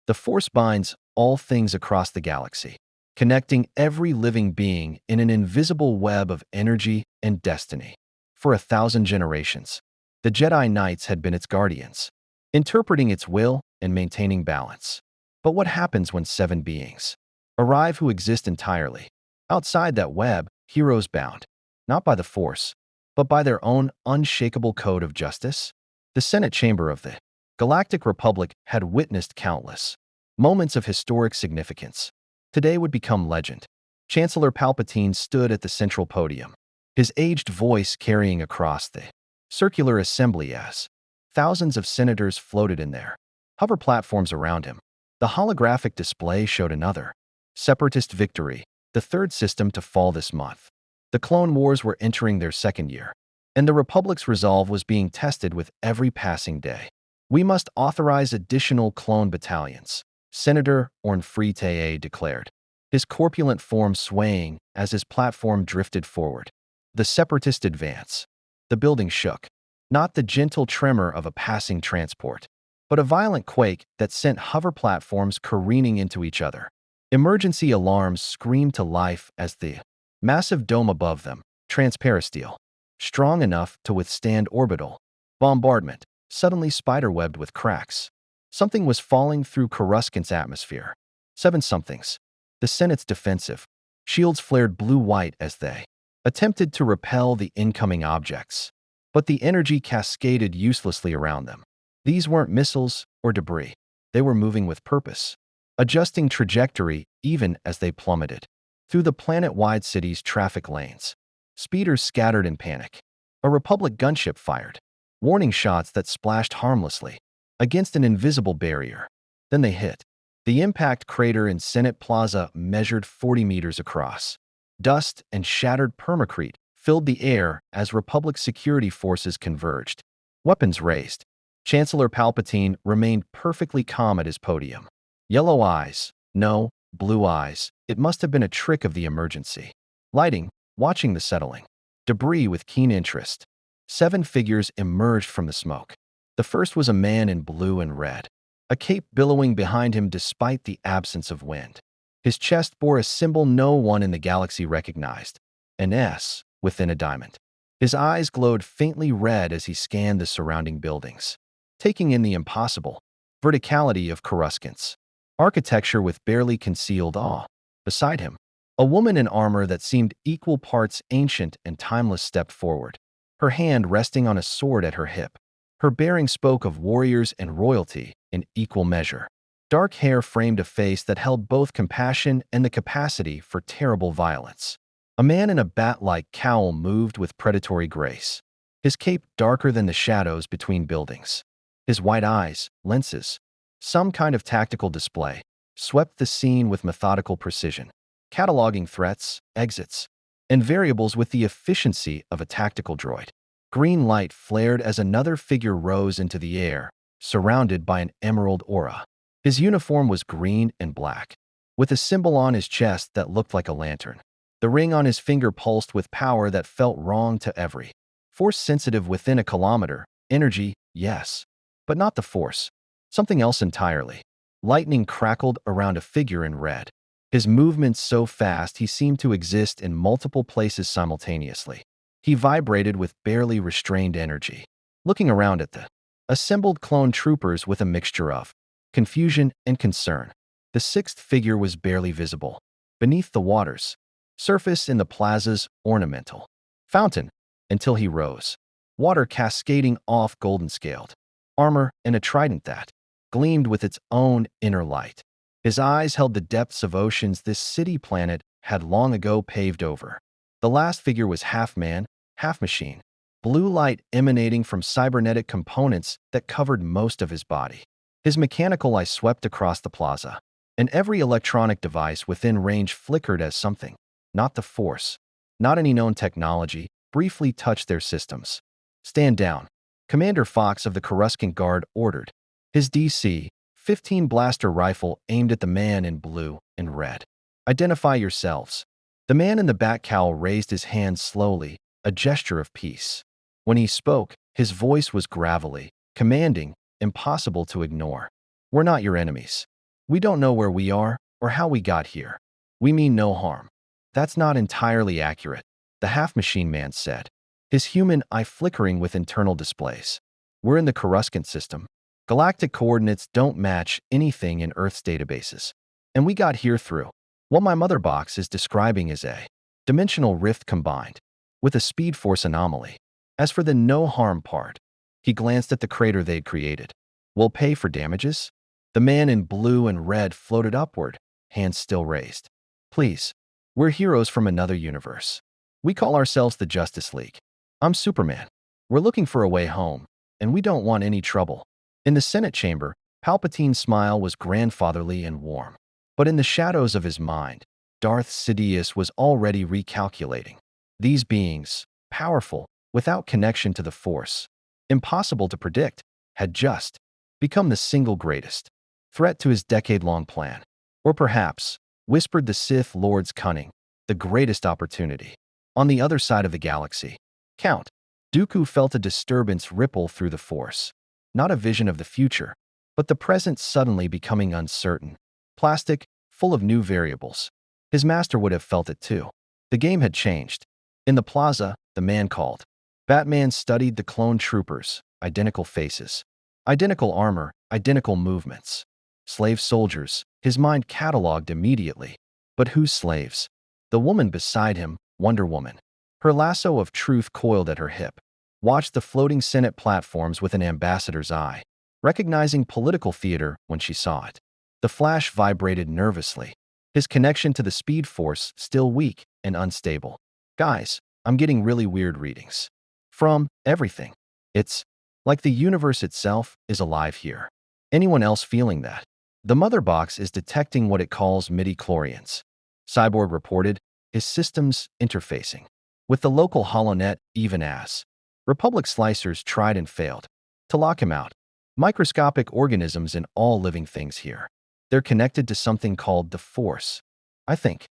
The Force binds all things across the galaxy, connecting every living being in an invisible web of energy and destiny. For 1,000 generations, the Jedi Knights had been its guardians, interpreting its will and maintaining balance. But what happens when 7 beings arrive who exist entirely outside that web, heroes bound, not by the Force, but by their own unshakable code of justice? The Senate chamber of the Galactic Republic had witnessed countless moments of historic significance. Today would become legend. Chancellor Palpatine stood at the central podium, his aged voice carrying across the circular assembly as thousands of senators floated in their hover platforms around him. The holographic display showed another separatist victory, the third system to fall this month. The Clone Wars were entering their second year, and the Republic's resolve was being tested with every passing day. We must authorize additional clone battalions, Senator Orn Free declared, his corpulent form swaying as his platform drifted forward. The separatist advance. The building shook, not the gentle tremor of a passing transport, but a violent quake that sent hover platforms careening into each other. Emergency alarms screamed to life as the massive dome above them, transparasteel, strong enough to withstand orbital bombardment, suddenly spiderwebbed with cracks. Something was falling through Coruscant's atmosphere. 7-somethings. The Senate's defensive shields flared blue-white as they attempted to repel the incoming objects, but the energy cascaded uselessly around them. These weren't missiles or debris. They were moving with purpose, adjusting trajectory even as they plummeted through the planet-wide city's traffic lanes. Speeders scattered in panic. A Republic gunship fired warning shots that splashed harmlessly against an invisible barrier. Then they hit. The impact crater in Senate Plaza measured 40 meters across. Dust and shattered permacrete filled the air as Republic security forces converged, weapons raised. Chancellor Palpatine remained perfectly calm at his podium. Yellow eyes, no, blue eyes. It must have been a trick of the emergency lighting, watching the settling debris with keen interest. 7 figures emerged from the smoke. The first was a man in blue and red, a cape billowing behind him despite the absence of wind. His chest bore a symbol no one in the galaxy recognized, an S within a diamond. His eyes glowed faintly red as he scanned the surrounding buildings, taking in the impossible verticality of Coruscant's architecture with barely concealed awe. Beside him, a woman in armor that seemed equal parts ancient and timeless stepped forward, her hand resting on a sword at her hip. Her bearing spoke of warriors and royalty in equal measure. Dark hair framed a face that held both compassion and the capacity for terrible violence. A man in a bat-like cowl moved with predatory grace, his cape darker than the shadows between buildings. His white eyes, lenses, some kind of tactical display, swept the scene with methodical precision, cataloging threats, exits, and variables with the efficiency of a tactical droid. Green light flared as another figure rose into the air, surrounded by an emerald aura. His uniform was green and black, with a symbol on his chest that looked like a lantern. The ring on his finger pulsed with power that felt wrong to every force sensitive within a kilometer. Energy, yes, but not the Force. Something else entirely. Lightning crackled around a figure in red. His movements so fast he seemed to exist in multiple places simultaneously. He vibrated with barely restrained energy, looking around at the assembled clone troopers with a mixture of confusion and concern. The 6th figure was barely visible beneath the water's surface in the plaza's ornamental fountain until he rose, water cascading off golden-scaled armor and a trident that gleamed with its own inner light. His eyes held the depths of oceans this city-planet had long ago paved over. The last figure was half man, half machine, blue light emanating from cybernetic components that covered most of his body. His mechanical eye swept across the plaza, and every electronic device within range flickered as something, not the Force, not any known technology, briefly touched their systems. Stand down, Commander Fox of the Coruscant Guard ordered, his DC-15 blaster rifle aimed at the man in blue and red. Identify yourselves. The man in the bat cowl raised his hand slowly, a gesture of peace. When he spoke, his voice was gravelly, commanding, impossible to ignore. We're not your enemies. We don't know where we are or how we got here. We mean no harm. That's not entirely accurate, the half-machine man said, his human eye flickering with internal displays. We're in the Coruscant system. Galactic coordinates don't match anything in Earth's databases. And we got here through what my mother box is describing as a dimensional rift combined with a speed force anomaly. As for the no harm part, he glanced at the crater they'd created. We'll pay for damages? The man in blue and red floated upward, hands still raised. Please, we're heroes from another universe. We call ourselves the Justice League. I'm Superman. We're looking for a way home, and we don't want any trouble. In the Senate chamber, Palpatine's smile was grandfatherly and warm. But in the shadows of his mind, Darth Sidious was already recalculating. These beings, powerful, without connection to the Force, impossible to predict, had just become the single greatest threat to his decade-long plan. Or perhaps, whispered the Sith Lord's cunning, the greatest opportunity. On the other side of the galaxy, Count Dooku felt a disturbance ripple through the Force. Not a vision of the future, but the present suddenly becoming uncertain. Plastic, full of new variables. His master would have felt it too. The game had changed. In the plaza, the man called. Batman studied the clone troopers, identical faces, identical armor, identical movements. Slave soldiers, his mind cataloged immediately. But whose slaves? The woman beside him, Wonder Woman. Her lasso of truth coiled at her hip. Watched the floating Senate platforms with an ambassador's eye, recognizing political theater when she saw it. The Flash vibrated nervously, his connection to the Speed Force still weak and unstable. Guys, I'm getting really weird readings. From everything. It's like the universe itself is alive here. Anyone else feeling that? The mother box is detecting what it calls midi-chlorians. Cyborg reported, his systems interfacing with the local holonet even as Republic slicers tried and failed to lock him out. Microscopic organisms in all living things here. They're connected to something called the Force. I think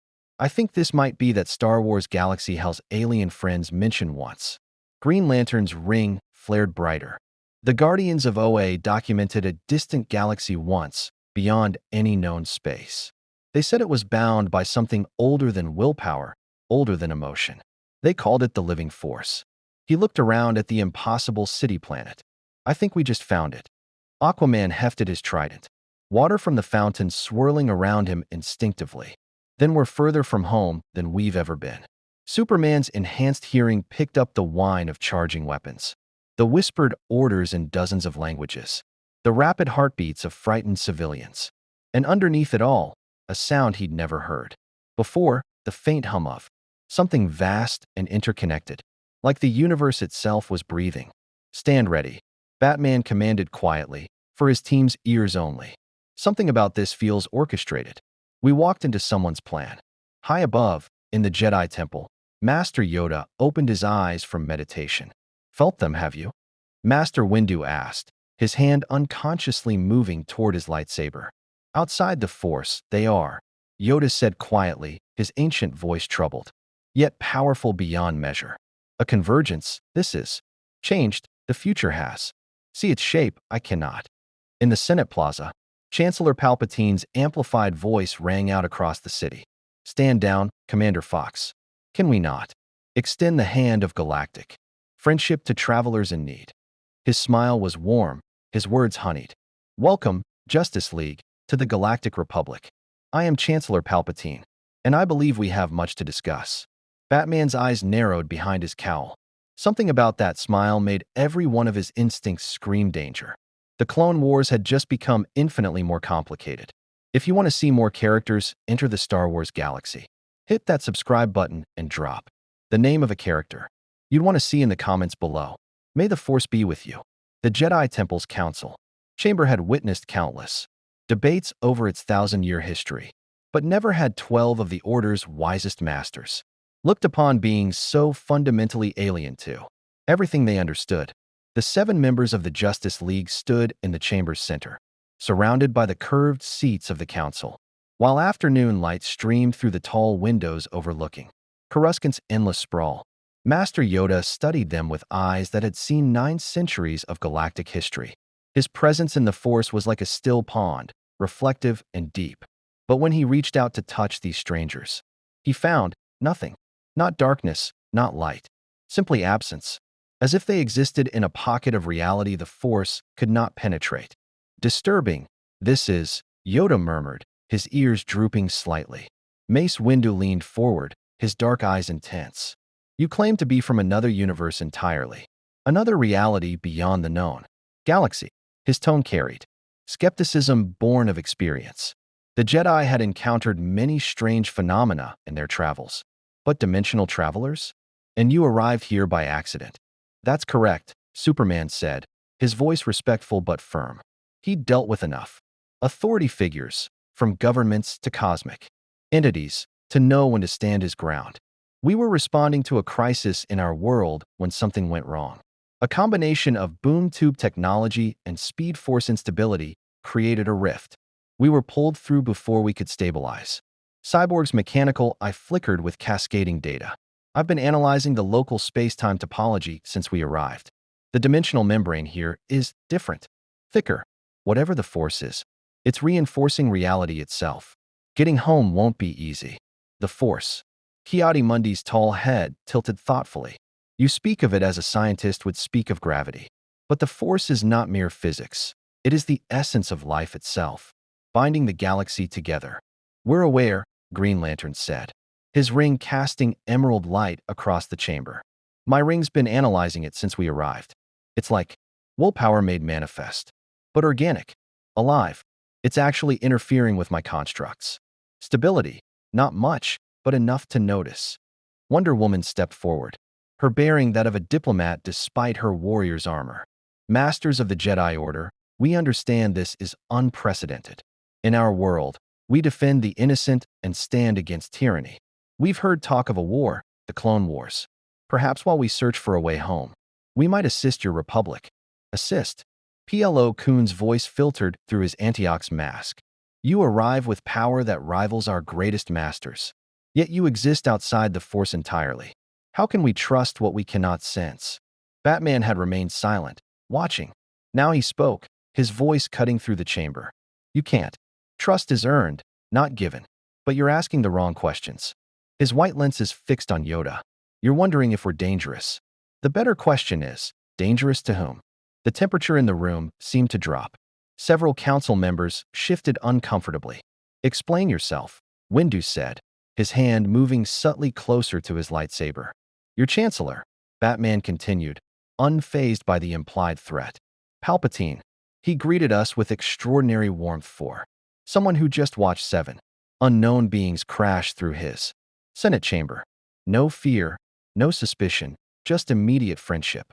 this might be that Star Wars Galaxy Hell's alien friends mentioned once. Green Lantern's ring flared brighter. The Guardians of OA documented a distant galaxy once, beyond any known space. They said it was bound by something older than willpower, older than emotion. They called it the living force. He looked around at the impossible city planet. I think we just found it. Aquaman hefted his trident. Water from the fountain swirling around him instinctively. Then we're further from home than we've ever been. Superman's enhanced hearing picked up the whine of charging weapons. The whispered orders in dozens of languages. The rapid heartbeats of frightened civilians. And underneath it all, a sound he'd never heard before, the faint hum of something vast and interconnected, like the universe itself was breathing. Stand ready, Batman commanded quietly, for his team's ears only. Something about this feels orchestrated. We walked into someone's plan. High above, in the Jedi Temple, Master Yoda opened his eyes from meditation. Felt them, have you? Master Windu asked, his hand unconsciously moving toward his lightsaber. Outside the Force, they are, Yoda said quietly, his ancient voice troubled, yet powerful beyond measure. A convergence, this is. Changed, the future has. See its shape, I cannot. In the Senate Plaza, Chancellor Palpatine's amplified voice rang out across the city. Stand down, Commander Fox. Can we not extend the hand of galactic friendship to travelers in need? His smile was warm, his words honeyed. Welcome, Justice League, to the Galactic Republic. I am Chancellor Palpatine, and I believe we have much to discuss. Batman's eyes narrowed behind his cowl. Something about that smile made every one of his instincts scream danger. The Clone Wars had just become infinitely more complicated. If you want to see more characters enter the Star Wars galaxy, hit that subscribe button and drop the name of a character you'd want to see in the comments below. May the Force be with you. The Jedi Temple's Council Chamber had witnessed countless debates over its 1,000-year history, but never had 12 of the Order's wisest masters looked upon beings so fundamentally alien to everything they understood. The 7 members of the Justice League stood in the chamber's center, surrounded by the curved seats of the council, while afternoon light streamed through the tall windows overlooking Coruscant's endless sprawl. Master Yoda studied them with eyes that had seen 9 centuries of galactic history. His presence in the Force was like a still pond, reflective, and deep. But when he reached out to touch these strangers, he found nothing. Not darkness, not light. Simply absence. As if they existed in a pocket of reality the Force could not penetrate. Disturbing. This is, Yoda murmured, his ears drooping slightly. Mace Windu leaned forward, his dark eyes intense. You claim to be from another universe entirely. Another reality beyond the known. Galaxy. His tone carried skepticism born of experience. The Jedi had encountered many strange phenomena in their travels. But dimensional travelers? And you arrived here by accident. That's correct, Superman said, his voice respectful but firm. He'd dealt with enough. Authority figures, from governments to cosmic entities, to know when to stand his ground. We were responding to a crisis in our world when something went wrong. A combination of boom tube technology and speed force instability created a rift. We were pulled through before we could stabilize. Cyborg's mechanical eye flickered with cascading data. I've been analyzing the local space-time topology since we arrived. The dimensional membrane here is different. Thicker. Whatever the force is, it's reinforcing reality itself. Getting home won't be easy. The Force. Ki-Adi-Mundi's tall head tilted thoughtfully. You speak of it as a scientist would speak of gravity. But the Force is not mere physics. It is the essence of life itself, binding the galaxy together. We're aware, Green Lantern said, his ring casting emerald light across the chamber. My ring's been analyzing it since we arrived. It's like willpower made manifest. But organic. Alive. It's actually interfering with my constructs. Stability. Not much, but enough to notice. Wonder Woman stepped forward, her bearing that of a diplomat despite her warrior's armor. Masters of the Jedi Order, we understand this is unprecedented. In our world, we defend the innocent and stand against tyranny. We've heard talk of a war, the Clone Wars. Perhaps while we search for a way home, we might assist your republic. Assist. Plo Koon's voice filtered through his Antioch's mask. You arrive with power that rivals our greatest masters. Yet you exist outside the Force entirely. How can we trust what we cannot sense? Batman had remained silent, watching. Now he spoke, his voice cutting through the chamber. You can't. Trust is earned, not given. But you're asking the wrong questions. His white lenses fixed on Yoda. You're wondering if we're dangerous. The better question is, dangerous to whom? The temperature in the room seemed to drop. Several council members shifted uncomfortably. Explain yourself, Windu said, his hand moving subtly closer to his lightsaber. Your Chancellor, Batman continued, unfazed by the implied threat. Palpatine. He greeted us with extraordinary warmth for someone who just watched 7 unknown beings crash through his Senate chamber. No fear, no suspicion, just immediate friendship.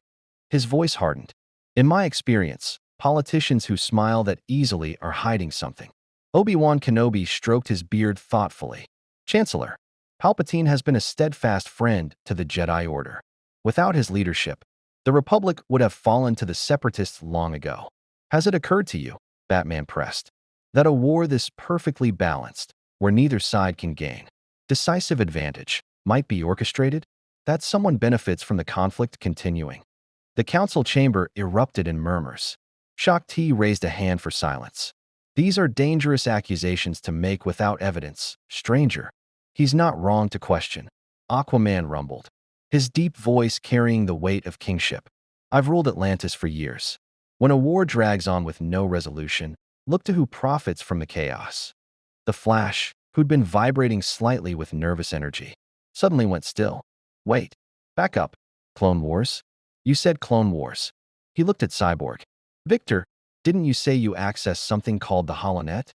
His voice hardened. In my experience, politicians who smile that easily are hiding something. Obi-Wan Kenobi stroked his beard thoughtfully. Chancellor, Palpatine has been a steadfast friend to the Jedi Order. Without his leadership, the Republic would have fallen to the Separatists long ago. Has it occurred to you, Batman pressed, that a war this perfectly balanced, where neither side can gain decisive advantage, might be orchestrated? That someone benefits from the conflict continuing? The council chamber erupted in murmurs. Shakti raised a hand for silence. These are dangerous accusations to make without evidence, stranger. He's not wrong to question. Aquaman rumbled, his deep voice carrying the weight of kingship. I've ruled Atlantis for years. When a war drags on with no resolution, look to who profits from the chaos. The Flash, who'd been vibrating slightly with nervous energy, suddenly went still. Wait. Back up. Clone Wars? You said Clone Wars. He looked at Cyborg. Victor, didn't you say you accessed something called the HoloNet?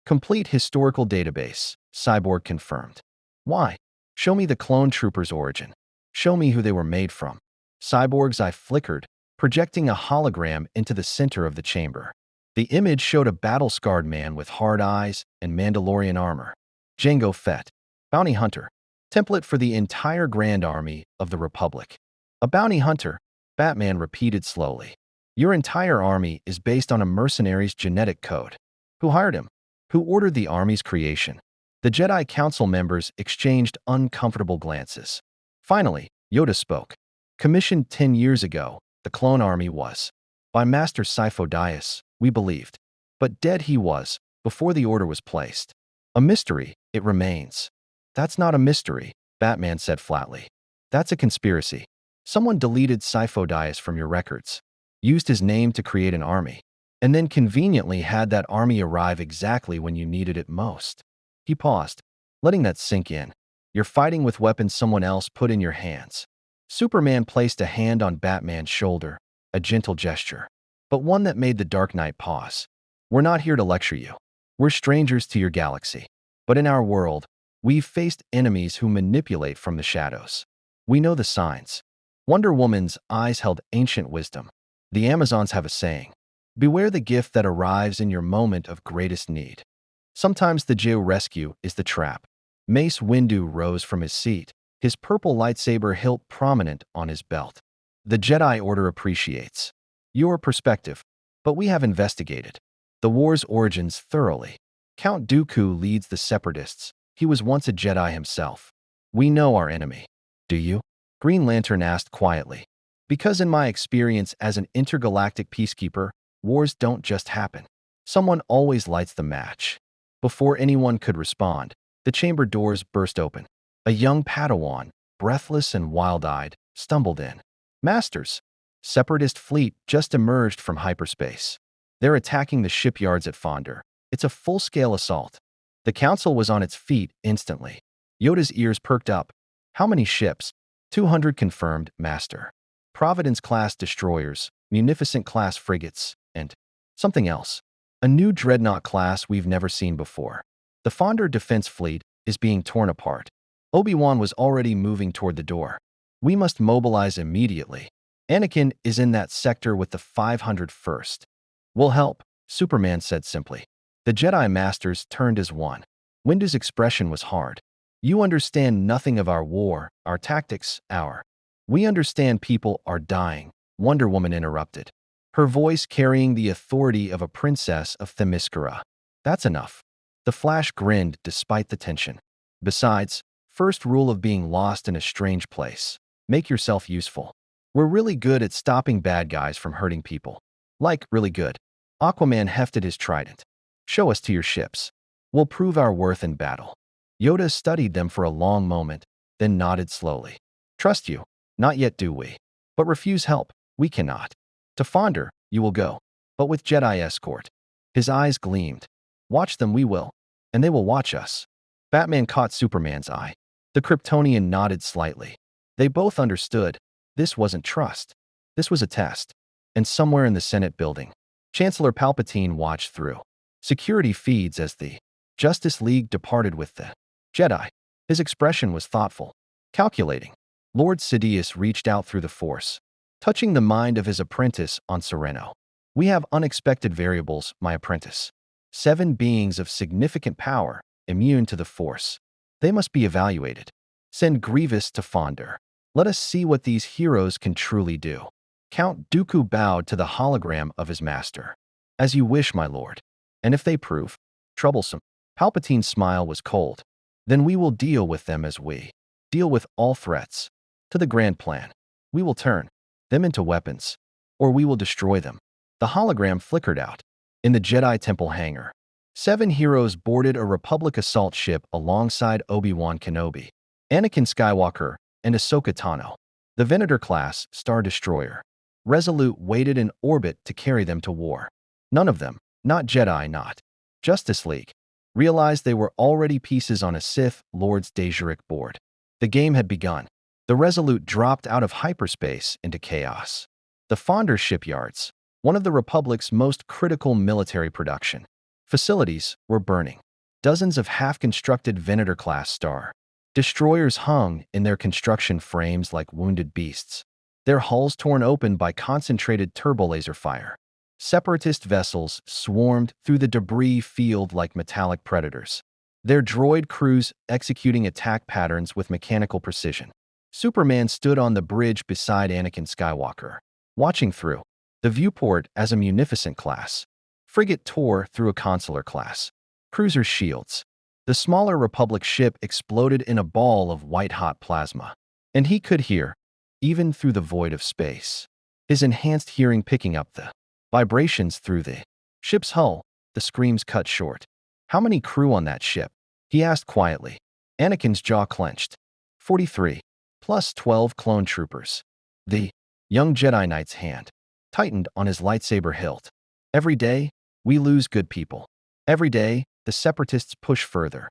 Complete historical database, Cyborg confirmed. Why? Show me the clone troopers' origin. Show me who they were made from. Cyborg's eye flickered, projecting a hologram into the center of the chamber. The image showed a battle-scarred man with hard eyes and Mandalorian armor. Jango Fett, bounty hunter, template for the entire Grand Army of the Republic. A bounty hunter, Batman repeated slowly. Your entire army is based on a mercenary's genetic code. Who hired him? Who ordered the army's creation? The Jedi Council members exchanged uncomfortable glances. Finally, Yoda spoke. Commissioned 10 years ago, the clone army was. By Master Sifo-Dyas, we believed. But dead he was, before the order was placed. A mystery, it remains. That's not a mystery, Batman said flatly. That's a conspiracy. Someone deleted Sifo-Dyas from your records, used his name to create an army, and then conveniently had that army arrive exactly when you needed it most. He paused, letting that sink in. You're fighting with weapons someone else put in your hands. Superman placed a hand on Batman's shoulder, a gentle gesture, but one that made the Dark Knight pause. We're not here to lecture you. We're strangers to your galaxy. But in our world, we've faced enemies who manipulate from the shadows. We know the signs. Wonder Woman's eyes held ancient wisdom. The Amazons have a saying, beware the gift that arrives in your moment of greatest need. Sometimes the rescue is the trap. Mace Windu rose from his seat, his purple lightsaber hilt prominent on his belt. The Jedi Order appreciates your perspective, but we have investigated the war's origins thoroughly. Count Dooku leads the Separatists. He was once a Jedi himself. We know our enemy. Do you? Green Lantern asked quietly. Because in my experience as an intergalactic peacekeeper, wars don't just happen. Someone always lights the match. Before anyone could respond, the chamber doors burst open. A young Padawan, breathless and wild-eyed, stumbled in. Masters, Separatist fleet just emerged from hyperspace. They're attacking the shipyards at Fonder. It's a full-scale assault. The council was on its feet instantly. Yoda's ears perked up. How many ships? 200 confirmed, Master. Providence-class destroyers, Munificent-class frigates, and something else. A new dreadnought class we've never seen before. The Fonder defense fleet is being torn apart. Obi-Wan was already moving toward the door. We must mobilize immediately. Anakin is in that sector with the 501st. We'll help, Superman said simply. The Jedi Masters turned as one. Windu's expression was hard. You understand nothing of our war, our tactics, We understand people are dying, Wonder Woman interrupted, her voice carrying the authority of a princess of Themyscira. That's enough. The Flash grinned despite the tension. Besides, first rule of being lost in a strange place. Make yourself useful. We're really good at stopping bad guys from hurting people. Like, really good. Aquaman hefted his trident. Show us to your ships. We'll prove our worth in battle. Yoda studied them for a long moment, then nodded slowly. Trust you. Not yet do we. But refuse help. We cannot. To Fonder, you will go. But with Jedi escort. His eyes gleamed. Watch them we will. And they will watch us. Batman caught Superman's eye. The Kryptonian nodded slightly. They both understood. This wasn't trust. This was a test. And somewhere in the Senate building, Chancellor Palpatine watched through security feeds as the Justice League departed with the Jedi. His expression was thoughtful, calculating. Lord Sidious reached out through the Force, touching the mind of his apprentice on Sereno. We have unexpected variables, my apprentice. 7 beings of significant power, immune to the Force. They must be evaluated. Send Grievous to Fonder. Let us see what these heroes can truly do. Count Dooku bowed to the hologram of his master. As you wish, my lord. And if they prove troublesome, Palpatine's smile was cold. Then we will deal with them as we deal with all threats. To the grand plan. We will turn them into weapons, or we will destroy them. The hologram flickered out. In the Jedi Temple hangar, 7 heroes boarded a Republic assault ship alongside Obi-Wan Kenobi, Anakin Skywalker, and Ahsoka Tano. The Venator-class Star Destroyer, Resolute, waited in orbit to carry them to war. None of them, not Jedi, not Justice League, realized they were already pieces on a Sith Lord's Dejuric board. The game had begun. The Resolute dropped out of hyperspace into chaos. The Fonder shipyards, one of the Republic's most critical military production facilities, were burning. Dozens of half-constructed Venator-class Star Destroyers hung in their construction frames like wounded beasts, their hulls torn open by concentrated turbolaser fire. Separatist vessels swarmed through the debris field like metallic predators, their droid crews executing attack patterns with mechanical precision. Superman stood on the bridge beside Anakin Skywalker, watching through the viewport as a Munificent-class frigate tore through a Consular-class cruiser's shields. The smaller Republic ship exploded in a ball of white-hot plasma, and he could hear, even through the void of space, his enhanced hearing picking up the vibrations through the ship's hull. The screams cut short. How many crew on that ship? He asked quietly. Anakin's jaw clenched. 43, plus 12 clone troopers. The young Jedi Knight's hand tightened on his lightsaber hilt. Every day, we lose good people. Every day, the Separatists push further.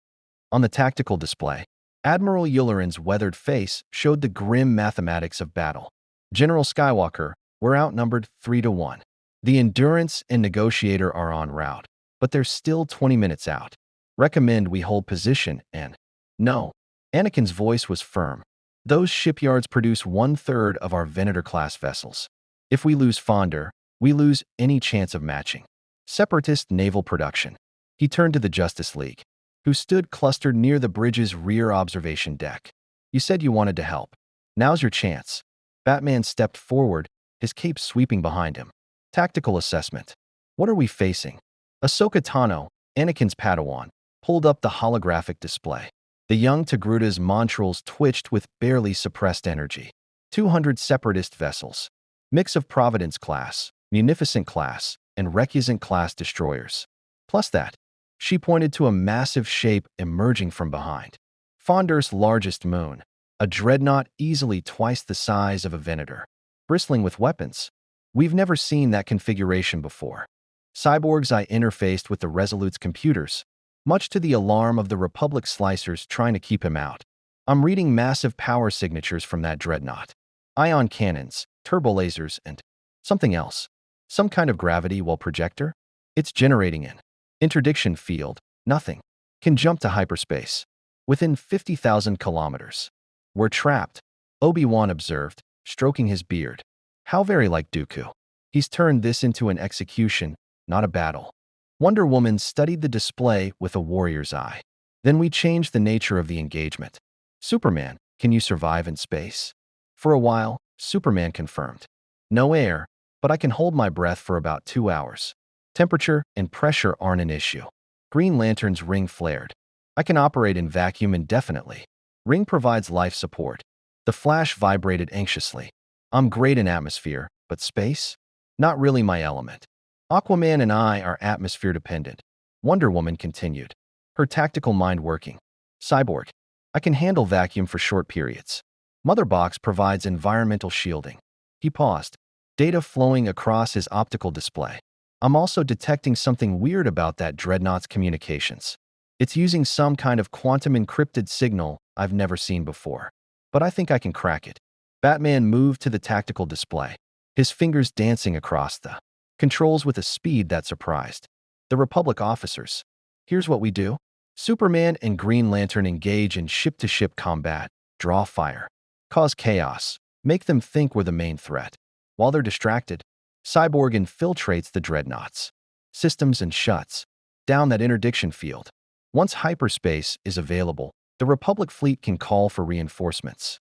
On the tactical display, Admiral Yularen's weathered face showed the grim mathematics of battle. General Skywalker, we're outnumbered 3-1. The Endurance and Negotiator are en route, but they're still 20 minutes out. Recommend we hold position and… No. Anakin's voice was firm. Those shipyards produce 1/3 of our Venator-class vessels. If we lose Fonder, we lose any chance of matching. Separatist naval production. He turned to the Justice League, who stood clustered near the bridge's rear observation deck. You said you wanted to help. Now's your chance. Batman stepped forward, his cape sweeping behind him. Tactical assessment. What are we facing? Ahsoka Tano, Anakin's Padawan, pulled up the holographic display. The young Togruta's montrals twitched with barely suppressed energy. 200 Separatist vessels. Mix of Providence class, Munificent class, and Recusant class destroyers. Plus that, she pointed to a massive shape emerging from behind. Fonder's largest moon, a dreadnought easily twice the size of a Venator, bristling with weapons. We've never seen that configuration before. Cyborg's eye interfaced with the Resolute's computers, much to the alarm of the Republic slicers trying to keep him out. I'm reading massive power signatures from that dreadnought. Ion cannons, turbolasers, and something else. Some kind of gravity well projector? It's generating an interdiction field. Nothing. Can jump to hyperspace. Within 50,000 kilometers. We're trapped, Obi-Wan observed, stroking his beard. How very like Dooku. He's turned this into an execution, not a battle. Wonder Woman studied the display with a warrior's eye. Then we changed the nature of the engagement. Superman, can you survive in space? For a while, Superman confirmed. No air, but I can hold my breath for about 2 hours. Temperature and pressure aren't an issue. Green Lantern's ring flared. I can operate in vacuum indefinitely. Ring provides life support. The Flash vibrated anxiously. I'm great in atmosphere, but space? Not really my element. Aquaman and I are atmosphere dependent. Wonder Woman continued, her tactical mind working. Cyborg, I can handle vacuum for short periods. Mother Box provides environmental shielding. He paused, data flowing across his optical display. I'm also detecting something weird about that dreadnought's communications. It's using some kind of quantum encrypted signal I've never seen before. But I think I can crack it. Batman moved to the tactical display, his fingers dancing across the controls with a speed that surprised the Republic officers. Here's what we do. Superman and Green Lantern engage in ship-to-ship combat, draw fire, cause chaos, make them think we're the main threat. While they're distracted, Cyborg infiltrates the dreadnoughts, systems and shuts down that interdiction field. Once hyperspace is available, the Republic fleet can call for reinforcements.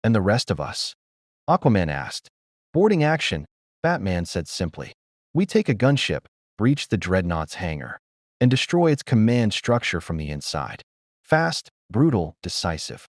And the rest of us? Aquaman asked. Boarding action, Batman said simply. We take a gunship, breach the dreadnought's hangar, and destroy its command structure from the inside. Fast, brutal, decisive.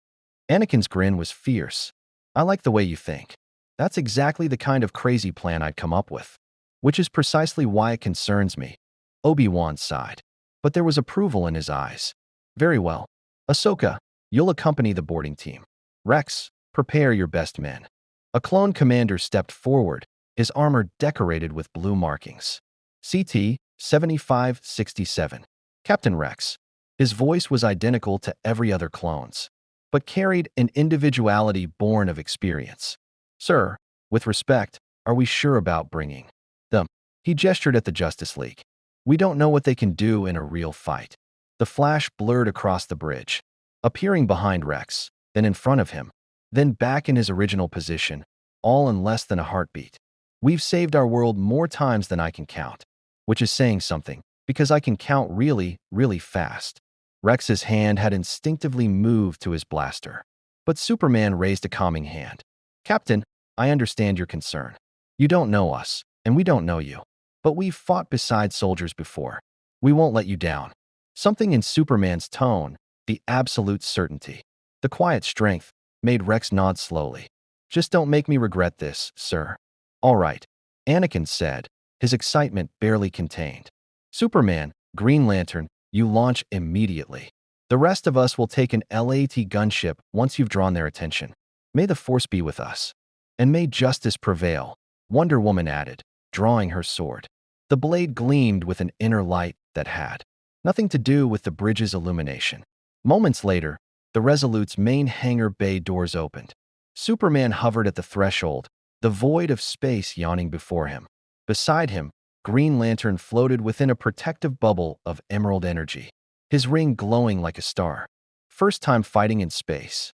Anakin's grin was fierce. I like the way you think. That's exactly the kind of crazy plan I'd come up with. Which is precisely why it concerns me. Obi-Wan sighed. But there was approval in his eyes. Very well. Ahsoka, you'll accompany the boarding team. Rex, prepare your best men. A clone commander stepped forward, his armor decorated with blue markings. CT 7567. Captain Rex. His voice was identical to every other clone's, but carried an individuality born of experience. Sir, with respect, are we sure about bringing them? He gestured at the Justice League. We don't know what they can do in a real fight. The Flash blurred across the bridge, appearing behind Rex, then in front of him, then back in his original position, all in less than a heartbeat. We've saved our world more times than I can count, which is saying something, because I can count really, really fast. Rex's hand had instinctively moved to his blaster, but Superman raised a calming hand. Captain, I understand your concern. You don't know us, and we don't know you. But we've fought beside soldiers before. We won't let you down. Something in Superman's tone, the absolute certainty, the quiet strength, made Rex nod slowly. Just don't make me regret this, sir. All right, Anakin said, his excitement barely contained. Superman, Green Lantern, You launch immediately. The rest of us will take an LAT gunship once you've drawn their attention. May the Force be with us. And may justice prevail, Wonder Woman added, drawing her sword. The blade gleamed with an inner light that had nothing to do with the bridge's illumination. Moments later, the Resolute's main hangar bay doors opened. Superman hovered at the threshold, the void of space yawning before him. Beside him, Green Lantern floated within a protective bubble of emerald energy, his ring glowing like a star. First time fighting in space.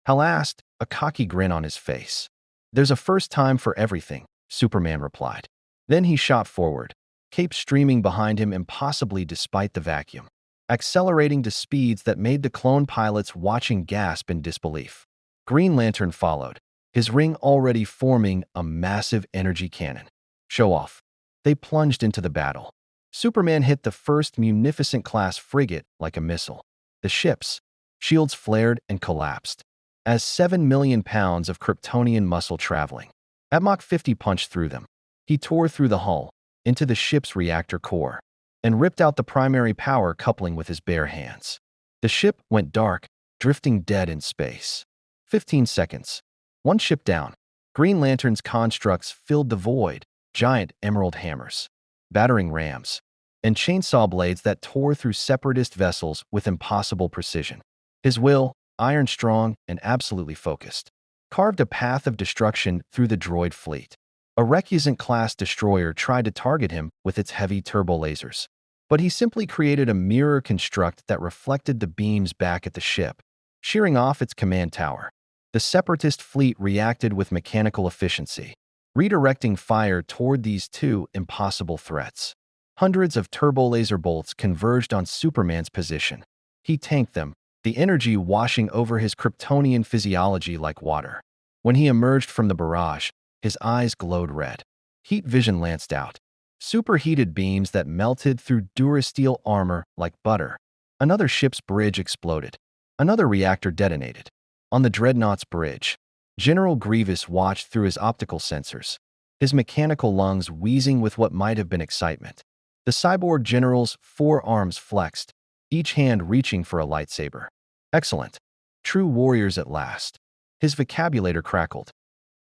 Hal asked, a cocky grin on his face. There's a first time for everything, Superman replied. Then he shot forward, cape streaming behind him impossibly despite the vacuum, accelerating to speeds that made the clone pilots watching gasp in disbelief. Green Lantern followed, his ring already forming a massive energy cannon. Show off. They plunged into the battle. Superman hit the first Munificent-class frigate like a missile. The ship's shields flared and collapsed, as 7 million pounds of Kryptonian muscle traveling at Mach 50 punched through them. He tore through the hull, into the ship's reactor core, and ripped out the primary power coupling with his bare hands. The ship went dark, drifting dead in space. 15 seconds. One ship down. Green Lantern's constructs filled the void, giant emerald hammers, battering rams, and chainsaw blades that tore through separatist vessels with impossible precision. His will, iron strong and absolutely focused, carved a path of destruction through the droid fleet. A Recusant-class destroyer tried to target him with its heavy turbo lasers, but he simply created a mirror construct that reflected the beams back at the ship, shearing off its command tower. The Separatist fleet reacted with mechanical efficiency, redirecting fire toward these two impossible threats. Hundreds of turbo laser bolts converged on Superman's position. He tanked them, the energy washing over his Kryptonian physiology like water. When he emerged from the barrage, his eyes glowed red. Heat vision lanced out, superheated beams that melted through Durasteel armor like butter. Another ship's bridge exploded. Another reactor detonated. On the Dreadnought's bridge, General Grievous watched through his optical sensors, his mechanical lungs wheezing with what might have been excitement. The cyborg general's 4 arms flexed, each hand reaching for a lightsaber. Excellent. True warriors at last. His vocabulator crackled.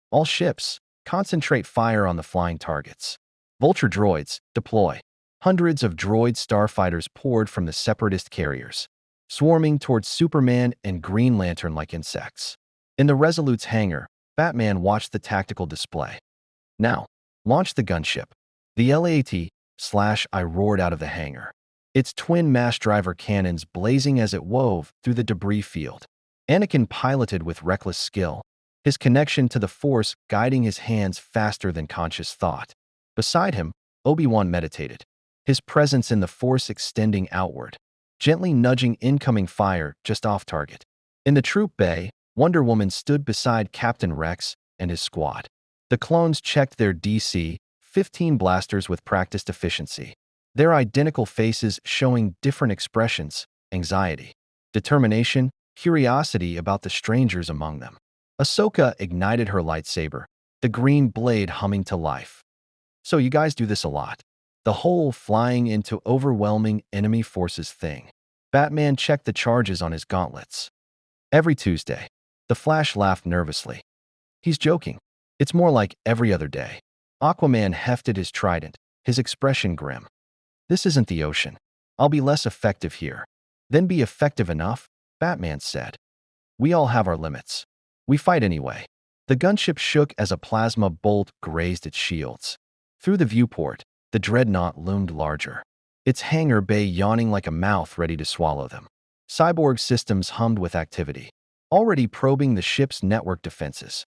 All ships, concentrate fire on the flying targets. Vulture droids, deploy. Hundreds of droid starfighters poured from the Separatist carriers, swarming towards Superman and Green Lantern like insects. In the Resolute's hangar, Batman watched the tactical display. Now, launch the gunship. The LAT/I roared out of the hangar, its twin mass driver cannons blazing as it wove through the debris field. Anakin piloted with reckless skill, his connection to the Force guiding his hands faster than conscious thought. Beside him, Obi-Wan meditated, his presence in the Force extending outward, gently nudging incoming fire just off target. In the troop bay, Wonder Woman stood beside Captain Rex and his squad. The clones checked their DC-15 blasters with practiced efficiency, their identical faces showing different expressions: anxiety, determination, curiosity about the strangers among them. Ahsoka ignited her lightsaber, the green blade humming to life. So you guys do this a lot. The whole flying into overwhelming enemy forces thing. Batman checked the charges on his gauntlets. Every Tuesday. The Flash laughed nervously. He's joking. It's more like every other day. Aquaman hefted his trident, his expression grim. This isn't the ocean. I'll be less effective here. Then be effective enough, Batman said. We all have our limits. We fight anyway. The gunship shook as a plasma bolt grazed its shields. Through the viewport, the Dreadnought loomed larger, its hangar bay yawning like a mouth ready to swallow them. Cyborg systems hummed with activity, already probing the ship's network defenses.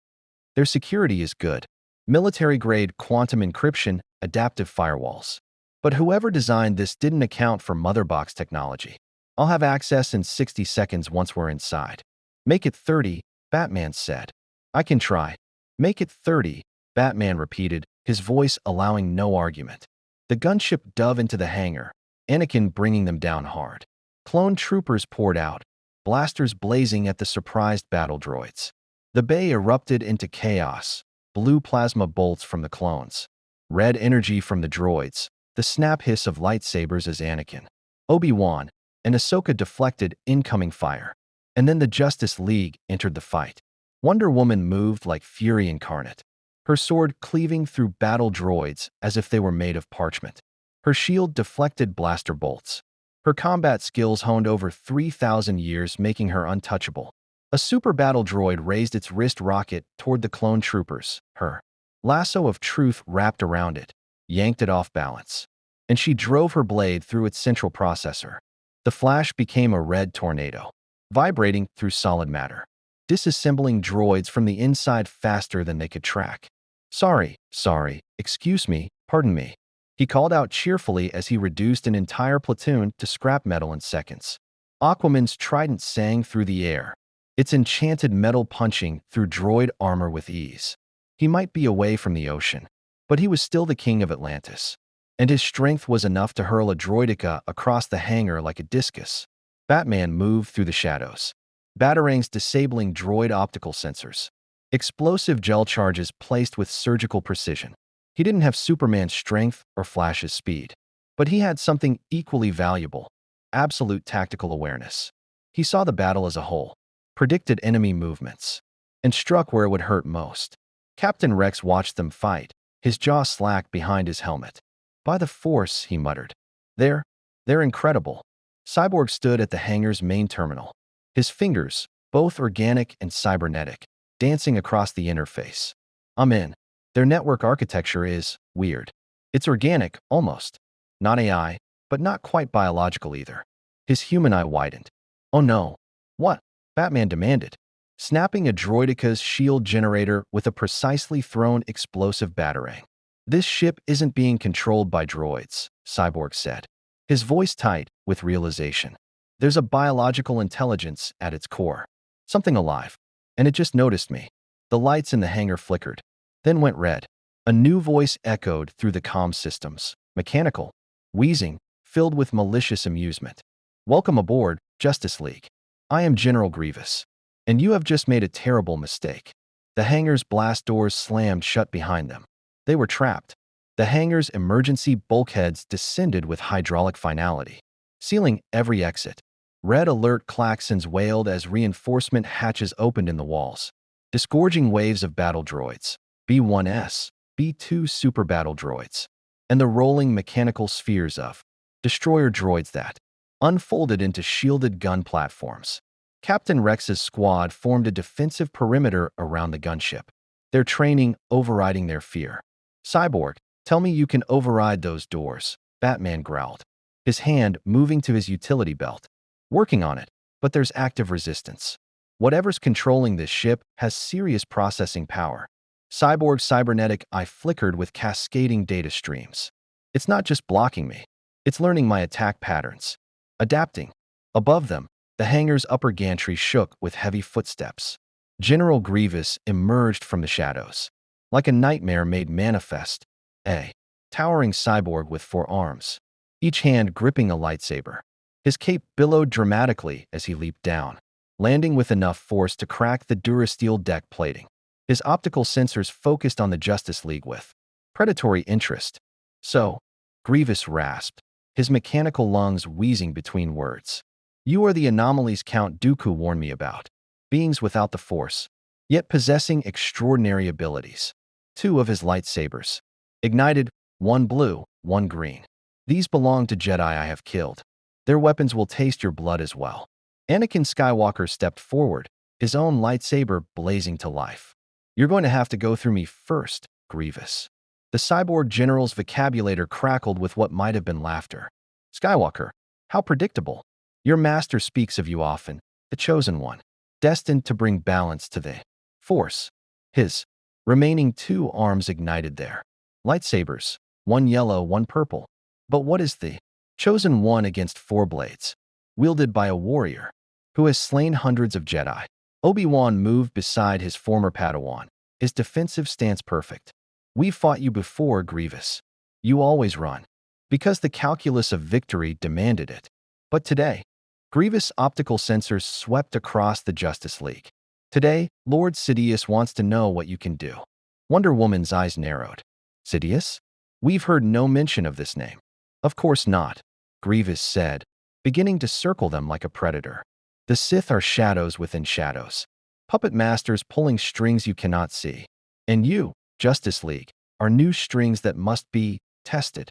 Their security is good. Military-grade quantum encryption, adaptive firewalls. But whoever designed this didn't account for Motherbox technology. I'll have access in 60 seconds once we're inside. Make it 30, Batman said. I can try. Make it 30, Batman repeated, his voice allowing no argument. The gunship dove into the hangar, Anakin bringing them down hard. Clone troopers poured out, blasters blazing at the surprised battle droids. The bay erupted into chaos, blue plasma bolts from the clones, red energy from the droids, the snap hiss of lightsabers as Anakin, Obi-Wan and Ahsoka deflected incoming fire. And then the Justice League entered the fight. Wonder Woman moved like fury incarnate, her sword cleaving through battle droids as if they were made of parchment. Her shield deflected blaster bolts. Her combat skills honed over 3,000 years, making her untouchable. A super battle droid raised its wrist rocket toward the clone troopers. Her lasso of truth wrapped around it, yanked it off balance, and she drove her blade through its central processor. The flash became a red tornado, vibrating through solid matter, disassembling droids from the inside faster than they could track. Sorry, excuse me, pardon me," he called out cheerfully as he reduced an entire platoon to scrap metal in seconds. Aquaman's trident sang through the air, its enchanted metal punching through droid armor with ease. He might be away from the ocean, but he was still the king of Atlantis, and his strength was enough to hurl a droideka across the hangar like a discus. Batman moved through the shadows, batarangs disabling droid optical sensors, explosive gel charges placed with surgical precision. He didn't have Superman's strength or Flash's speed, but he had something equally valuable: absolute tactical awareness. He saw the battle as a whole, predicted enemy movements, and struck where it would hurt most. Captain Rex watched them fight, his jaw slack behind his helmet. "By the Force," he muttered. They're incredible." Cyborg stood at the hangar's main terminal, his fingers, both organic and cybernetic, dancing across the interface. "I'm in. Their network architecture is weird. It's organic, almost. Not AI, but not quite biological either." His human eye widened. "Oh no." "What?" Batman demanded, snapping a droideka's shield generator with a precisely thrown explosive batarang. "This ship isn't being controlled by droids," Cyborg said, his voice tight with realization. "There's a biological intelligence at its core. Something alive. And it just noticed me." The lights in the hangar flickered, then went red. A new voice echoed through the comm systems, mechanical, wheezing, filled with malicious amusement. "Welcome aboard, Justice League. I am General Grievous, and you have just made a terrible mistake." The hangar's blast doors slammed shut behind them. They were trapped. The hangar's emergency bulkheads descended with hydraulic finality, sealing every exit. Red alert klaxons wailed as reinforcement hatches opened in the walls, disgorging waves of battle droids, B-1S, B-2 super battle droids, and the rolling mechanical spheres of destroyer droids that unfolded into shielded gun platforms. Captain Rex's squad formed a defensive perimeter around the gunship, their training overriding their fear. "Cyborg, tell me you can override those doors," Batman growled, his hand moving to his utility belt. "Working on it, but there's active resistance. Whatever's controlling this ship has serious processing power." Cyborg's cybernetic eye flickered with cascading data streams. "It's not just blocking me. It's learning my attack patterns. Adapting." Above them, the hangar's upper gantry shook with heavy footsteps. General Grievous emerged from the shadows, like a nightmare made manifest, a towering cyborg with 4 arms, each hand gripping a lightsaber. His cape billowed dramatically as he leaped down, landing with enough force to crack the Durasteel deck plating. His optical sensors focused on the Justice League with predatory interest. "So," Grievous rasped, his mechanical lungs wheezing between words, "you are the anomalies Count Dooku warned me about. Beings without the Force, yet possessing extraordinary abilities." 2 of his lightsabers ignited, one blue, one green. "These belong to Jedi I have killed. Their weapons will taste your blood as well." Anakin Skywalker stepped forward, his own lightsaber blazing to life. "You're going to have to go through me first, Grievous." The cyborg general's vocabulary crackled with what might have been laughter. "Skywalker, how predictable. Your master speaks of you often, the chosen one, destined to bring balance to the Force." His remaining 2 arms ignited their lightsabers, one yellow, one purple. But what is the chosen one against 4 blades, wielded by a warrior who has slain hundreds of Jedi? Obi-Wan moved beside his former Padawan, his defensive stance perfect. "We've fought you before, Grievous. You always run, because the calculus of victory demanded it. But today," Grievous' optical sensors swept across the Justice League. "Today, Lord Sidious wants to know what you can do." Wonder Woman's eyes narrowed. "Sidious? We've heard no mention of this name." "Of course not," Grievous said, beginning to circle them like a predator. The Sith are shadows within shadows, puppet masters pulling strings you cannot see. And you, Justice League, are new strings that must be tested.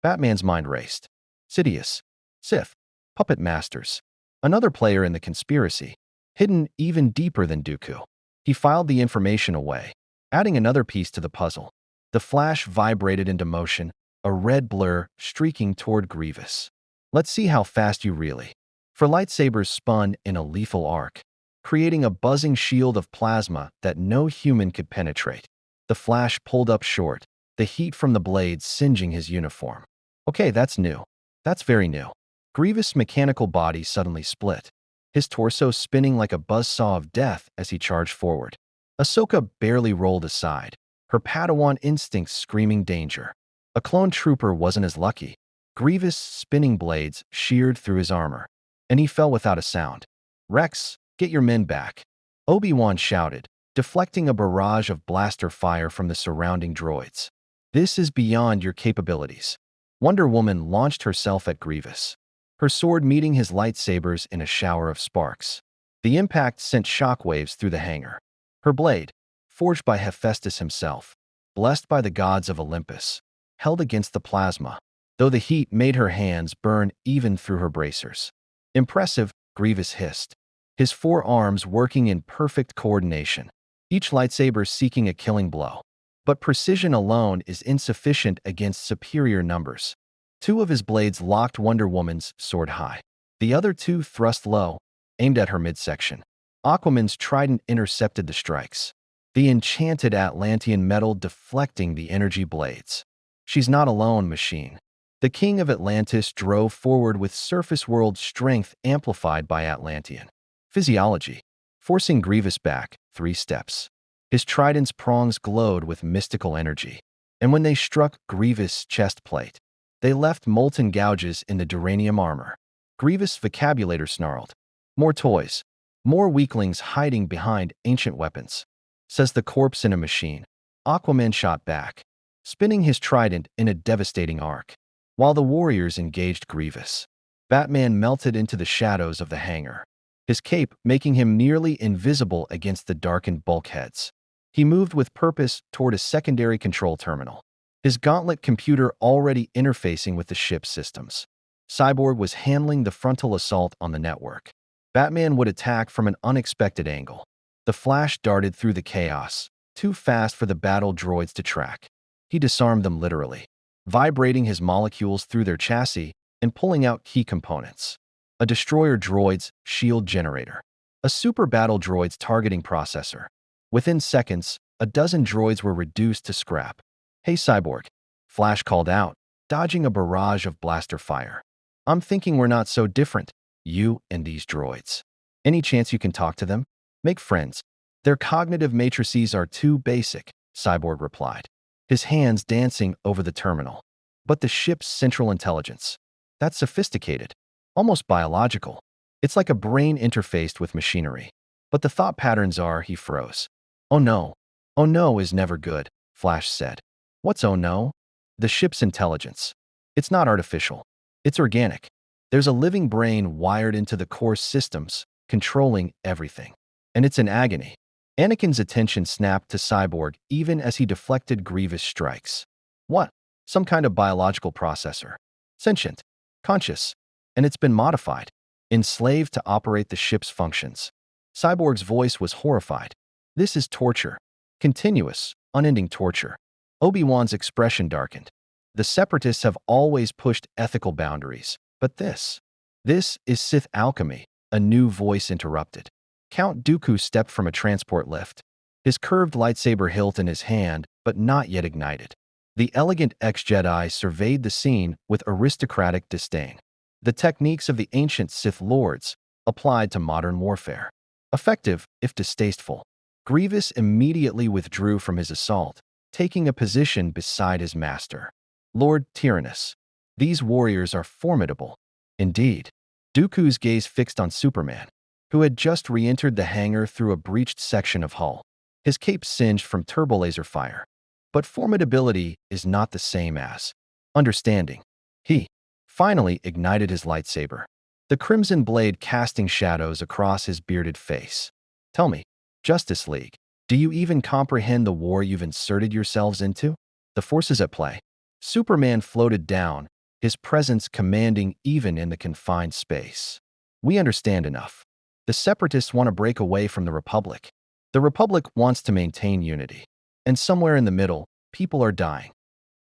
Batman's mind raced. Sidious, Sith, puppet masters. Another player in the conspiracy, hidden even deeper than Dooku. He filed the information away, adding another piece to the puzzle. The Flash vibrated into motion, a red blur streaking toward Grievous. Let's see how fast you really. For lightsabers spun in a lethal arc, creating a buzzing shield of plasma that no human could penetrate. The Flash pulled up short, the heat from the blades singeing his uniform. Okay, that's new. That's very new. Grievous' mechanical body suddenly split, his torso spinning like a buzzsaw of death as he charged forward. Ahsoka barely rolled aside, her Padawan instincts screaming danger. A clone trooper wasn't as lucky. Grievous' spinning blades sheared through his armor, and he fell without a sound. Rex, get your men back. Obi-Wan shouted, deflecting a barrage of blaster fire from the surrounding droids. This is beyond your capabilities. Wonder Woman launched herself at Grievous, her sword meeting his lightsabers in a shower of sparks. The impact sent shockwaves through the hangar. Her blade, forged by Hephaestus himself, blessed by the gods of Olympus, held against the plasma, though the heat made her hands burn even through her bracers. Impressive, Grievous hissed, his four arms working in perfect coordination, each lightsaber seeking a killing blow. But precision alone is insufficient against superior numbers. Two of his blades locked Wonder Woman's sword high. The other two thrust low, aimed at her midsection. Aquaman's trident intercepted the strikes, the enchanted Atlantean metal deflecting the energy blades. She's not alone, machine. The King of Atlantis drove forward with surface world strength amplified by Atlantean physiology, forcing Grievous back 3 steps. His trident's prongs glowed with mystical energy, and when they struck Grievous' chest plate, they left molten gouges in the duranium armor. Grievous' vocabulator snarled. More toys. More weaklings hiding behind ancient weapons, says the corpse in a machine. Aquaman shot back, spinning his trident in a devastating arc, while the warriors engaged Grievous. Batman melted into the shadows of the hangar, his cape making him nearly invisible against the darkened bulkheads. He moved with purpose toward a secondary control terminal, his gauntlet computer already interfacing with the ship's systems. Cyborg was handling the frontal assault on the network. Batman would attack from an unexpected angle. The Flash darted through the chaos, too fast for the battle droids to track. He disarmed them literally, vibrating his molecules through their chassis and pulling out key components. A destroyer droid's shield generator, a super battle droid's targeting processor. Within seconds, a dozen droids were reduced to scrap. Hey, Cyborg, Flash called out, dodging a barrage of blaster fire. I'm thinking we're not so different, you and these droids. Any chance you can talk to them? Make friends. Their cognitive matrices are too basic, Cyborg replied, his hands dancing over the terminal. But the ship's central intelligence, that's sophisticated, almost biological. It's like a brain interfaced with machinery. But the thought patterns are, he froze. Oh no. Oh no is never good, Flash said. What's oh no? The ship's intelligence. It's not artificial. It's organic. There's a living brain wired into the core systems, controlling everything. And it's in agony. Anakin's attention snapped to Cyborg even as he deflected Grievous' strikes. What? Some kind of biological processor. Sentient. Conscious. And it's been modified. Enslaved to operate the ship's functions. Cyborg's voice was horrified. This is torture. Continuous, unending torture. Obi-Wan's expression darkened. The Separatists have always pushed ethical boundaries, but this is Sith alchemy, a new voice interrupted. Count Dooku stepped from a transport lift, his curved lightsaber hilt in his hand, but not yet ignited. The elegant ex-Jedi surveyed the scene with aristocratic disdain. The techniques of the ancient Sith lords applied to modern warfare. Effective, if distasteful. Grievous immediately withdrew from his assault, taking a position beside his master. Lord Tyrannus. These warriors are formidable. Indeed. Dooku's gaze fixed on Superman, who had just re-entered the hangar through a breached section of hull, his cape singed from turbolaser fire. But formidability is not the same as understanding. He finally ignited his lightsaber, the crimson blade casting shadows across his bearded face. Tell me, Justice League, do you even comprehend the war you've inserted yourselves into? The forces at play. Superman floated down, his presence commanding even in the confined space. We understand enough. The Separatists want to break away from the Republic. The Republic wants to maintain unity. And somewhere in the middle, people are dying.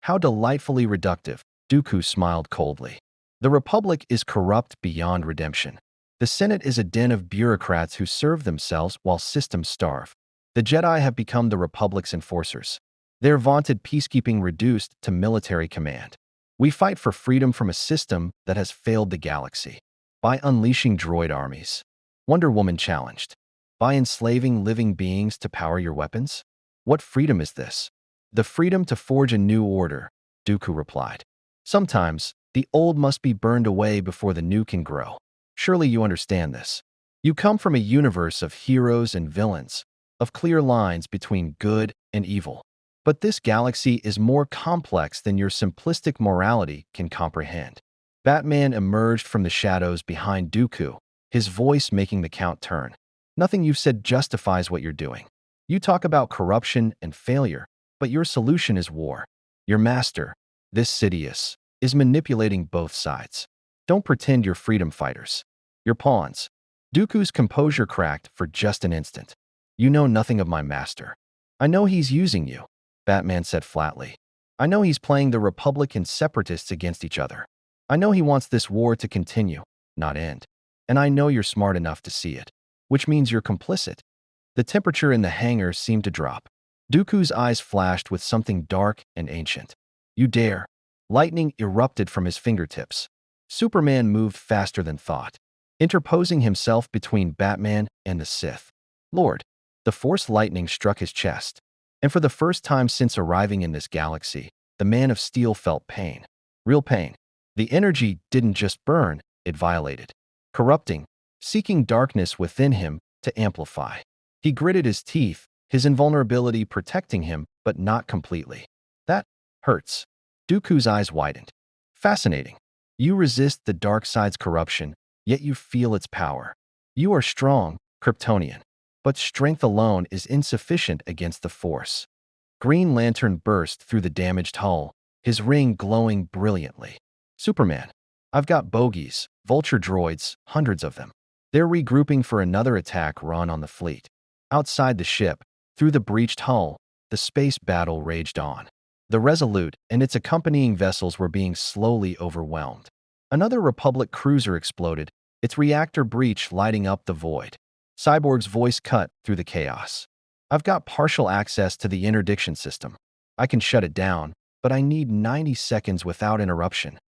How delightfully reductive, Dooku smiled coldly. The Republic is corrupt beyond redemption. The Senate is a den of bureaucrats who serve themselves while systems starve. The Jedi have become the Republic's enforcers. Their vaunted peacekeeping reduced to military command. We fight for freedom from a system that has failed the galaxy. By unleashing droid armies. Wonder Woman challenged. By enslaving living beings to power your weapons? What freedom is this? The freedom to forge a new order, Dooku replied. Sometimes, the old must be burned away before the new can grow. Surely you understand this. You come from a universe of heroes and villains, of clear lines between good and evil. But this galaxy is more complex than your simplistic morality can comprehend. Batman emerged from the shadows behind Dooku, his voice making the count turn. Nothing you've said justifies what you're doing. You talk about corruption and failure, but your solution is war. Your master, this Sidious, is manipulating both sides. Don't pretend you're freedom fighters. You're pawns. Dooku's composure cracked for just an instant. You know nothing of my master. I know he's using you, Batman said flatly. I know he's playing the Republic and Separatists against each other. I know he wants this war to continue, not end. And I know you're smart enough to see it, which means you're complicit. The temperature in the hangar seemed to drop. Dooku's eyes flashed with something dark and ancient. You dare. Lightning erupted from his fingertips. Superman moved faster than thought, interposing himself between Batman and the Sith. Lord, the Force lightning struck his chest. And for the first time since arriving in this galaxy, the Man of Steel felt pain. Real pain. The energy didn't just burn, it violated. Corrupting, seeking darkness within him to amplify. He gritted his teeth, his invulnerability protecting him, but not completely. That hurts. Dooku's eyes widened. Fascinating. You resist the dark side's corruption, yet you feel its power. You are strong, Kryptonian. But strength alone is insufficient against the Force. Green Lantern burst through the damaged hull, his ring glowing brilliantly. Superman. I've got bogies, vulture droids, hundreds of them. They're regrouping for another attack run on the fleet. Outside the ship, through the breached hull, the space battle raged on. The Resolute and its accompanying vessels were being slowly overwhelmed. Another Republic cruiser exploded, its reactor breach lighting up the void. Cyborg's voice cut through the chaos. I've got partial access to the interdiction system. I can shut it down, but I need 90 seconds without interruption.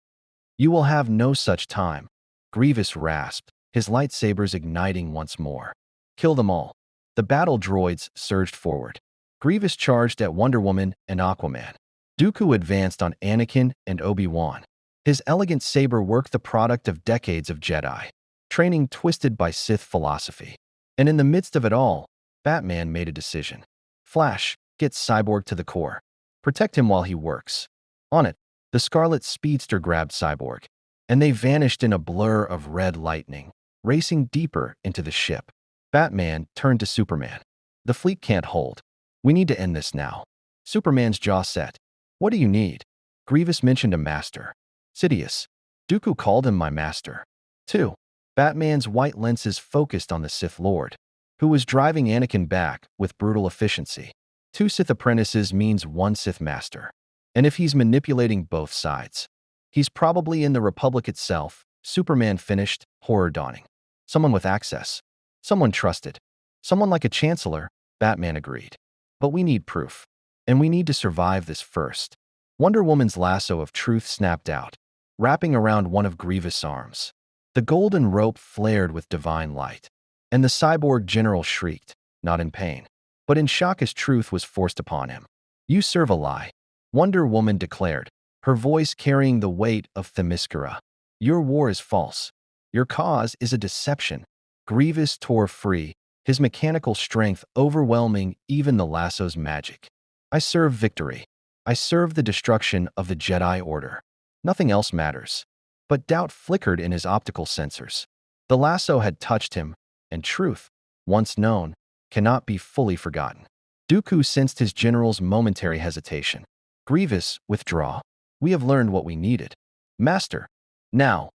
You will have no such time, Grievous rasped, his lightsabers igniting once more. Kill them all. The battle droids surged forward. Grievous charged at Wonder Woman and Aquaman. Dooku advanced on Anakin and Obi-Wan. His elegant saber worked the product of decades of Jedi training twisted by Sith philosophy. And in the midst of it all, Batman made a decision. Flash, get Cyborg to the core. Protect him while he works. On it, the Scarlet Speedster grabbed Cyborg, and they vanished in a blur of red lightning, racing deeper into the ship. Batman turned to Superman. The fleet can't hold. We need to end this now. Superman's jaw set. What do you need? Grievous mentioned a master. Sidious. Dooku called him my master. 2. Batman's white lenses focused on the Sith Lord, who was driving Anakin back with brutal efficiency. 2 Sith apprentices means 1 Sith master. And if he's manipulating both sides, he's probably in the Republic itself. Superman finished, horror dawning. Someone with access. Someone trusted. Someone like a chancellor, Batman agreed. But we need proof. And we need to survive this first. Wonder Woman's lasso of truth snapped out, wrapping around one of Grievous' arms. The golden rope flared with divine light. And the cyborg general shrieked, not in pain, but in shock as truth was forced upon him. You serve a lie, Wonder Woman declared, her voice carrying the weight of Themyscira. Your war is false. Your cause is a deception. Grievous tore free, his mechanical strength overwhelming even the lasso's magic. I serve victory. I serve the destruction of the Jedi Order. Nothing else matters. But doubt flickered in his optical sensors. The lasso had touched him, and truth, once known, cannot be fully forgotten. Dooku sensed his general's momentary hesitation. Grievous, withdraw. We have learned what we needed. Master. Now.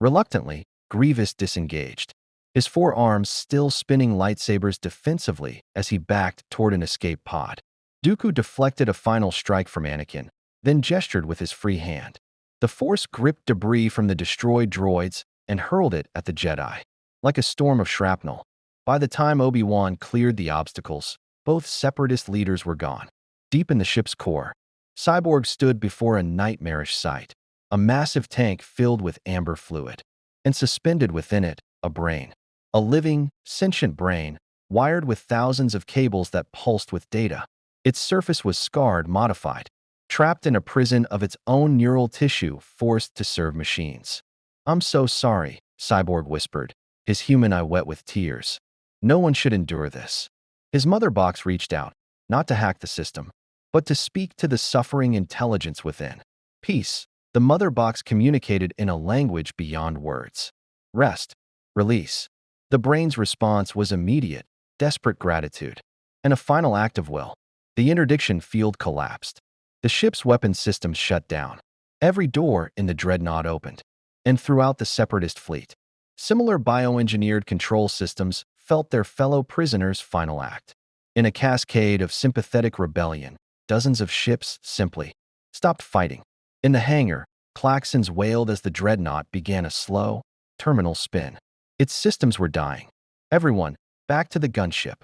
Reluctantly, Grievous disengaged, his forearms still spinning lightsabers defensively as he backed toward an escape pod. Dooku deflected a final strike from Anakin, then gestured with his free hand. The Force gripped debris from the destroyed droids and hurled it at the Jedi, like a storm of shrapnel. By the time Obi-Wan cleared the obstacles, both Separatist leaders were gone. Deep in the ship's core, Cyborg stood before a nightmarish sight, a massive tank filled with amber fluid, and suspended within it, a brain. A living, sentient brain, wired with thousands of cables that pulsed with data. Its surface was scarred, modified, trapped in a prison of its own neural tissue, forced to serve machines. I'm so sorry, Cyborg whispered, his human eye wet with tears. No one should endure this. His mother box reached out, not to hack the system, but to speak to the suffering intelligence within. Peace. The mother box communicated in a language beyond words. Rest. Release. The brain's response was immediate, desperate gratitude, and a final act of will. The interdiction field collapsed. The ship's weapons systems shut down. Every door in the dreadnought opened. And throughout the Separatist fleet, similar bioengineered control systems felt their fellow prisoners' final act. In a cascade of sympathetic rebellion, dozens of ships simply stopped fighting. In the hangar, klaxons wailed as the dreadnought began a slow, terminal spin. Its systems were dying. Everyone, back to the gunship.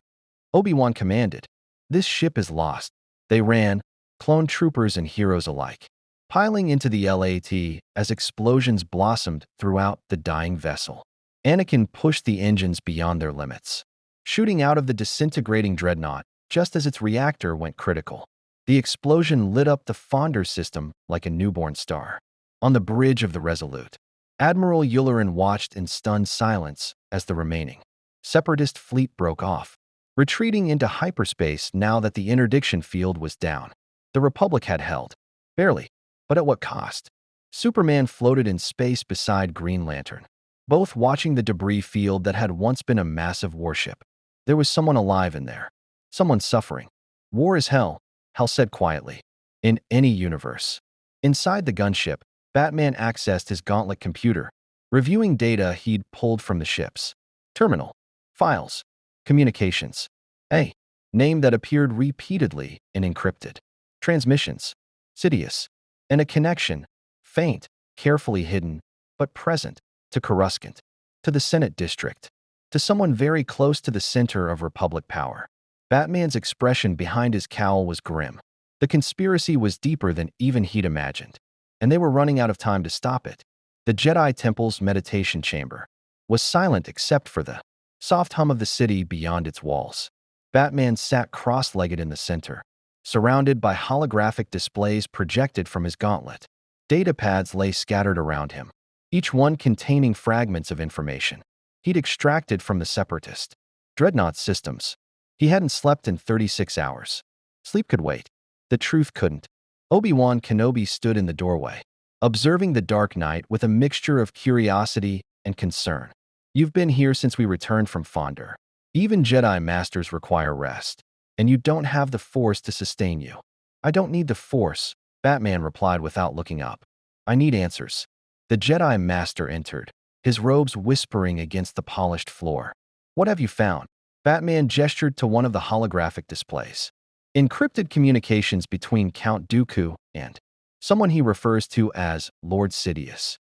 Obi-Wan commanded. This ship is lost. They ran, clone troopers and heroes alike, piling into the LAT as explosions blossomed throughout the dying vessel. Anakin pushed the engines beyond their limits, shooting out of the disintegrating dreadnought just as its reactor went critical. The explosion lit up the Fonder system like a newborn star. On the bridge of the Resolute, Admiral Yularen watched in stunned silence as the remaining Separatist fleet broke off, retreating into hyperspace now that the interdiction field was down. The Republic had held, barely, but at what cost? Superman floated in space beside Green Lantern, both watching the debris field that had once been a massive warship. There was someone alive in there, someone suffering. War is hell, Hal said quietly. In any universe. Inside the gunship, Batman accessed his gauntlet computer, reviewing data he'd pulled from the ship's terminal, files, communications. A name that appeared repeatedly in encrypted transmissions, Sidious, and a connection, faint, carefully hidden, but present, to Coruscant, to the Senate District, to someone very close to the center of Republic power. Batman's expression behind his cowl was grim. The conspiracy was deeper than even he'd imagined, and they were running out of time to stop it. The Jedi Temple's meditation chamber was silent except for the soft hum of the city beyond its walls. Batman sat cross-legged in the center, surrounded by holographic displays projected from his gauntlet. Data pads lay scattered around him, each one containing fragments of information he'd extracted from the Separatist dreadnought systems. He hadn't slept in 36 hours. Sleep could wait. The truth couldn't. Obi-Wan Kenobi stood in the doorway, observing the dark night with a mixture of curiosity and concern. You've been here since we returned from Fonder. Even Jedi Masters require rest, and you don't have the Force to sustain you. I don't need the Force, Batman replied without looking up. I need answers. The Jedi Master entered, his robes whispering against the polished floor. What have you found? Batman gestured to one of the holographic displays. Encrypted communications between Count Dooku and someone he refers to as Lord Sidious.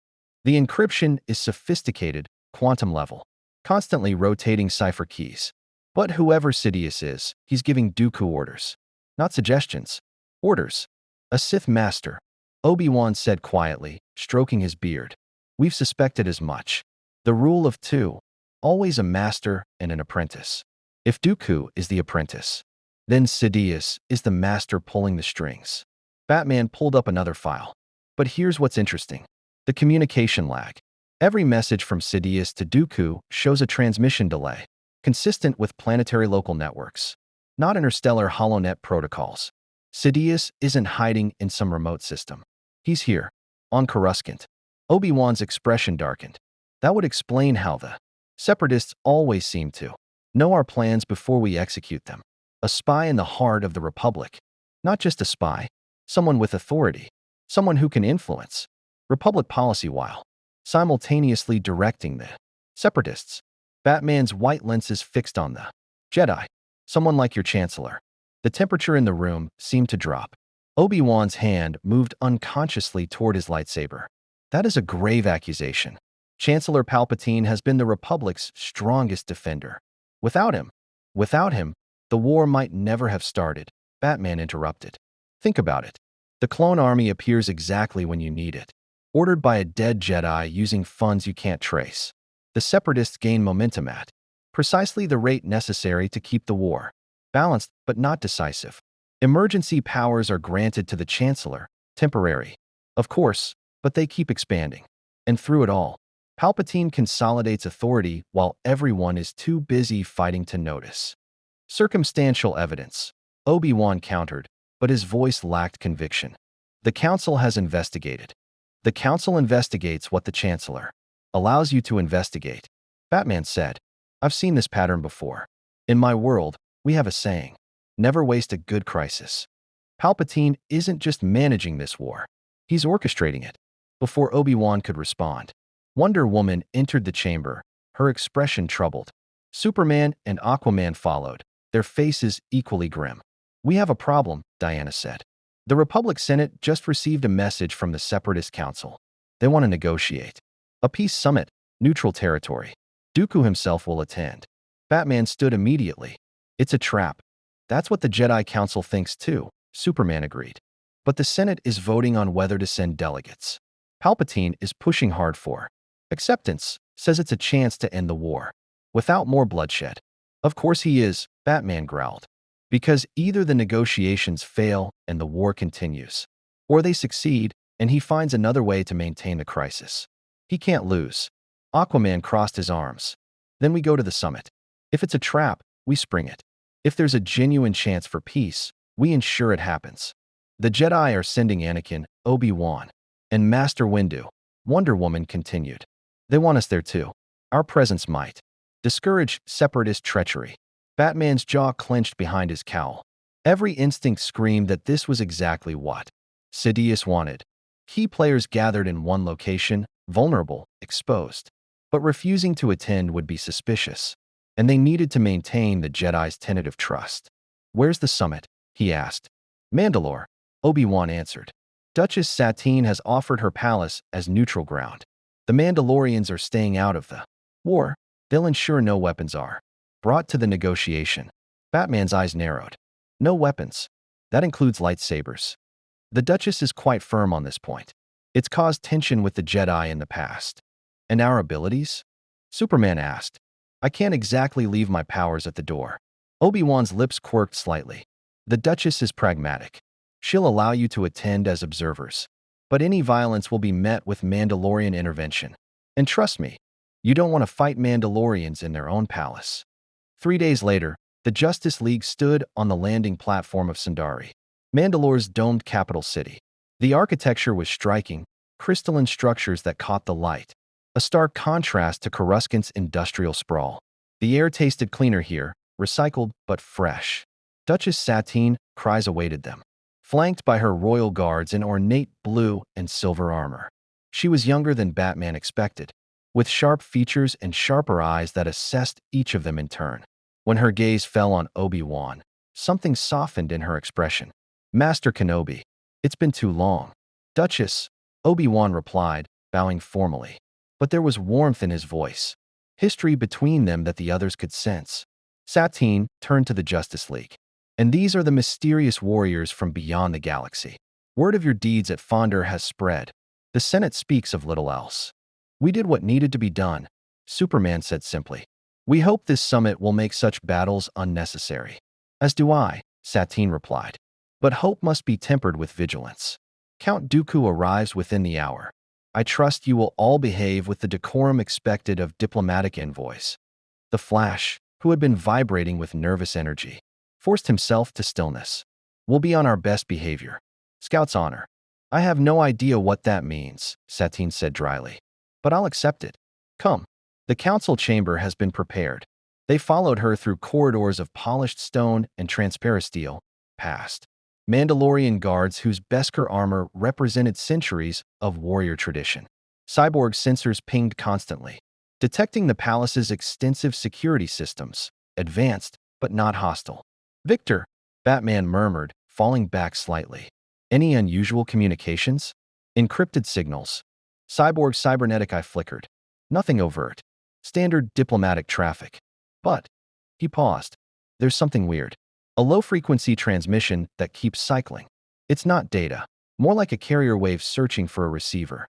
The encryption is sophisticated, quantum level, constantly rotating cipher keys. But whoever Sidious is, he's giving Dooku orders. Not suggestions. Orders. A Sith Master, Obi-Wan said quietly, stroking his beard. We've suspected as much. The rule of two. Always a master and an apprentice. If Dooku is the apprentice, then Sidious is the master pulling the strings. Batman pulled up another file. But here's what's interesting. The communication lag. Every message from Sidious to Dooku shows a transmission delay, consistent with planetary local networks, not interstellar HoloNet protocols. Sidious isn't hiding in some remote system. He's here, on Coruscant. Obi-Wan's expression darkened. That would explain how the Separatists always seem to know our plans before we execute them. A spy in the heart of the Republic. Not just a spy, someone with authority, someone who can influence Republic policy while simultaneously directing the Separatists. Batman's white lenses fixed on the Jedi. Someone like your Chancellor. The temperature in the room seemed to drop. Obi-Wan's hand moved unconsciously toward his lightsaber. That is a grave accusation. Chancellor Palpatine has been the Republic's strongest defender. Without him, the war might never have started. Batman interrupted. Think about it. The clone army appears exactly when you need it. Ordered by a dead Jedi using funds you can't trace. The Separatists gain momentum at precisely the rate necessary to keep the war balanced but not decisive. Emergency powers are granted to the Chancellor, temporary, of course, but they keep expanding. And through it all, Palpatine consolidates authority while everyone is too busy fighting to notice. Circumstantial evidence. Obi-Wan countered, but his voice lacked conviction. The Council has investigated. The Council investigates what the Chancellor allows you to investigate. Batman said, I've seen this pattern before. In my world, we have a saying, never waste a good crisis. Palpatine isn't just managing this war. He's orchestrating it. Before Obi-Wan could respond, Wonder Woman entered the chamber, her expression troubled. Superman and Aquaman followed, their faces equally grim. We have a problem, Diana said. The Republic Senate just received a message from the Separatist Council. They want to negotiate. A peace summit, neutral territory. Dooku himself will attend. Batman stood immediately. It's a trap. That's what the Jedi Council thinks too, Superman agreed. But the Senate is voting on whether to send delegates. Palpatine is pushing hard for acceptance, says it's a chance to end the war without more bloodshed. Of course he is, Batman growled. Because either the negotiations fail and the war continues, or they succeed and he finds another way to maintain the crisis. He can't lose. Aquaman crossed his arms. Then we go to the summit. If it's a trap, we spring it. If there's a genuine chance for peace, we ensure it happens. The Jedi are sending Anakin, Obi-Wan, and Master Windu. Wonder Woman continued. They want us there too. Our presence might discourage Separatist treachery. Batman's jaw clenched behind his cowl. Every instinct screamed that this was exactly what Sidious wanted. Key players gathered in one location, vulnerable, exposed. But refusing to attend would be suspicious, and they needed to maintain the Jedi's tentative trust. Where's the summit? He asked. Mandalore, Obi-Wan answered. Duchess Satine has offered her palace as neutral ground. The Mandalorians are staying out of the war. They'll ensure no weapons are brought to the negotiation. Batman's eyes narrowed. No weapons. That includes lightsabers. The Duchess is quite firm on this point. It's caused tension with the Jedi in the past. And our abilities? Superman asked. I can't exactly leave my powers at the door. Obi-Wan's lips quirked slightly. The Duchess is pragmatic. She'll allow you to attend as observers. But any violence will be met with Mandalorian intervention. And trust me, you don't want to fight Mandalorians in their own palace. 3 days later, the Justice League stood on the landing platform of Sundari, Mandalore's domed capital city. The architecture was striking, crystalline structures that caught the light, a stark contrast to Coruscant's industrial sprawl. The air tasted cleaner here, recycled but fresh. Duchess Satine cries awaited them, flanked by her royal guards in ornate blue and silver armor. She was younger than Batman expected, with sharp features and sharper eyes that assessed each of them in turn. When her gaze fell on Obi-Wan, something softened in her expression. Master Kenobi, it's been too long. Duchess, Obi-Wan replied, bowing formally. But there was warmth in his voice, history between them that the others could sense. Satine turned to the Justice League. And these are the mysterious warriors from beyond the galaxy. Word of your deeds at Fondor has spread. The Senate speaks of little else. We did what needed to be done, Superman said simply. We hope this summit will make such battles unnecessary. As do I, Satine replied. But hope must be tempered with vigilance. Count Dooku arrives within the hour. I trust you will all behave with the decorum expected of diplomatic envoys. The Flash, who had been vibrating with nervous energy, forced himself to stillness. We'll be on our best behavior. Scout's honor. I have no idea what that means, Satine said dryly. But I'll accept it. Come. The council chamber has been prepared. They followed her through corridors of polished stone and transparent steel, past Mandalorian guards whose Beskar armor represented centuries of warrior tradition. Cyborg sensors pinged constantly, detecting the palace's extensive security systems, advanced but not hostile. Victor, Batman murmured, falling back slightly. Any unusual communications? Encrypted signals. Cyborg's cybernetic eye flickered. Nothing overt. Standard diplomatic traffic. But, he paused. There's something weird. A low-frequency transmission that keeps cycling. It's not data, more like a carrier wave searching for a receiver.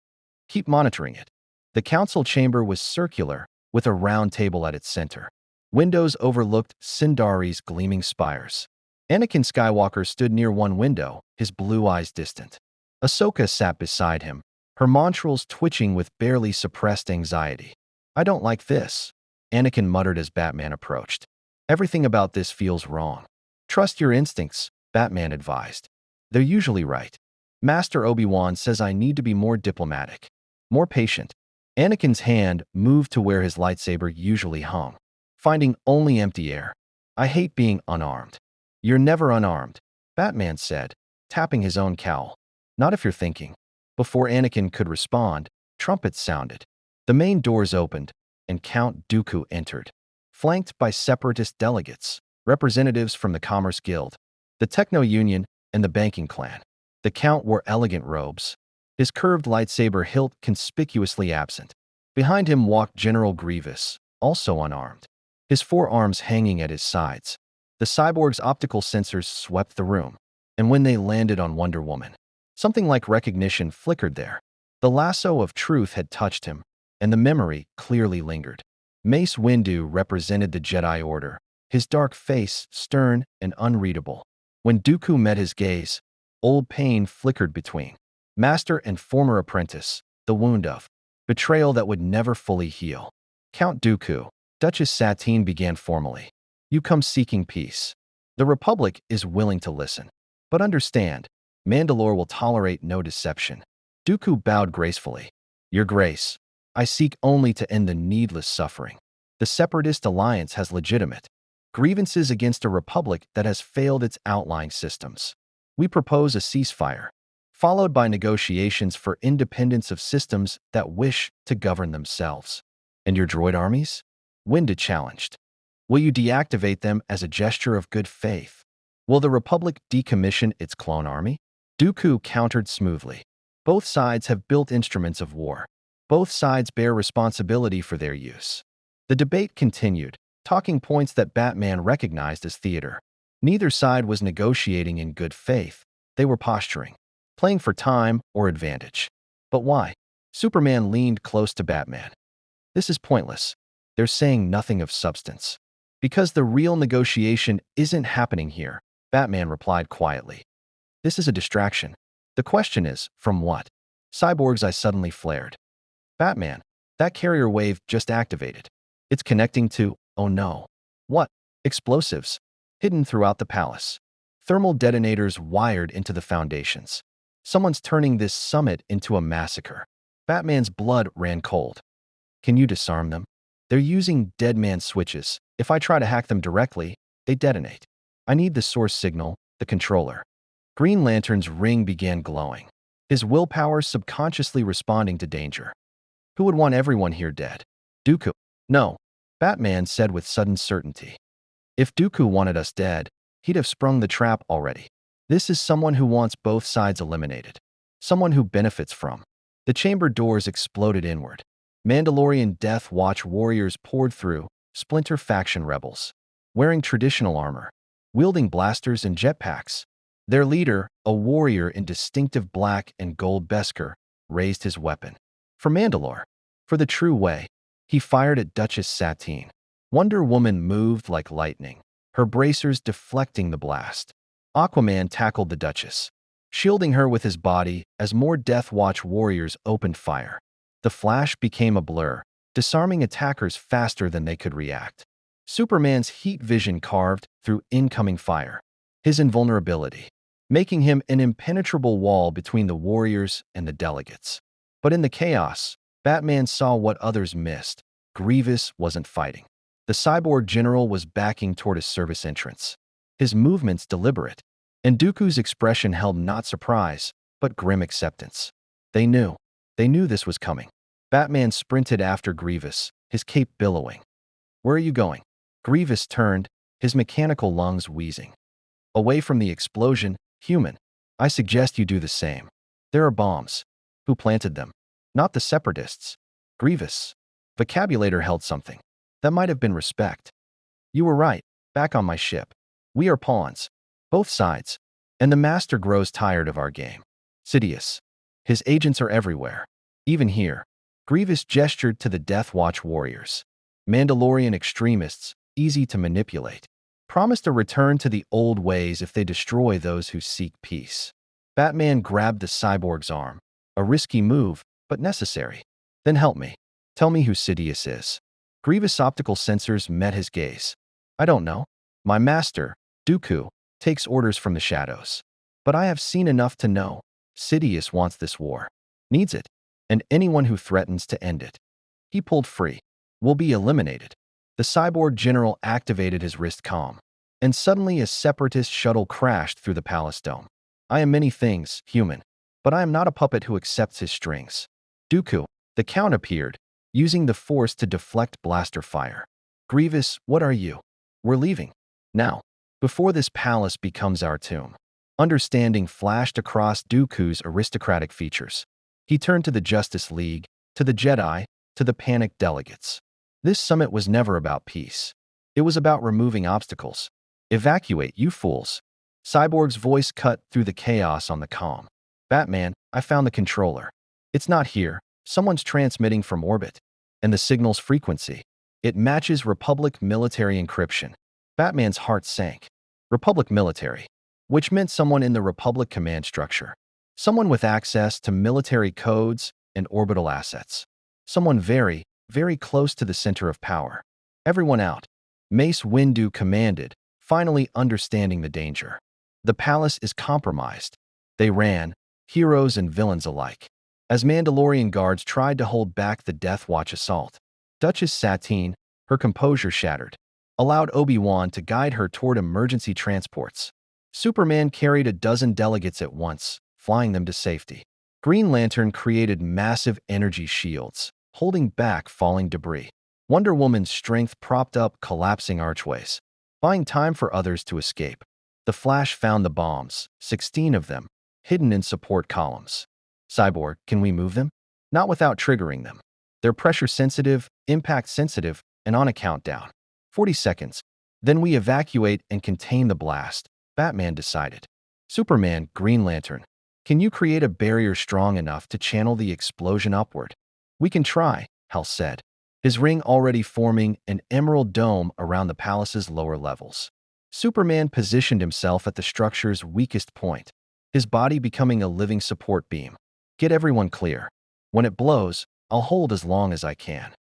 Keep monitoring it. The council chamber was circular, with a round table at its center. Windows overlooked Sindari's gleaming spires. Anakin Skywalker stood near one window, his blue eyes distant. Ahsoka sat beside him, her montrals twitching with barely suppressed anxiety. I don't like this, Anakin muttered as Batman approached. Everything about this feels wrong. Trust your instincts, Batman advised. They're usually right. Master Obi-Wan says I need to be more diplomatic, more patient. Anakin's hand moved to where his lightsaber usually hung, finding only empty air. I hate being unarmed. You're never unarmed, Batman said, tapping his own cowl. Not if you're thinking. Before Anakin could respond, trumpets sounded. The main doors opened, and Count Dooku entered, flanked by separatist delegates, representatives from the Commerce Guild, the Techno Union, and the Banking Clan. The Count wore elegant robes, his curved lightsaber hilt conspicuously absent. Behind him walked General Grievous, also unarmed, his forearms hanging at his sides. The cyborg's optical sensors swept the room, and when they landed on Wonder Woman, something like recognition flickered there. The lasso of truth had touched him, and the memory clearly lingered. Mace Windu represented the Jedi Order, his dark face stern and unreadable. When Dooku met his gaze, old pain flickered between master and former apprentice, the wound of betrayal that would never fully heal. Count Dooku, Duchess Satine began formally. You come seeking peace. The Republic is willing to listen. But understand, Mandalore will tolerate no deception. Dooku bowed gracefully. Your Grace, I seek only to end the needless suffering. The Separatist Alliance has legitimate grievances against a republic that has failed its outlying systems. We propose a ceasefire, followed by negotiations for independence of systems that wish to govern themselves. And your droid armies? Windu challenged. Will you deactivate them as a gesture of good faith? Will the Republic decommission its clone army? Dooku countered smoothly. Both sides have built instruments of war. Both sides bear responsibility for their use. The debate continued, talking points that Batman recognized as theater. Neither side was negotiating in good faith. They were posturing, playing for time or advantage. But why? Superman leaned close to Batman. This is pointless. They're saying nothing of substance. Because the real negotiation isn't happening here, Batman replied quietly. This is a distraction. The question is, from what? Cyborg's eye suddenly flared. Batman, that carrier wave just activated. It's connecting to, oh no. What? Explosives. Hidden throughout the palace. Thermal detonators wired into the foundations. Someone's turning this summit into a massacre. Batman's blood ran cold. Can you disarm them? They're using dead man switches. If I try to hack them directly, they detonate. I need the source signal, the controller. Green Lantern's ring began glowing, his willpower subconsciously responding to danger. Who would want everyone here dead? Dooku. No, Batman said with sudden certainty. If Dooku wanted us dead, he'd have sprung the trap already. This is someone who wants both sides eliminated. Someone who benefits from. The chamber doors exploded inward. Mandalorian Death Watch warriors poured through, splinter faction rebels, wearing traditional armor, wielding blasters and jetpacks. Their leader, a warrior in distinctive black and gold Beskar, raised his weapon. For Mandalore, for the true way, he fired at Duchess Satine. Wonder Woman moved like lightning, her bracers deflecting the blast. Aquaman tackled the Duchess, shielding her with his body as more Death Watch warriors opened fire. The flash became a blur, disarming attackers faster than they could react. Superman's heat vision carved through incoming fire. His invulnerability. making him an impenetrable wall between the warriors and the delegates. But in the chaos, Batman saw what others missed. Grievous wasn't fighting. The cyborg general was backing toward his service entrance. His movements deliberate, and Dooku's expression held not surprise, but grim acceptance. They knew. They knew this was coming. Batman sprinted after Grievous, his cape billowing. "Where are you going?" Grievous turned, his mechanical lungs wheezing. "Away from the explosion, human. I suggest you do the same. There are bombs. Who planted them? Not the Separatists. Grievous." Vocabulator held something. That might have been respect. "You were right. Back on my ship. We are pawns. Both sides. And the Master grows tired of our game. Sidious. His agents are everywhere. Even here." Grievous gestured to the Death Watch warriors. Mandalorian extremists, easy to manipulate. Promised a return to the old ways if they destroy those who seek peace. Batman grabbed the cyborg's arm. A risky move, but necessary. "Then help me. Tell me who Sidious is." Grievous' optical sensors met his gaze. "I don't know. My master, Dooku, takes orders from the shadows. But I have seen enough to know. Sidious wants this war. Needs it. And anyone who threatens to end it. He pulled free. Will be eliminated." The cyborg general activated his wrist comm. And suddenly a separatist shuttle crashed through the palace dome. "I am many things, human. But I am not a puppet who accepts his strings." Dooku, the Count appeared, using the Force to deflect blaster fire. "Grievous, what are you? We're leaving. Now. Before this palace becomes our tomb." Understanding flashed across Dooku's aristocratic features. He turned to the Justice League, to the Jedi, to the panicked delegates. This summit was never about peace. It was about removing obstacles. "Evacuate, you fools." Cyborg's voice cut through the chaos on the comm. "Batman, I found the controller. It's not here. Someone's transmitting from orbit. And the signal's frequency. It matches Republic military encryption." Batman's heart sank. Republic military. Which meant someone in the Republic command structure. Someone with access to military codes and orbital assets. Someone very, very close to the center of power. "Everyone out." Mace Windu commanded, finally understanding the danger. "The palace is compromised." They ran, heroes and villains alike. As Mandalorian guards tried to hold back the Death Watch assault, Duchess Satine, her composure shattered, allowed Obi-Wan to guide her toward emergency transports. Superman carried a dozen delegates at once, flying them to safety. Green Lantern created massive energy shields, holding back falling debris. Wonder Woman's strength propped up collapsing archways, buying time for others to escape. The Flash found the bombs, 16 of them, hidden in support columns. "Cyborg, can we move them?" "Not without triggering them. They're pressure-sensitive, impact-sensitive, and on a countdown. 40 seconds. Then we evacuate and contain the blast," Batman decided. "Superman, Green Lantern, can you create a barrier strong enough to channel the explosion upward?" "We can try," Hal said, his ring already forming an emerald dome around the palace's lower levels. Superman positioned himself at the structure's weakest point, his body becoming a living support beam. "Get everyone clear. When it blows, I'll hold as long as I can."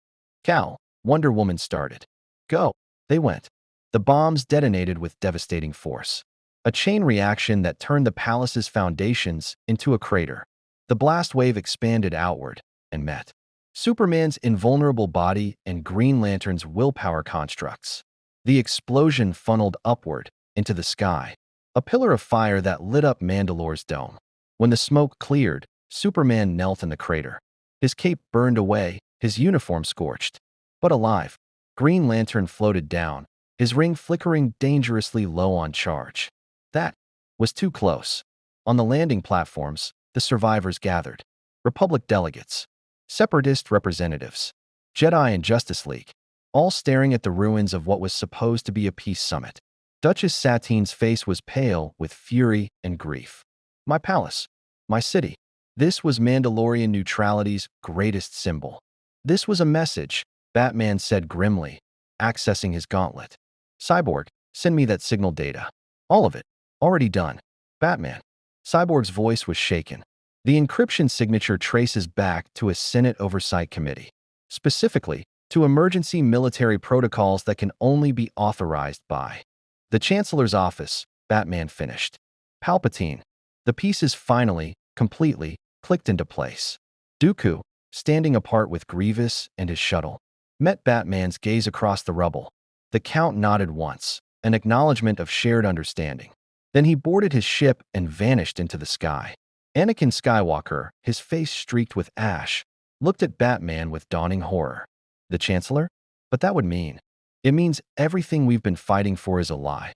"Cal," Wonder Woman started. "Go." They went. The bombs detonated with devastating force. A chain reaction that turned the palace's foundations into a crater. The blast wave expanded outward and met Superman's invulnerable body and Green Lantern's willpower constructs. The explosion funneled upward into the sky, a pillar of fire that lit up Mandalore's dome. When the smoke cleared, Superman knelt in the crater. His cape burned away, his uniform scorched. But alive, Green Lantern floated down, his ring flickering dangerously low on charge. That was too close. On the landing platforms, the survivors gathered. Republic delegates, Separatist representatives, Jedi and Justice League, all staring at the ruins of what was supposed to be a peace summit. Duchess Satine's face was pale with fury and grief. "My palace. My city." This was Mandalorian neutrality's greatest symbol. "This was a message," Batman said grimly, accessing his gauntlet. "Cyborg, send me that signal data." "All of it. Already done." "Batman." Cyborg's voice was shaken. "The encryption signature traces back to a Senate Oversight Committee. Specifically, to emergency military protocols that can only be authorized by the Chancellor's office," Batman finished. Palpatine. The pieces finally, completely, clicked into place. Dooku, standing apart with Grievous and his shuttle, met Batman's gaze across the rubble. The Count nodded once, an acknowledgement of shared understanding. Then he boarded his ship and vanished into the sky. Anakin Skywalker, his face streaked with ash, looked at Batman with dawning horror. The Chancellor? But that would mean. It means everything we've been fighting for is a lie.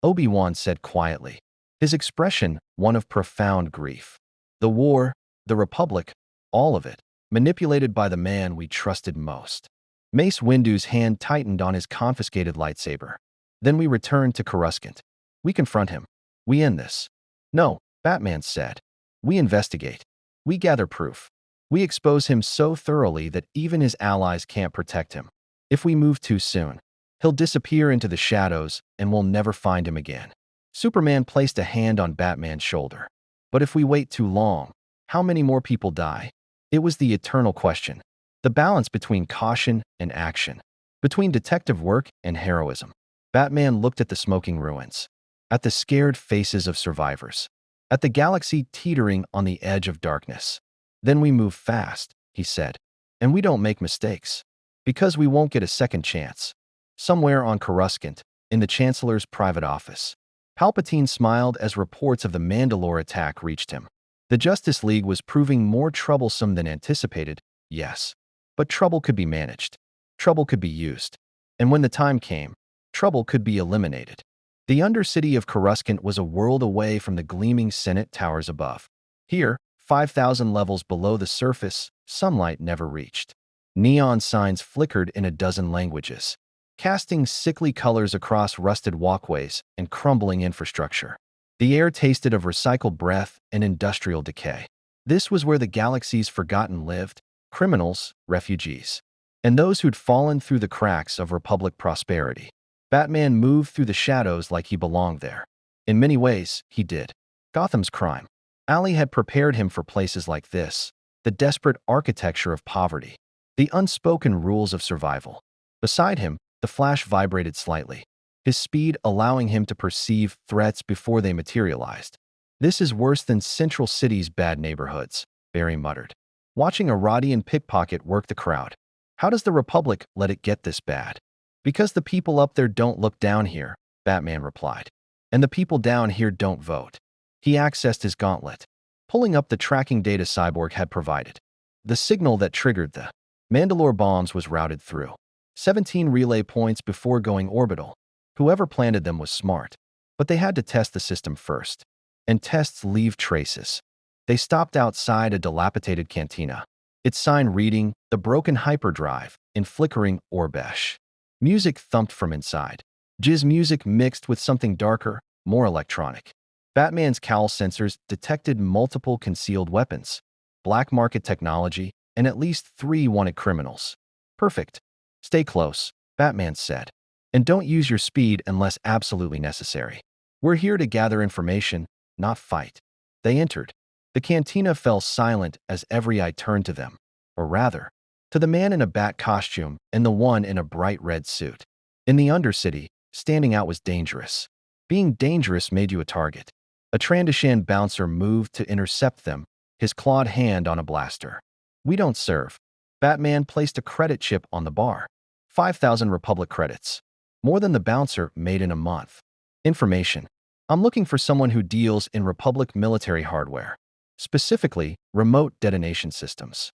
Obi-Wan said quietly, his expression one of profound grief. The war, the Republic, all of it, manipulated by the man we trusted most. Mace Windu's hand tightened on his confiscated lightsaber. Then we return to Coruscant. We confront him. We end this. No, Batman said. We investigate. We gather proof. We expose him so thoroughly that even his allies can't protect him. If we move too soon, he'll disappear into the shadows and we'll never find him again. Superman placed a hand on Batman's shoulder. But if we wait too long, how many more people die? It was the eternal question. The balance between caution and action. Between detective work and heroism. Batman looked at the smoking ruins. At the scared faces of survivors. At the galaxy teetering on the edge of darkness. Then we move fast, he said. And we don't make mistakes. Because we won't get a second chance. Somewhere on Coruscant, in the Chancellor's private office. Palpatine smiled as reports of the Mandalore attack reached him. The Justice League was proving more troublesome than anticipated, yes. But trouble could be managed. Trouble could be used. And when the time came, trouble could be eliminated. The Undercity of Coruscant was a world away from the gleaming Senate towers above. Here, 5,000 levels below the surface, sunlight never reached. Neon signs flickered in a dozen languages, casting sickly colors across rusted walkways and crumbling infrastructure. The air tasted of recycled breath and industrial decay. This was where the galaxy's forgotten lived, criminals, refugees, and those who'd fallen through the cracks of Republic prosperity. Batman moved through the shadows like he belonged there. In many ways, he did. Gotham's crime. Ali had prepared him for places like this, the desperate architecture of poverty, the unspoken rules of survival. Beside him, the Flash vibrated slightly, his speed allowing him to perceive threats before they materialized. This is worse than Central City's bad neighborhoods, Barry muttered, watching a Rodian pickpocket work the crowd. How does the Republic let it get this bad? Because the people up there don't look down here, Batman replied. And the people down here don't vote. He accessed his gauntlet, pulling up the tracking data Cyborg had provided. The signal that triggered the Mandalore bombs was routed through 17 relay points before going orbital. Whoever planted them was smart. But they had to test the system first. And tests leave traces. They stopped outside a dilapidated cantina, its sign reading, "The Broken Hyperdrive," in flickering orbesh. Music thumped from inside. Jizz music mixed with something darker, more electronic. Batman's cowl sensors detected multiple concealed weapons, black market technology, and at least 3 wanted criminals. Perfect. Stay close, Batman said. And don't use your speed unless absolutely necessary. We're here to gather information, not fight. They entered. The cantina fell silent as every eye turned to them, or rather, to the man in a bat costume and the one in a bright red suit. In the Undercity, standing out was dangerous. Being dangerous made you a target. A Trandoshan bouncer moved to intercept them, his clawed hand on a blaster. We don't serve. Batman placed a credit chip on the bar. 5,000 Republic credits. More than the bouncer made in a month. Information. I'm looking for someone who deals in Republic military hardware. Specifically, remote detonation systems.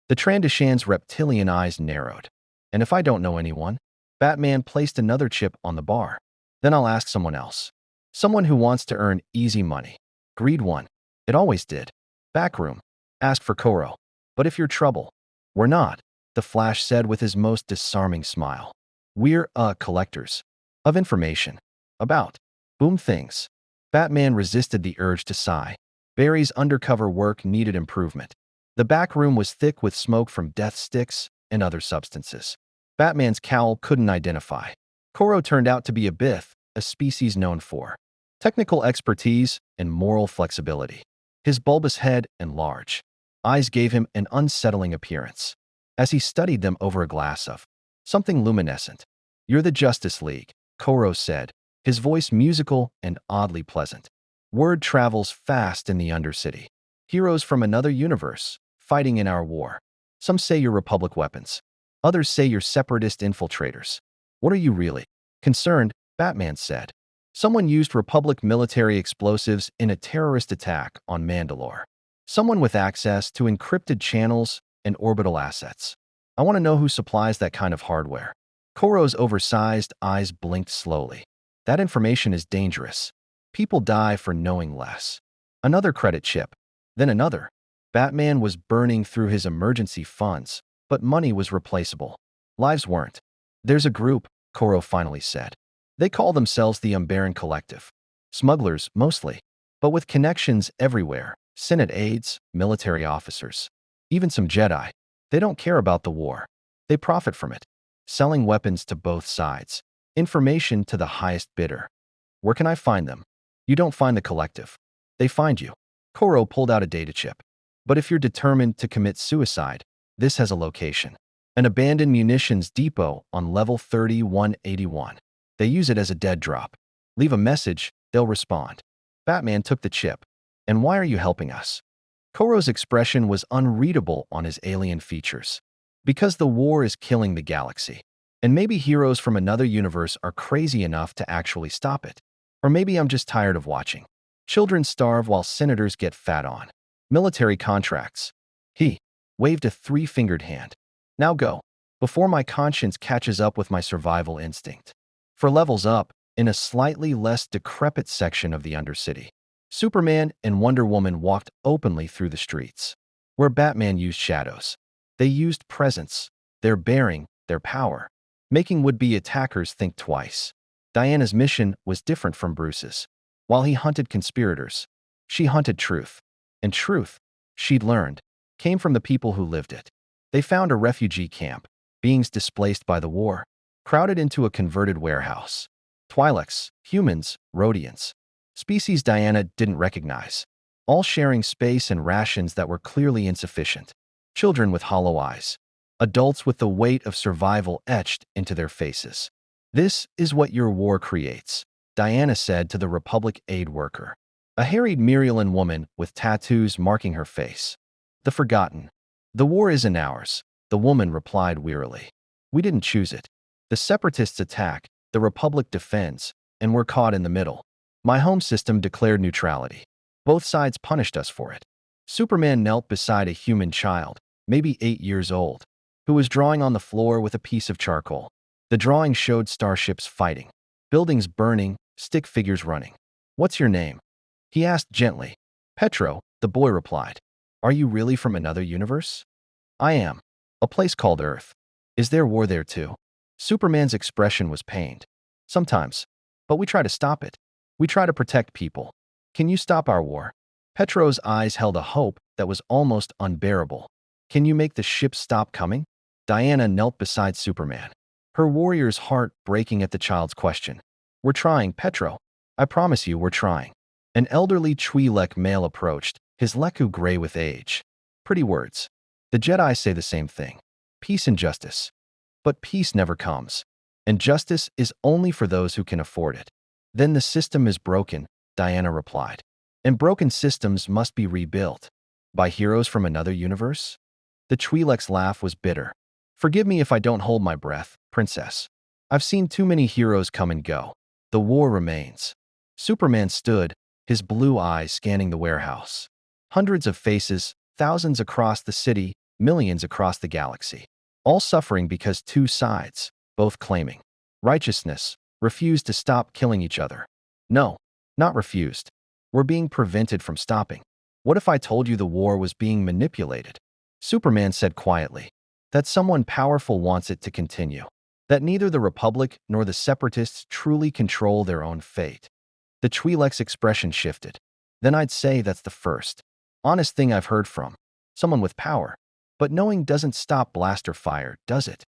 The Trandoshan's reptilian eyes narrowed. And if I don't know anyone, Batman placed another chip on the bar. Then I'll ask someone else. Someone who wants to earn easy money. Greed won. It always did. Backroom. Ask for Koro. But if you're trouble, we're not, the Flash said with his most disarming smile. We're, collectors. Of information. About. Boom things. Batman resisted the urge to sigh. Barry's undercover work needed improvement. The back room was thick with smoke from death sticks and other substances. Batman's cowl couldn't identify. Koro turned out to be a Bith, a species known for technical expertise and moral flexibility. His bulbous head and large eyes gave him an unsettling appearance. As he studied them over a glass of something luminescent. You're the Justice League, Koro said, his voice musical and oddly pleasant. Word travels fast in the Undercity. Heroes from another universe, fighting in our war. Some say you're Republic weapons. Others say you're separatist infiltrators. What are you really? Concerned, Batman said. Someone used Republic military explosives in a terrorist attack on Mandalore. Someone with access to encrypted channels and orbital assets. I want to know who supplies that kind of hardware. Koro's oversized eyes blinked slowly. That information is dangerous. People die for knowing less. Another credit chip. Then another. Batman was burning through his emergency funds, but money was replaceable. Lives weren't. There's a group, Koro finally said. They call themselves the Umbaran Collective. Smugglers, mostly, but with connections everywhere. Senate aides, military officers, even some Jedi. They don't care about the war. They profit from it, selling weapons to both sides, information to the highest bidder. Where can I find them? You don't find the collective. They find you. Koro pulled out a data chip. But if you're determined to commit suicide, this has a location. An abandoned munitions depot on level 3181. They use it as a dead drop. Leave a message, they'll respond. Batman took the chip. And why are you helping us? Koro's expression was unreadable on his alien features. Because the war is killing the galaxy. And maybe heroes from another universe are crazy enough to actually stop it. Or maybe I'm just tired of watching. Children starve while senators get fat on. Military contracts. He waved a three-fingered hand. Now go, before my conscience catches up with my survival instinct. For levels up, in a slightly less decrepit section of the Undercity, Superman and Wonder Woman walked openly through the streets. Where Batman used shadows, they used presence, their bearing, their power, making would-be attackers think twice. Diana's mission was different from Bruce's. While he hunted conspirators, she hunted truth. And truth, she'd learned, came from the people who lived it. They found a refugee camp, beings displaced by the war, crowded into a converted warehouse. Twi'leks, humans, Rhodians. Species Diana didn't recognize, all sharing space and rations that were clearly insufficient. Children with hollow eyes. Adults with the weight of survival etched into their faces. This is what your war creates, Diana said to the Republic aid worker. A harried Myriolan woman with tattoos marking her face. The forgotten. The war isn't ours, the woman replied wearily. We didn't choose it. The Separatists attack, the Republic defends, and we're caught in the middle. My home system declared neutrality. Both sides punished us for it. Superman knelt beside a human child, maybe 8 years old, who was drawing on the floor with a piece of charcoal. The drawing showed starships fighting, buildings burning, stick figures running. What's your name? He asked gently. Petro, the boy replied. Are you really from another universe? I am. A place called Earth. Is there war there too? Superman's expression was pained. Sometimes. But we try to stop it. We try to protect people. Can you stop our war? Petro's eyes held a hope that was almost unbearable. Can you make the ships stop coming? Diana knelt beside Superman, her warrior's heart breaking at the child's question. We're trying, Petro. I promise you we're trying. An elderly Twi'lek male approached, his leku gray with age. Pretty words. The Jedi say the same thing. Peace and justice. But peace never comes. And justice is only for those who can afford it. Then the system is broken, Diana replied. And broken systems must be rebuilt. By heroes from another universe? The Twi'lek's laugh was bitter. Forgive me if I don't hold my breath, princess. I've seen too many heroes come and go. The war remains. Superman stood, his blue eyes scanning the warehouse. Hundreds of faces, thousands across the city, millions across the galaxy. All suffering because two sides, both claiming righteousness, refused to stop killing each other. No, not refused. We're being prevented from stopping. What if I told you the war was being manipulated? Superman said quietly. That someone powerful wants it to continue. That neither the Republic nor the Separatists truly control their own fate. The Twi'lek's expression shifted. Then I'd say that's the first honest thing I've heard from someone with power. But knowing doesn't stop blaster fire, does it?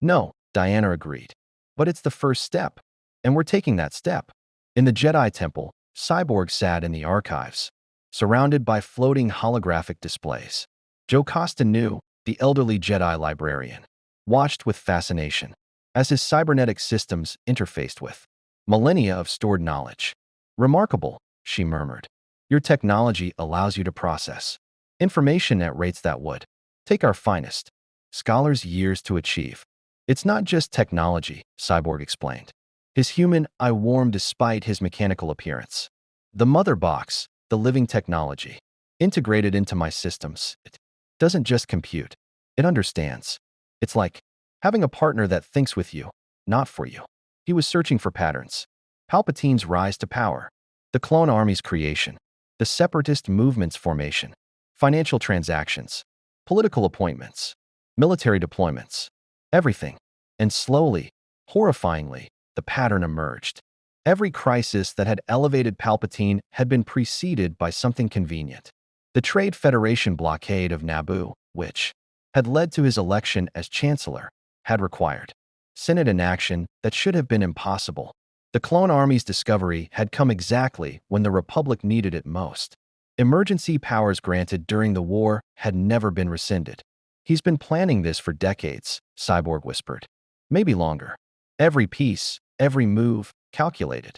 No, Diana agreed. But it's the first step. And we're taking that step. In the Jedi Temple, Cyborg sat in the archives, surrounded by floating holographic displays. Jocasta Nu, the elderly Jedi librarian, watched with fascination as his cybernetic systems interfaced with millennia of stored knowledge. Remarkable, she murmured. Your technology allows you to process information at rates that would take our finest scholars years to achieve. It's not just technology, Cyborg explained. His human eye warmed despite his mechanical appearance. The mother box, the living technology, integrated into my systems. It doesn't just compute, it understands. It's like having a partner that thinks with you, not for you. He was searching for patterns. Palpatine's rise to power, the clone army's creation, the separatist movement's formation, financial transactions, political appointments, military deployments, everything. And slowly, horrifyingly, the pattern emerged. Every crisis that had elevated Palpatine had been preceded by something convenient. The Trade Federation blockade of Naboo, which had led to his election as Chancellor, had required Senate inaction that should have been impossible. The clone army's discovery had come exactly when the Republic needed it most. Emergency powers granted during the war had never been rescinded. He's been planning this for decades, Cyborg whispered. Maybe longer. Every piece, every move, calculated.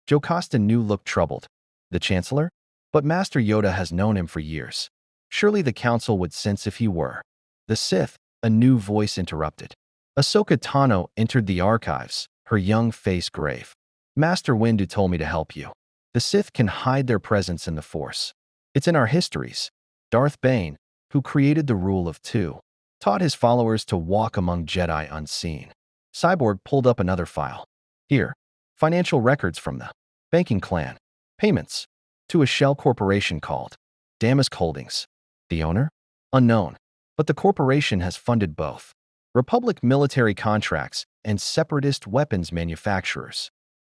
Jocasta Nu looked troubled. The Chancellor? But Master Yoda has known him for years. Surely the Council would sense if he were. The Sith, a new voice interrupted. Ahsoka Tano entered the archives, her young face grave. Master Windu told me to help you. The Sith can hide their presence in the Force. It's in our histories. Darth Bane, who created the rule of two, taught his followers to walk among Jedi unseen. Cyborg pulled up another file. Here, financial records from the banking clan. Payments to a shell corporation called Damask Holdings. The owner? Unknown. But the corporation has funded both Republic military contracts and separatist weapons manufacturers.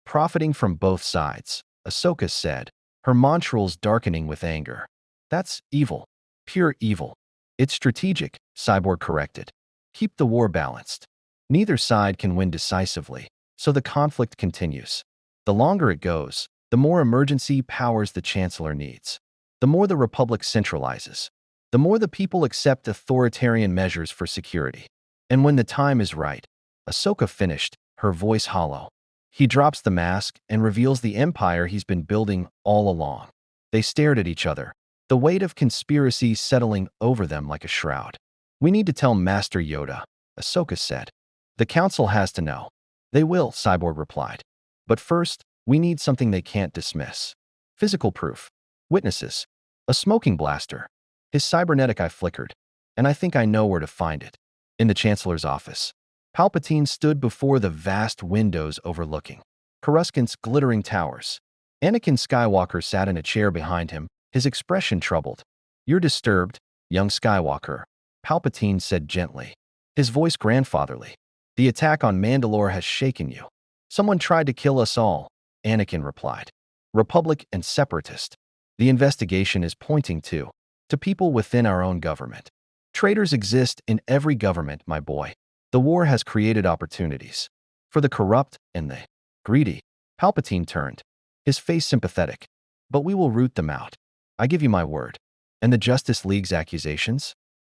Profiting from both sides, Ahsoka said, her montrals darkening with anger. That's evil. Pure evil. It's strategic, Cyborg corrected. Keep the war balanced. Neither side can win decisively, so the conflict continues. The longer it goes, the more emergency powers the Chancellor needs. The more the Republic centralizes. The more the people accept authoritarian measures for security. And when the time is right, Ahsoka finished, her voice hollow. He drops the mask and reveals the empire he's been building all along. They stared at each other, the weight of conspiracy settling over them like a shroud. We need to tell Master Yoda, Ahsoka said. The Council has to know. They will, Cyborg replied. But first, we need something they can't dismiss. Physical proof. Witnesses. A smoking blaster. His cybernetic eye flickered. And I think I know where to find it. In the Chancellor's office. Palpatine stood before the vast windows overlooking Coruscant's glittering towers. Anakin Skywalker sat in a chair behind him, his expression troubled. You're disturbed, young Skywalker, Palpatine said gently, his voice grandfatherly. The attack on Mandalore has shaken you. Someone tried to kill us all, Anakin replied. Republic and Separatist. The investigation is pointing to people within our own government. Traitors exist in every government, my boy. The war has created opportunities for the corrupt and the greedy. Palpatine turned, his face sympathetic. But we will root them out. I give you my word. And the Justice League's accusations?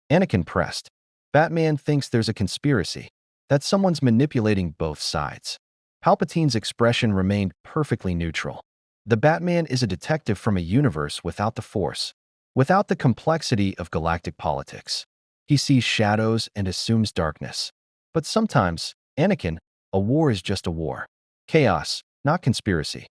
Anakin pressed. Batman thinks there's a conspiracy, that someone's manipulating both sides. Palpatine's expression remained perfectly neutral. The Batman is a detective from a universe without the Force, without the complexity of galactic politics. He sees shadows and assumes darkness. But sometimes, Anakin, a war is just a war. Chaos, not conspiracy.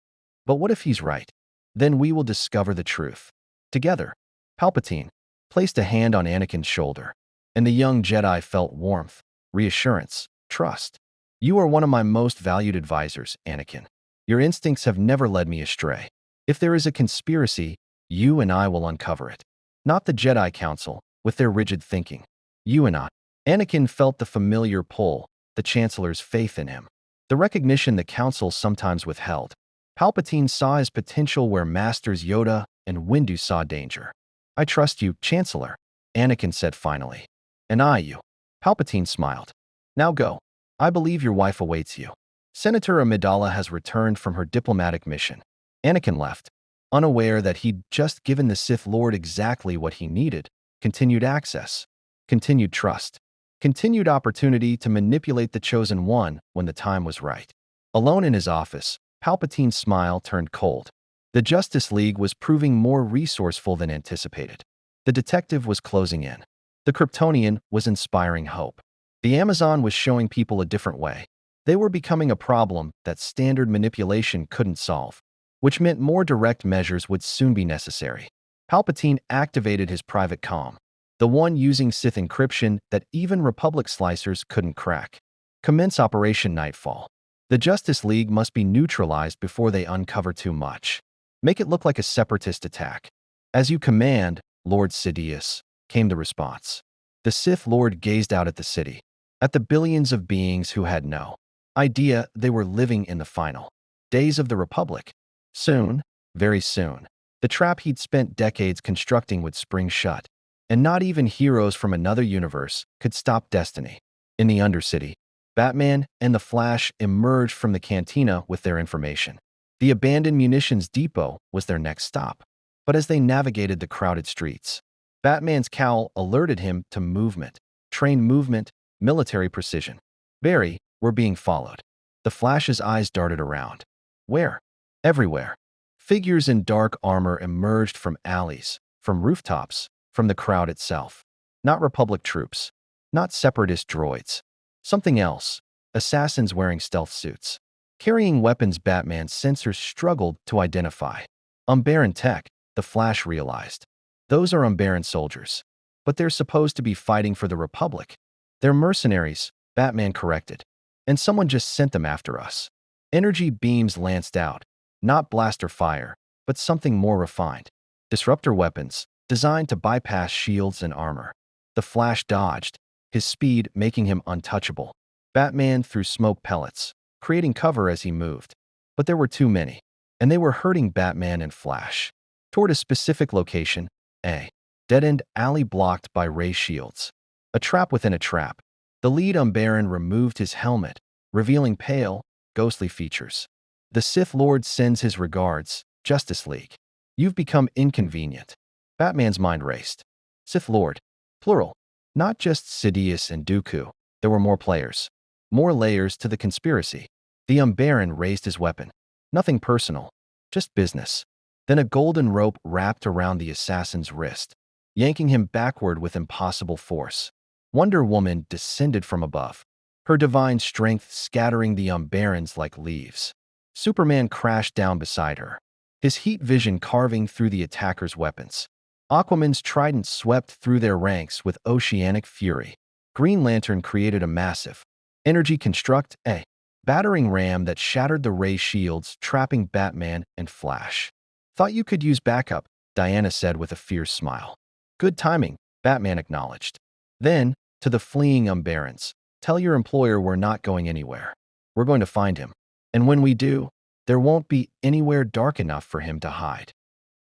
But what if he's right? Then we will discover the truth. Together, Palpatine placed a hand on Anakin's shoulder, and the young Jedi felt warmth, reassurance, trust. You are one of my most valued advisors, Anakin. Your instincts have never led me astray. If there is a conspiracy, you and I will uncover it. Not the Jedi Council, with their rigid thinking. You and I. Anakin felt the familiar pull, the Chancellor's faith in him. The recognition the Council sometimes withheld. Palpatine saw his potential where Masters Yoda and Windu saw danger. I trust you, Chancellor, Anakin said finally. And I you. Palpatine smiled. Now go. I believe your wife awaits you. Senator Amidala has returned from her diplomatic mission. Anakin left, unaware that he'd just given the Sith Lord exactly what he needed: continued access, continued trust, continued opportunity to manipulate the Chosen One when the time was right. Alone in his office, Palpatine's smile turned cold. The Justice League was proving more resourceful than anticipated. The detective was closing in. The Kryptonian was inspiring hope. The Amazon was showing people a different way. They were becoming a problem that standard manipulation couldn't solve, which meant more direct measures would soon be necessary. Palpatine activated his private comm, the one using Sith encryption that even Republic slicers couldn't crack. Commence Operation Nightfall. The Justice League must be neutralized before they uncover too much. Make it look like a separatist attack. As you command, Lord Sidious, came the response. The Sith Lord gazed out at the city, at the billions of beings who had no idea they were living in the final days of the Republic. Soon, very soon, the trap he'd spent decades constructing would spring shut, and not even heroes from another universe could stop destiny. In the Undercity, Batman and the Flash emerged from the cantina with their information. The abandoned munitions depot was their next stop. But as they navigated the crowded streets, Batman's cowl alerted him to movement, train movement, military precision. Barry were being followed. The Flash's eyes darted around. Where? Everywhere. Figures in dark armor emerged from alleys, from rooftops, from the crowd itself. Not Republic troops, not separatist droids. Something else. Assassins wearing stealth suits, carrying weapons Batman's sensors struggled to identify. Umbaran tech, the Flash realized. Those are Umbaran soldiers. But they're supposed to be fighting for the Republic. They're mercenaries, Batman corrected. And someone just sent them after us. Energy beams lanced out. Not blaster fire, but something more refined. Disruptor weapons, designed to bypass shields and armor. The Flash dodged, his speed making him untouchable. Batman threw smoke pellets, creating cover as he moved. But there were too many, and they were hurting Batman and Flash. Toward a specific location, a dead-end alley blocked by ray shields. A trap within a trap. The lead Umbaran removed his helmet, revealing pale, ghostly features. The Sith Lord sends his regards, Justice League. You've become inconvenient. Batman's mind raced. Sith Lord. Plural. Not just Sidious and Dooku. There were more players. More layers to the conspiracy. The Umbaran raised his weapon. Nothing personal. Just business. Then a golden rope wrapped around the assassin's wrist, yanking him backward with impossible force. Wonder Woman descended from above, her divine strength scattering the Umbarans like leaves. Superman crashed down beside her, his heat vision carving through the attacker's weapons. Aquaman's trident swept through their ranks with oceanic fury. Green Lantern created a massive energy construct, a battering ram that shattered the ray shields, trapping Batman and Flash. Thought you could use backup, Diana said with a fierce smile. Good timing, Batman acknowledged. Then, to the fleeing Umbarans, tell your employer we're not going anywhere. We're going to find him. And when we do, there won't be anywhere dark enough for him to hide.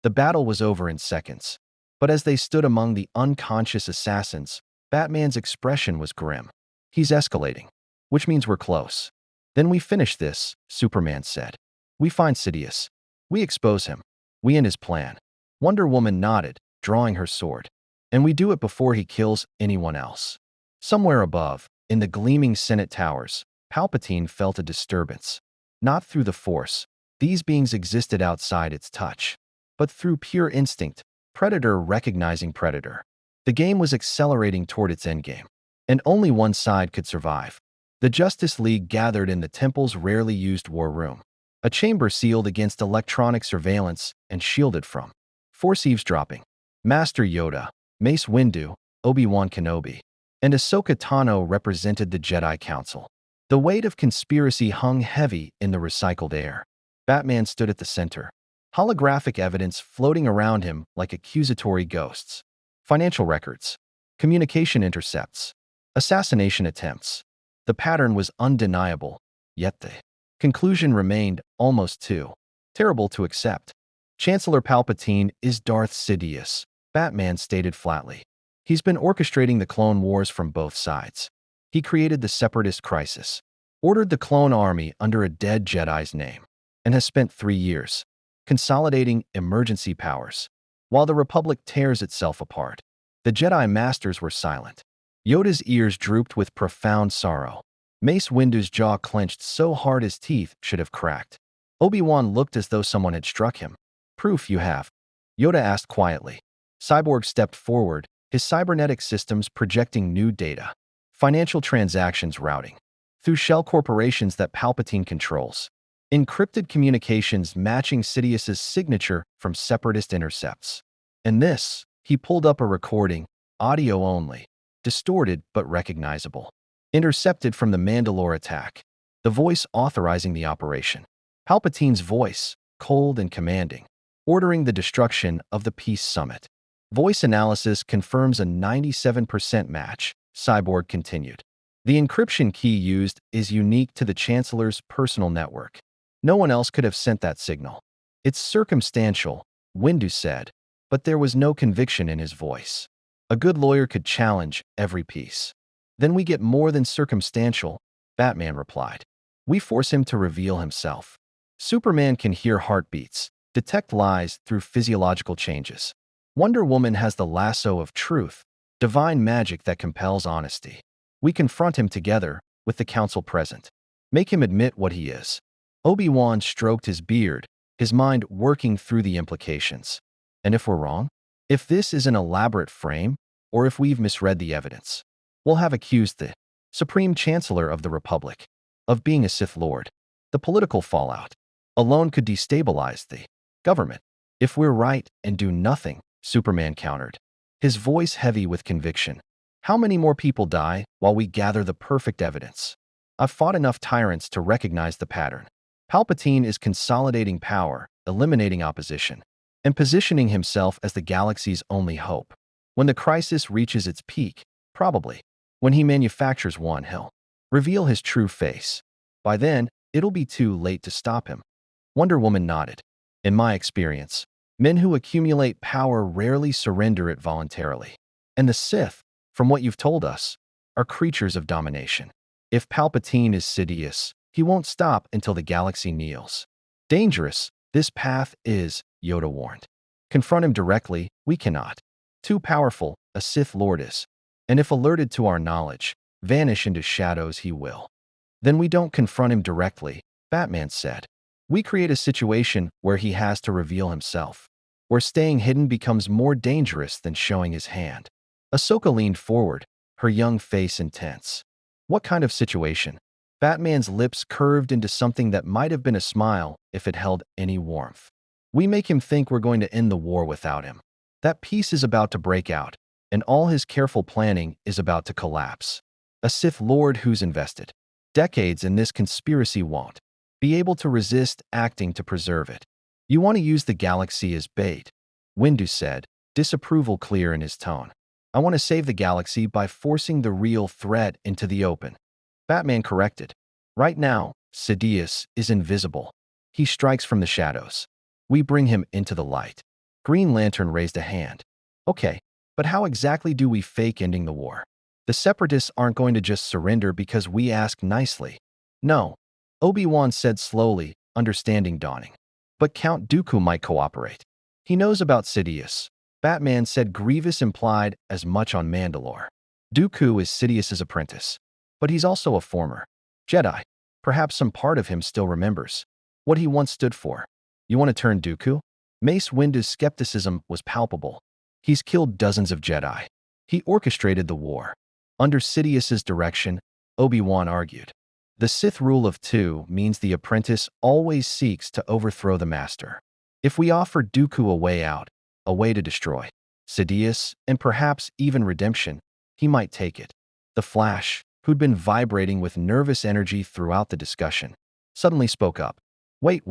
The battle was over in seconds. But as they stood among the unconscious assassins, Batman's expression was grim. He's escalating, which means we're close. Then we finish this, Superman said. We find Sidious. We expose him. We end his plan. Wonder Woman nodded, drawing her sword. And we do it before he kills anyone else. Somewhere above, in the gleaming Senate towers, Palpatine felt a disturbance. Not through the Force. These beings existed outside its touch. But through pure instinct, predator recognizing predator. The game was accelerating toward its endgame. And only one side could survive. The Justice League gathered in the temple's rarely used war room. A chamber sealed against electronic surveillance and shielded from Force eavesdropping. Master Yoda, Mace Windu, Obi-Wan Kenobi, and Ahsoka Tano represented the Jedi Council. The weight of conspiracy hung heavy in the recycled air. Batman stood at the center, holographic evidence floating around him like accusatory ghosts. Financial records, communication intercepts, assassination attempts. The pattern was undeniable, yet the conclusion remained almost too terrible to accept. Chancellor Palpatine is Darth Sidious, Batman stated flatly. He's been orchestrating the Clone Wars from both sides. He created the Separatist Crisis, ordered the clone army under a dead Jedi's name, and has spent 3 years consolidating emergency powers. While the Republic tears itself apart, the Jedi Masters were silent. Yoda's ears drooped with profound sorrow. Mace Windu's jaw clenched so hard his teeth should have cracked. Obi-Wan looked as though someone had struck him. Proof you have? Yoda asked quietly. Cyborg stepped forward, his cybernetic systems projecting new data. Financial transactions routing through shell corporations that Palpatine controls. Encrypted communications matching Sidious's signature from separatist intercepts. And this, he pulled up a recording, audio only, distorted but recognizable. Intercepted from the Mandalore attack. The voice authorizing the operation. Palpatine's voice, cold and commanding, ordering the destruction of the Peace Summit. Voice analysis confirms a 97% match, Cyborg continued. The encryption key used is unique to the Chancellor's personal network. No one else could have sent that signal. It's circumstantial, Windu said, but there was no conviction in his voice. A good lawyer could challenge every piece. Then we get more than circumstantial, Batman replied. We force him to reveal himself. Superman can hear heartbeats, detect lies through physiological changes. Wonder Woman has the lasso of truth, divine magic that compels honesty. We confront him together, with the council present. Make him admit what he is. Obi-Wan stroked his beard, his mind working through the implications. And if we're wrong? If this is an elaborate frame, or if we've misread the evidence, we'll have accused the Supreme Chancellor of the Republic of being a Sith Lord. The political fallout alone could destabilize the government. If we're right and do nothing, Superman countered, his voice heavy with conviction. How many more people die while we gather the perfect evidence? I've fought enough tyrants to recognize the pattern. Palpatine is consolidating power, eliminating opposition, and positioning himself as the galaxy's only hope. When the crisis reaches its peak, probably, when he manufactures one, he'll reveal his true face. By then, it'll be too late to stop him. Wonder Woman nodded. In my experience, men who accumulate power rarely surrender it voluntarily. And the Sith, from what you've told us, are creatures of domination. If Palpatine is Sidious, he won't stop until the galaxy kneels. Dangerous, this path is, Yoda warned. Confront him directly, we cannot. Too powerful, a Sith Lord is. And if alerted to our knowledge, vanish into shadows he will. Then we don't confront him directly, Batman said. We create a situation where he has to reveal himself, where staying hidden becomes more dangerous than showing his hand. Ahsoka leaned forward, her young face intense. What kind of situation? Batman's lips curved into something that might have been a smile if it held any warmth. We make him think we're going to end the war without him. That peace is about to break out, and all his careful planning is about to collapse. A Sith Lord who's invested decades in this conspiracy won't be able to resist acting to preserve it. You want to use the galaxy as bait, Windu said, disapproval clear in his tone. I want to save the galaxy by forcing the real threat into the open. Batman corrected. Right now, Sidious is invisible. He strikes from the shadows. We bring him into the light. Green Lantern raised a hand. Okay, but how exactly do we fake ending the war? The Separatists aren't going to just surrender because we ask nicely. No, Obi-Wan said slowly, understanding dawning. But Count Dooku might cooperate. He knows about Sidious. Batman said Grievous implied as much on Mandalore. Dooku is Sidious's apprentice. But he's also a former Jedi. Perhaps some part of him still remembers what he once stood for. You want to turn Dooku? Mace Windu's skepticism was palpable. He's killed dozens of Jedi. He orchestrated the war. Under Sidious's direction, Obi-Wan argued. The Sith rule of two means the apprentice always seeks to overthrow the master. If we offer Dooku a way out, a way to destroy Sidious, and perhaps even redemption, he might take it. The Flash, who'd been vibrating with nervous energy throughout the discussion, suddenly spoke up. Wait,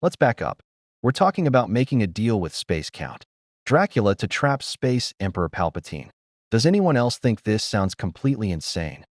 let's back up. We're talking about making a deal with Space Count Dracula to trap Space Emperor Palpatine. Does anyone else think this sounds completely insane?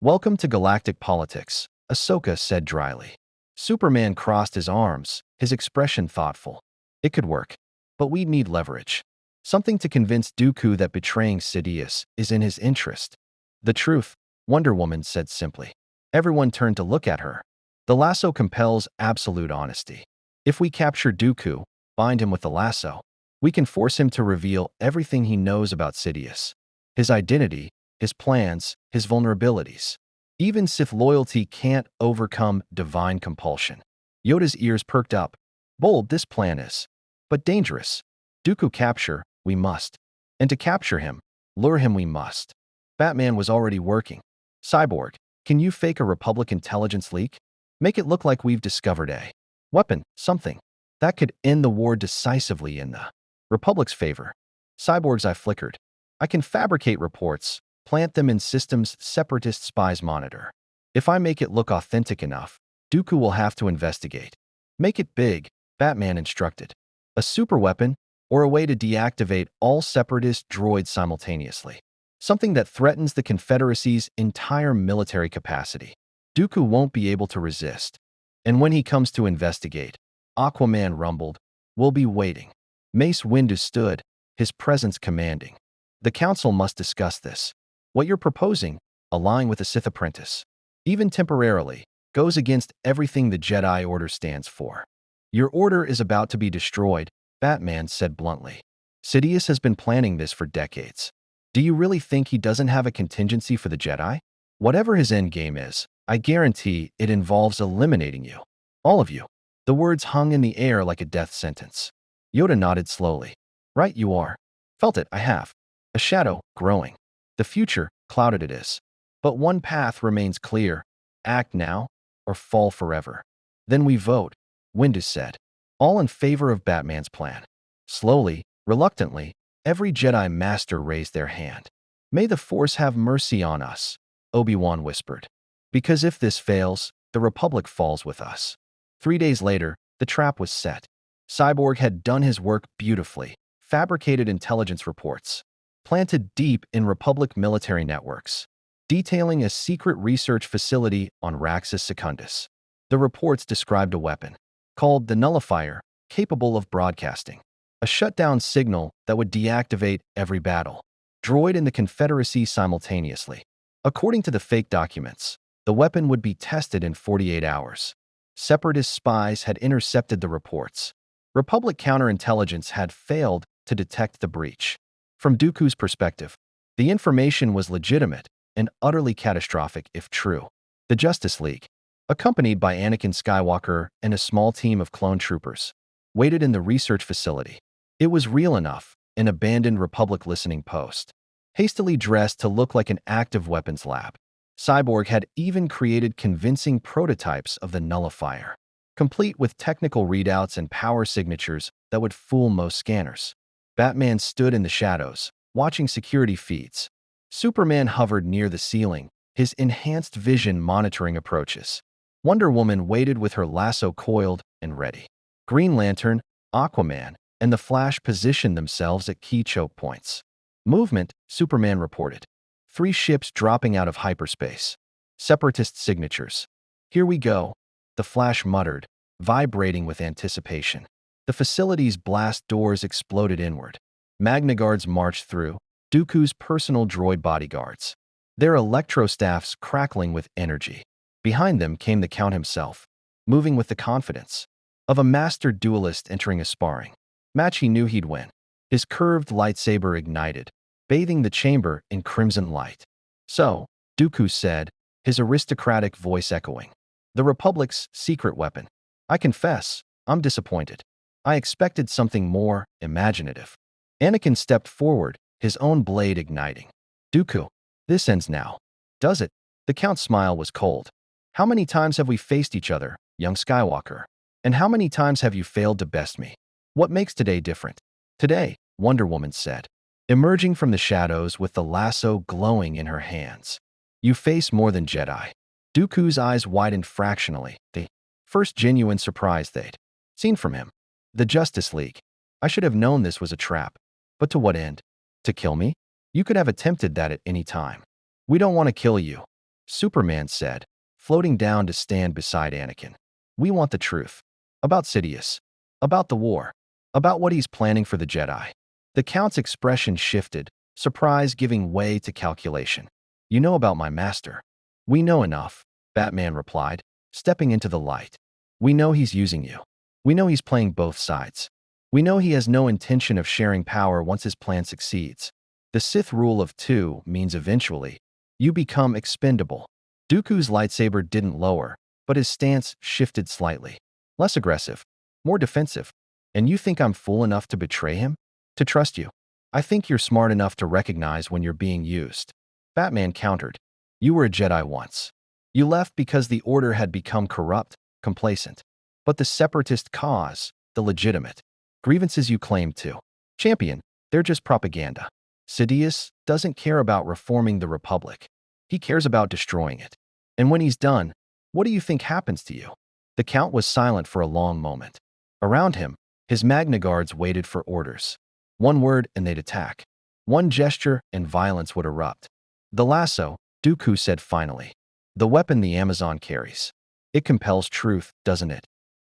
Welcome to galactic politics, Ahsoka said dryly. Superman crossed his arms, his expression thoughtful. It could work, but we'd need leverage. Something to convince Dooku that betraying Sidious is in his interest. The truth, Wonder Woman said simply. Everyone turned to look at her. The lasso compels absolute honesty. If we capture Dooku, bind him with the lasso, we can force him to reveal everything he knows about Sidious. His identity, his plans, his vulnerabilities. Even Sith loyalty can't overcome divine compulsion. Yoda's ears perked up. Bold, this plan is. but dangerous. Dooku capture, we must. And to capture him, lure him we must. Batman was already working. Cyborg, can you fake a Republic intelligence leak? Make it look like we've discovered a weapon, something that could end the war decisively in the Republic's favor. Cyborg's eye flickered. I can fabricate reports, plant them in systems Separatist spies monitor. If I make it look authentic enough, Dooku will have to investigate. Make it big, Batman instructed. A superweapon, or a way to deactivate all Separatist droids simultaneously. Something that threatens the Confederacy's entire military capacity. Dooku won't be able to resist. And when he comes to investigate, Aquaman rumbled, we'll be waiting. Mace Windu stood, his presence commanding. The Council must discuss this. What you're proposing, allying with a Sith apprentice, even temporarily, goes against everything the Jedi Order stands for. Your order is about to be destroyed, Batman said bluntly. Sidious has been planning this for decades. Do you really think he doesn't have a contingency for the Jedi? Whatever his endgame is, I guarantee it involves eliminating you. All of you. The words hung in the air like a death sentence. Yoda nodded slowly. Right you are. Felt it, I have. A shadow, growing. The future, clouded it is. But one path remains clear. Act now, or fall forever. Then we vote, Windu said. All in favor of Batman's plan. Slowly, reluctantly, every Jedi Master raised their hand. May the Force have mercy on us, Obi-Wan whispered. Because if this fails, the Republic falls with us. 3 days later, the trap was set. Cyborg had done his work beautifully, fabricated intelligence reports, planted deep in Republic military networks, detailing a secret research facility on Raxus Secundus. The reports described a weapon, called the Nullifier, capable of broadcasting a shutdown signal that would deactivate every battle, droid in the Confederacy simultaneously. According to the fake documents, the weapon would be tested in 48 hours. Separatist spies had intercepted the reports. Republic counterintelligence had failed to detect the breach. From Dooku's perspective, the information was legitimate and utterly catastrophic if true. The Justice League, accompanied by Anakin Skywalker and a small team of clone troopers, waited in the research facility. It was real enough, an abandoned Republic listening post, hastily dressed to look like an active weapons lab. Cyborg had even created convincing prototypes of the Nullifier, complete with technical readouts and power signatures that would fool most scanners. Batman stood in the shadows, watching security feeds. Superman hovered near the ceiling, his enhanced vision monitoring approaches. Wonder Woman waited with her lasso coiled and ready. Green Lantern, Aquaman, and the Flash positioned themselves at key choke points. Movement, Superman reported. 3 ships dropping out of hyperspace. Separatist signatures. Here we go, the Flash muttered, vibrating with anticipation. The facility's blast doors exploded inward. Magna Guards marched through, Dooku's personal droid bodyguards, their electro-staffs crackling with energy. Behind them came the Count himself, moving with the confidence of a master duelist entering a sparring match he knew he'd win. His curved lightsaber ignited, bathing the chamber in crimson light. So, Dooku said, his aristocratic voice echoing, the Republic's secret weapon. I confess, I'm disappointed. I expected something more imaginative. Anakin stepped forward, his own blade igniting. Dooku, this ends now. Does it? The Count's smile was cold. How many times have we faced each other, young Skywalker? And how many times have you failed to best me? What makes today different? Today, Wonder Woman said, emerging from the shadows with the lasso glowing in her hands. You face more than Jedi. Dooku's eyes widened fractionally, the first genuine surprise they'd seen from him. The Justice League. I should have known this was a trap. But to what end? To kill me? You could have attempted that at any time. We don't want to kill you, Superman said, floating down to stand beside Anakin. We want the truth. About Sidious. About the war. About what he's planning for the Jedi. The Count's expression shifted, surprise giving way to calculation. You know about my master. We know enough, Batman replied, stepping into the light. We know he's using you. We know he's playing both sides. We know he has no intention of sharing power once his plan succeeds. The Sith rule of 2 means eventually, you become expendable. Dooku's lightsaber didn't lower, but his stance shifted slightly. Less aggressive, more defensive. And you think I'm fool enough to betray him? To trust you? I think you're smart enough to recognize when you're being used. Batman countered. You were a Jedi once. You left because the Order had become corrupt, complacent. But the Separatist cause, the legitimate grievances you claim to champion, they're just propaganda. Sidious doesn't care about reforming the Republic. He cares about destroying it. And when he's done, what do you think happens to you? The Count was silent for a long moment. Around him, his Magna Guards waited for orders. One word and they'd attack. One gesture and violence would erupt. The lasso, Dooku said finally. The weapon the Amazon carries. It compels truth, doesn't it?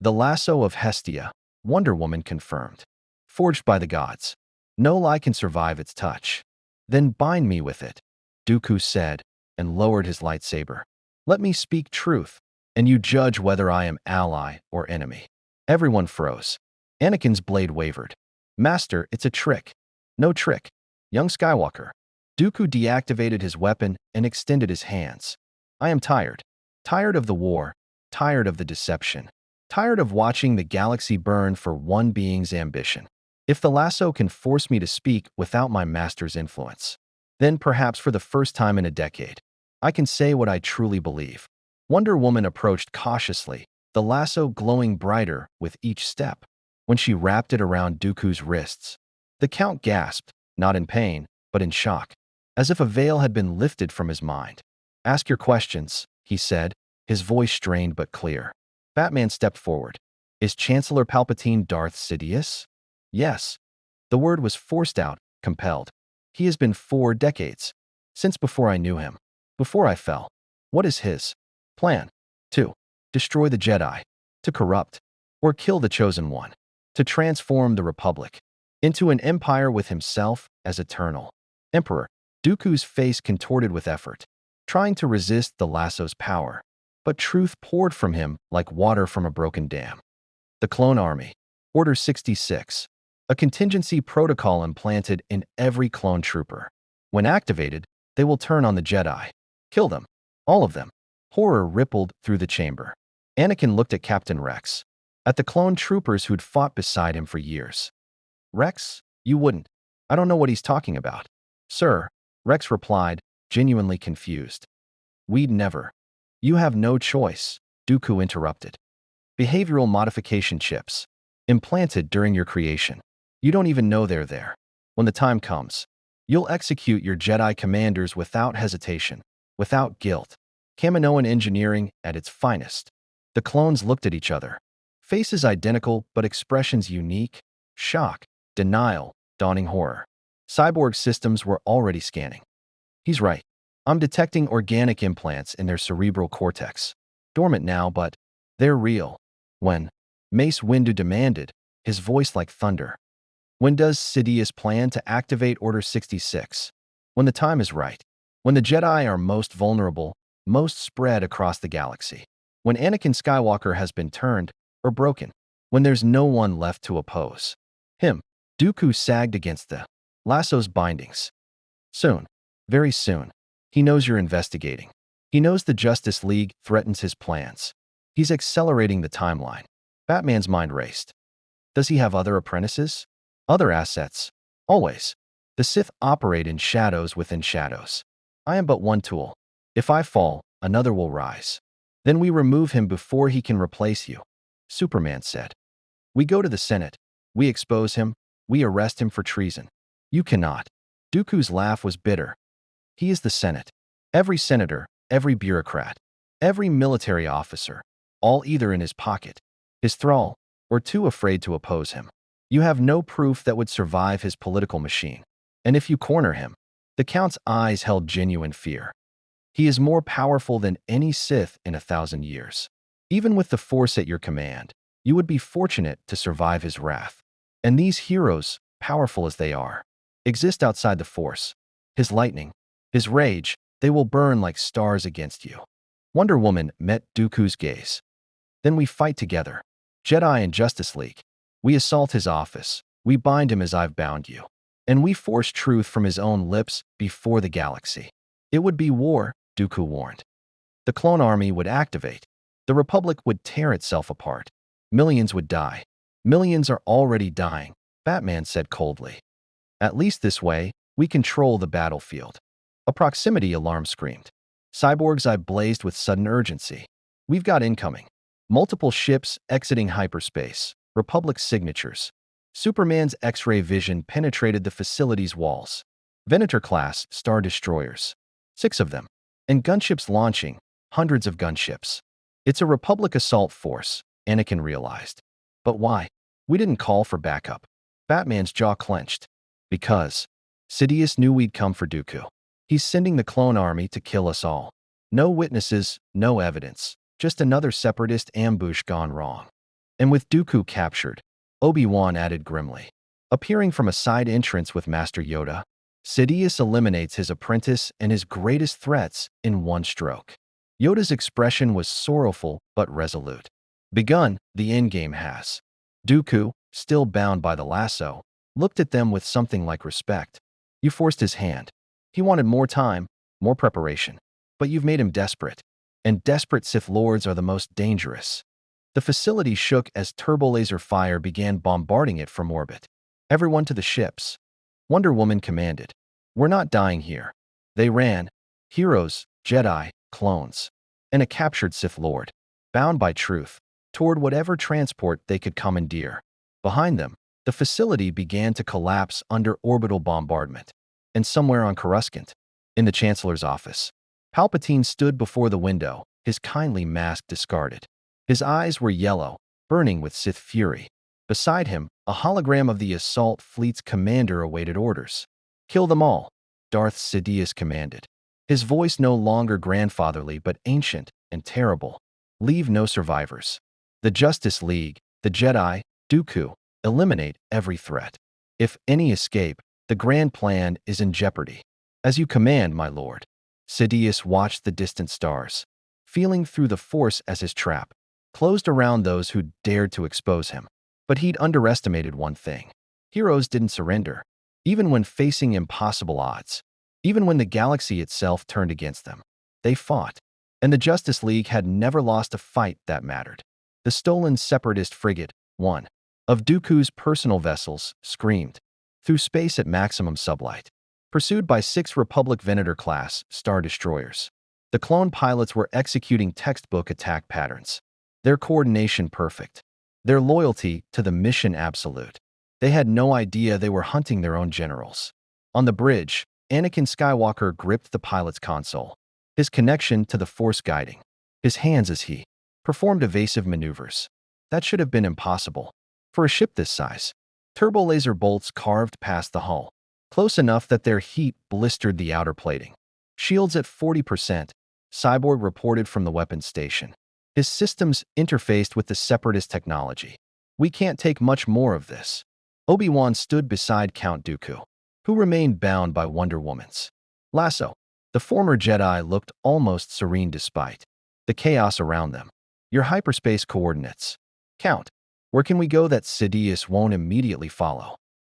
The lasso of Hestia, Wonder Woman confirmed. Forged by the gods. No lie can survive its touch. Then bind me with it, Dooku said, and lowered his lightsaber. Let me speak truth, and you judge whether I am ally or enemy. Everyone froze. Anakin's blade wavered. Master, it's a trick. No trick. Young Skywalker. Dooku deactivated his weapon and extended his hands. I am tired. Tired of the war. Tired of the deception. Tired of watching the galaxy burn for one being's ambition. If the lasso can force me to speak without my master's influence, then perhaps for the first time in a decade, I can say what I truly believe. Wonder Woman approached cautiously, the lasso glowing brighter with each step. When she wrapped it around Dooku's wrists, the Count gasped, not in pain, but in shock, as if a veil had been lifted from his mind. Ask your questions, he said, his voice strained but clear. Batman stepped forward. Is Chancellor Palpatine Darth Sidious? Yes. The word was forced out, compelled. He has been 4 decades. Since before I knew him. Before I fell. What is his plan? To destroy the Jedi. To corrupt. Or kill the Chosen One. To transform the Republic. Into an empire with himself as eternal Emperor. Dooku's face contorted with effort, trying to resist the lasso's power. But truth poured from him like water from a broken dam. The Clone Army. Order 66. A contingency protocol implanted in every clone trooper. When activated, they will turn on the Jedi. Kill them. All of them. Horror rippled through the chamber. Anakin looked at Captain Rex. At the clone troopers who'd fought beside him for years. Rex, you wouldn't. I don't know what he's talking about. Sir, Rex replied, genuinely confused. We'd never. You have no choice, Dooku interrupted. Behavioral modification chips. Implanted during your creation. You don't even know they're there. When the time comes, you'll execute your Jedi commanders without hesitation, without guilt. Kaminoan engineering at its finest. The clones looked at each other. Faces identical but expressions unique. Shock, denial, dawning horror. Cyborg systems were already scanning. He's right. I'm detecting organic implants in their cerebral cortex. Dormant now, but they're real. When? Mace Windu demanded, his voice like thunder. When does Sidious plan to activate Order 66? When the time is right. When the Jedi are most vulnerable, most spread across the galaxy. When Anakin Skywalker has been turned or broken. When there's no one left to oppose him. Dooku sagged against the lasso's bindings. Soon. Very soon. He knows you're investigating. He knows the Justice League threatens his plans. He's accelerating the timeline. Batman's mind raced. Does he have other apprentices? Other assets? Always. The Sith operate in shadows within shadows. I am but one tool. If I fall, another will rise. Then we remove him before he can replace you, Superman said. We go to the Senate. We expose him. We arrest him for treason. You cannot. Dooku's laugh was bitter. He is the Senate. Every senator, every bureaucrat, every military officer, all either in his pocket, his thrall, or too afraid to oppose him. You have no proof that would survive his political machine. And if you corner him, the Count's eyes held genuine fear. He is more powerful than any Sith in 1,000 years. Even with the Force at your command, you would be fortunate to survive his wrath. And these heroes, powerful as they are, exist outside the Force. His lightning, his rage, they will burn like stars against you. Wonder Woman met Dooku's gaze. Then we fight together. Jedi and Justice League. We assault his office. We bind him as I've bound you. And we force truth from his own lips before the galaxy. It would be war, Dooku warned. The clone army would activate. The Republic would tear itself apart. Millions would die. Millions are already dying, Batman said coldly. At least this way, we control the battlefield. A proximity alarm screamed. Cyborg's eye blazed with sudden urgency. We've got incoming. Multiple ships exiting hyperspace. Republic signatures. Superman's X-ray vision penetrated the facility's walls. Venator-class Star Destroyers. 6 of them. And gunships launching. Hundreds of gunships. It's a Republic assault force, Anakin realized. But why? We didn't call for backup. Batman's jaw clenched. Because Sidious knew we'd come for Dooku. He's sending the clone army to kill us all. No witnesses, no evidence. Just another separatist ambush gone wrong. And with Dooku captured, Obi-Wan added grimly. Appearing from a side entrance with Master Yoda, Sidious eliminates his apprentice and his greatest threats in one stroke. Yoda's expression was sorrowful but resolute. Begun, the endgame has. Dooku, still bound by the lasso, looked at them with something like respect. You forced his hand. He wanted more time, more preparation. But you've made him desperate. And desperate Sith Lords are the most dangerous. The facility shook as turbolaser fire began bombarding it from orbit. Everyone to the ships. Wonder Woman commanded. We're not dying here. They ran. Heroes, Jedi, clones. And a captured Sith Lord, bound by truth, toward whatever transport they could commandeer. Behind them, the facility began to collapse under orbital bombardment. And somewhere on Coruscant, in the Chancellor's office, Palpatine stood before the window, his kindly mask discarded. His eyes were yellow, burning with Sith fury. Beside him, a hologram of the assault fleet's commander awaited orders. Kill them all, Darth Sidious commanded. His voice no longer grandfatherly but ancient and terrible. Leave no survivors. The Justice League, the Jedi, Dooku, eliminate every threat. If any escape, the grand plan is in jeopardy. As you command, my lord. Sidious watched the distant stars, feeling through the Force as his trap, closed around those who dared to expose him. But he'd underestimated one thing. Heroes didn't surrender, even when facing impossible odds. Even when the galaxy itself turned against them. They fought. And the Justice League had never lost a fight that mattered. The stolen separatist frigate, one of Dooku's personal vessels, screamed through space at maximum sublight, pursued by 6 Republic Venator-class Star Destroyers. The clone pilots were executing textbook attack patterns. Their coordination perfect. Their loyalty to the mission absolute. They had no idea they were hunting their own generals. On the bridge, Anakin Skywalker gripped the pilot's console, his connection to the Force guiding his hands as he performed evasive maneuvers. That should have been impossible. For a ship this size, turbolaser bolts carved past the hull, close enough that their heat blistered the outer plating. Shields at 40%, Cyborg reported from the weapons station. His systems interfaced with the Separatist technology. We can't take much more of this. Obi-Wan stood beside Count Dooku, who remained bound by Wonder Woman's lasso. The former Jedi looked almost serene despite the chaos around them. Your hyperspace coordinates. Count, where can we go that Sidious won't immediately follow?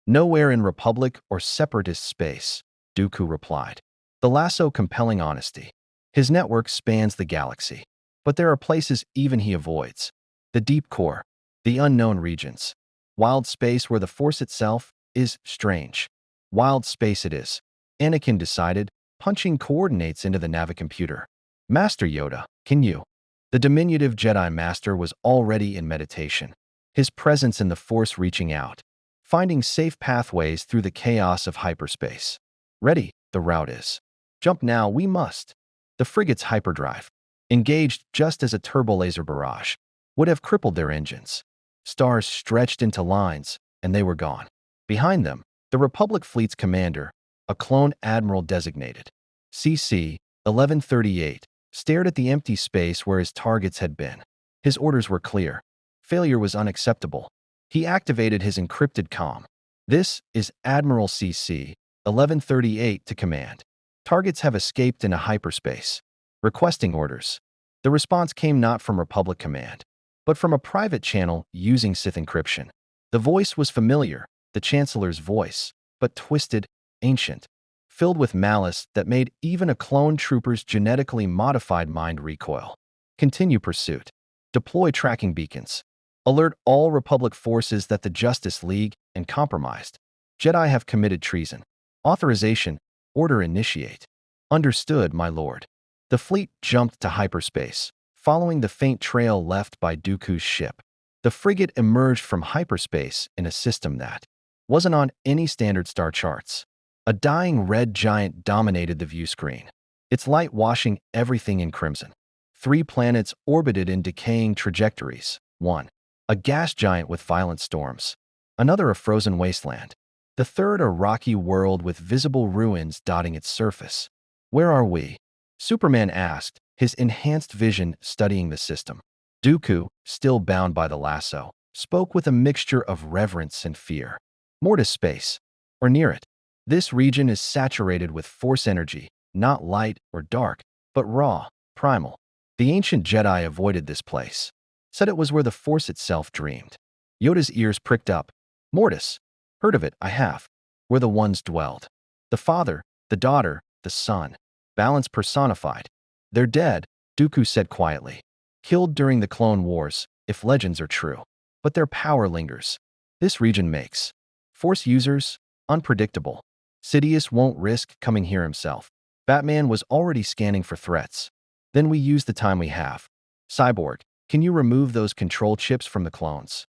Nowhere in Republic or Separatist space, Dooku replied. The lasso compelling honesty. His network spans the galaxy. But there are places even he avoids. The deep core, the unknown regions. Wild space where the Force itself is strange. Wild space it is, Anakin decided, punching coordinates into the navicomputer. Master Yoda, can you? The diminutive Jedi Master was already in meditation, his presence in the Force reaching out, finding safe pathways through the chaos of hyperspace. Ready, the route is. Jump now, we must. The frigate's hyperdrive, engaged just as a turbolaser barrage, would have crippled their engines. Stars stretched into lines, and they were gone. Behind them, the Republic fleet's commander, a clone admiral designated, CC 1138, stared at the empty space where his targets had been. His orders were clear. Failure was unacceptable. He activated his encrypted comm. This is Admiral CC 1138 to command. Targets have escaped into hyperspace. Requesting orders. The response came not from Republic Command, but from a private channel using Sith encryption. The voice was familiar, the Chancellor's voice, but twisted, ancient, filled with malice that made even a clone trooper's genetically modified mind recoil. Continue pursuit. Deploy tracking beacons. Alert all Republic forces that the Justice League and compromised Jedi have committed treason. Authorization. Order initiate. Understood, my lord. The fleet jumped to hyperspace, following the faint trail left by Dooku's ship. The frigate emerged from hyperspace in a system that wasn't on any standard star charts. A dying red giant dominated the view screen, its light washing everything in crimson. 3 planets orbited in decaying trajectories. 1. A gas giant with violent storms. Another a frozen wasteland. The third a rocky world with visible ruins dotting its surface. Where are we? Superman asked, his enhanced vision studying the system. Dooku, still bound by the lasso, spoke with a mixture of reverence and fear. More to space, or near it. This region is saturated with Force energy, not light or dark, but raw, primal. The ancient Jedi avoided this place, said it was where the Force itself dreamed. Yoda's ears pricked up. Mortis. Heard of it, I have. Where the ones dwelled. The father, the daughter, the son. Balance personified. They're dead, Dooku said quietly. Killed during the Clone Wars, if legends are true. But their power lingers. This region makes Force users unpredictable. Sidious won't risk coming here himself. Batman was already scanning for threats. Then we use the time we have. Cyborg, can you remove those control chips from the clones?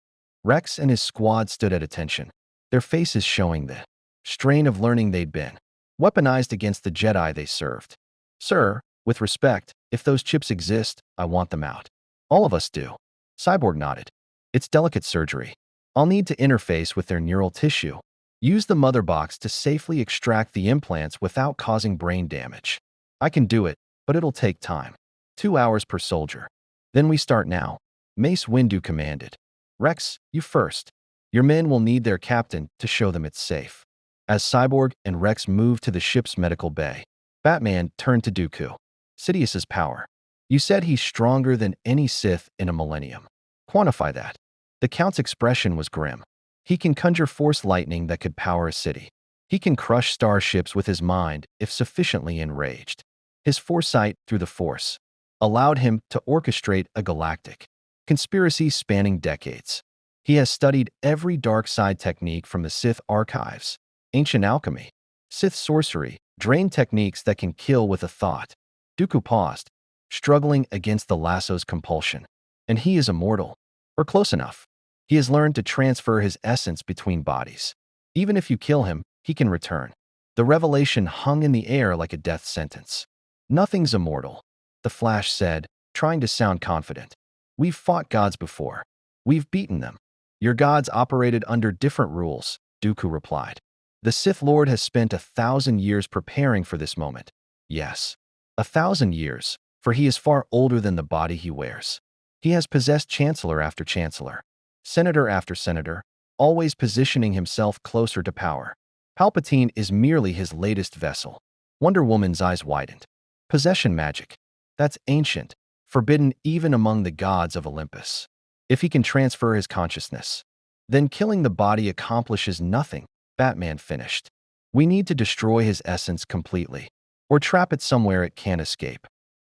Rex and his squad stood at attention, their faces showing the strain of learning they'd been weaponized against the Jedi they served. Sir, with respect, if those chips exist, I want them out. All of us do. Cyborg nodded. It's delicate surgery. I'll need to interface with their neural tissue. Use the mother box to safely extract the implants without causing brain damage. I can do it, but it'll take time. 2 hours per soldier. Then we start now. Mace Windu commanded. Rex, you first. Your men will need their captain to show them it's safe. As Cyborg and Rex moved to the ship's medical bay, Batman turned to Dooku. Sidious's power. You said he's stronger than any Sith in a millennium. Quantify that. The Count's expression was grim. He can conjure Force lightning that could power a city. He can crush starships with his mind if sufficiently enraged. His foresight through the Force allowed him to orchestrate a galactic conspiracy spanning decades. He has studied every dark side technique from the Sith archives, ancient alchemy, Sith sorcery, drain techniques that can kill with a thought. Dooku paused, struggling against the lasso's compulsion. And he is immortal, or close enough. He has learned to transfer his essence between bodies. Even if you kill him, he can return. The revelation hung in the air like a death sentence. Nothing's immortal, the Flash said, trying to sound confident. We've fought gods before. We've beaten them. Your gods operated under different rules, Dooku replied. The Sith Lord has spent 1,000 years preparing for this moment. Yes, 1,000 years, for he is far older than the body he wears. He has possessed chancellor after chancellor, senator after senator, always positioning himself closer to power. Palpatine is merely his latest vessel. Wonder Woman's eyes widened. Possession magic. That's ancient, forbidden even among the gods of Olympus. If he can transfer his consciousness, then killing the body accomplishes nothing, Batman finished. We need to destroy his essence completely, or trap it somewhere it can't escape.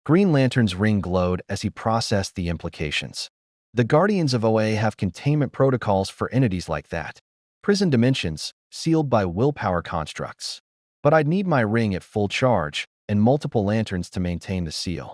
Green Lantern's ring glowed as he processed the implications. The Guardians of OA have containment protocols for entities like that. Prison dimensions, sealed by willpower constructs. But I'd need my ring at full charge and multiple lanterns to maintain the seal.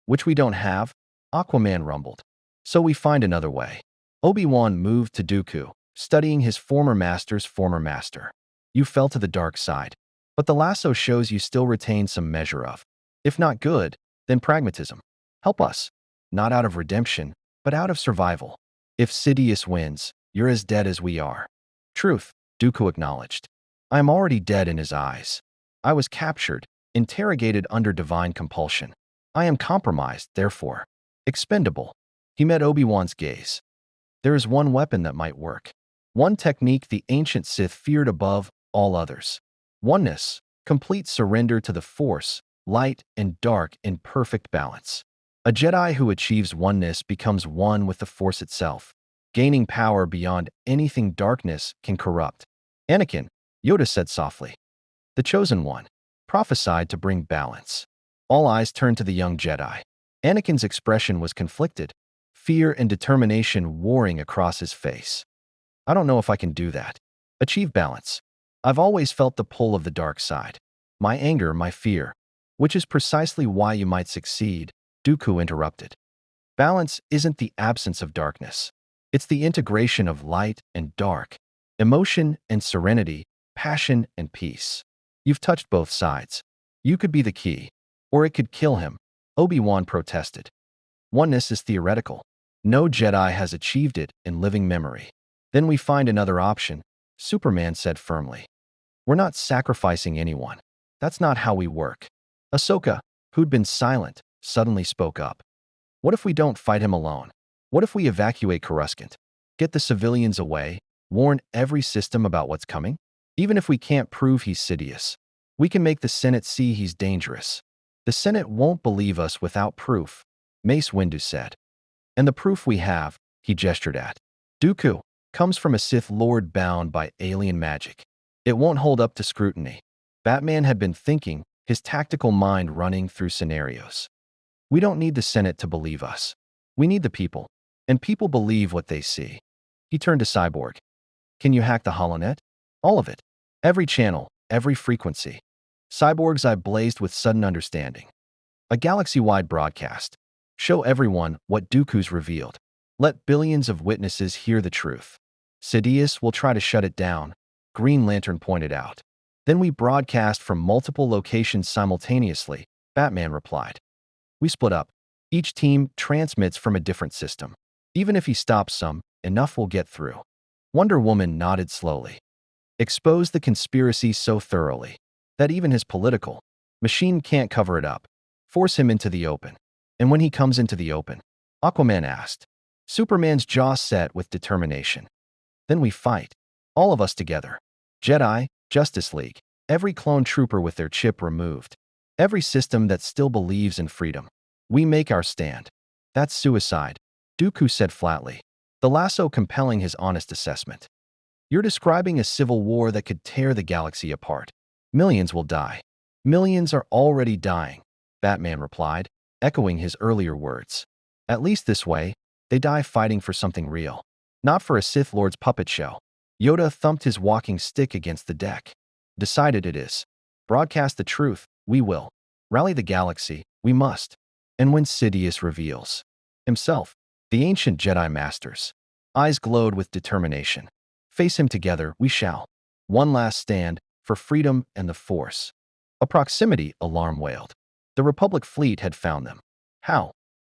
Which we don't have, Aquaman rumbled. So we find another way. Obi-Wan moved to Dooku, studying his former master's former master. You fell to the dark side, but the lasso shows you still retain some measure of, if not good, then pragmatism. Help us. Not out of redemption, but out of survival. If Sidious wins, you're as dead as we are. Truth, Dooku acknowledged. I am already dead in his eyes. I was captured, interrogated under divine compulsion. I am compromised, therefore. Expendable. He met Obi-Wan's gaze. There is one weapon that might work. One technique the ancient Sith feared above all others. Oneness, complete surrender to the Force, light and dark in perfect balance. A Jedi who achieves oneness becomes one with the Force itself, gaining power beyond anything darkness can corrupt. Anakin, Yoda said softly. The Chosen One, prophesied to bring balance. All eyes turned to the young Jedi. Anakin's expression was conflicted. fear and determination warring across his face. I don't know if I can do that. Achieve balance. I've always felt the pull of the dark side. My anger, my fear, which is precisely why you might succeed, Dooku interrupted. Balance isn't the absence of darkness. It's the integration of light and dark, emotion and serenity, passion and peace. You've touched both sides. You could be the key, or it could kill him, Obi-Wan protested. Oneness is theoretical. No Jedi has achieved it in living memory. Then we find another option, Superman said firmly. We're not sacrificing anyone. That's not how we work. Ahsoka, who'd been silent, suddenly spoke up. What if we don't fight him alone? What if we evacuate Coruscant? Get the civilians away? Warn every system about what's coming? Even if we can't prove he's Sidious, we can make the Senate see he's dangerous. The Senate won't believe us without proof, Mace Windu said. And the proof we have, he gestured at, Dooku, comes from a Sith Lord bound by alien magic. It won't hold up to scrutiny. Batman had been thinking, his tactical mind running through scenarios. We don't need the Senate to believe us. We need the people. And people believe what they see. He turned to Cyborg. Can you hack the HoloNet? All of it. Every channel, every frequency. Cyborg's eye blazed with sudden understanding. A galaxy-wide broadcast. Show everyone what Dooku's revealed. Let billions of witnesses hear the truth. Sidious will try to shut it down, Green Lantern pointed out. Then we broadcast from multiple locations simultaneously, Batman replied. We split up. Each team transmits from a different system. Even if he stops some, enough will get through. Wonder Woman nodded slowly. Expose the conspiracy so thoroughly that even his political machine can't cover it up. Force him into the open. And when he comes into the open, Aquaman asked. Superman's jaw set with determination. Then we fight. All of us together. Jedi, Justice League, every clone trooper with their chip removed. Every system that still believes in freedom. We make our stand. That's suicide, Dooku said flatly, the lasso compelling his honest assessment. You're describing a civil war that could tear the galaxy apart. Millions will die. Millions are already dying, Batman replied, echoing his earlier words. At least this way, they die fighting for something real, not for a Sith Lord's puppet show. Yoda thumped his walking stick against the deck. Decided it is. Broadcast the truth, we will. Rally the galaxy, we must. And when Sidious reveals himself, the ancient Jedi Masters, eyes glowed with determination. Face him together, we shall. One last stand, for freedom and the Force. A proximity alarm wailed. The Republic fleet had found them. How?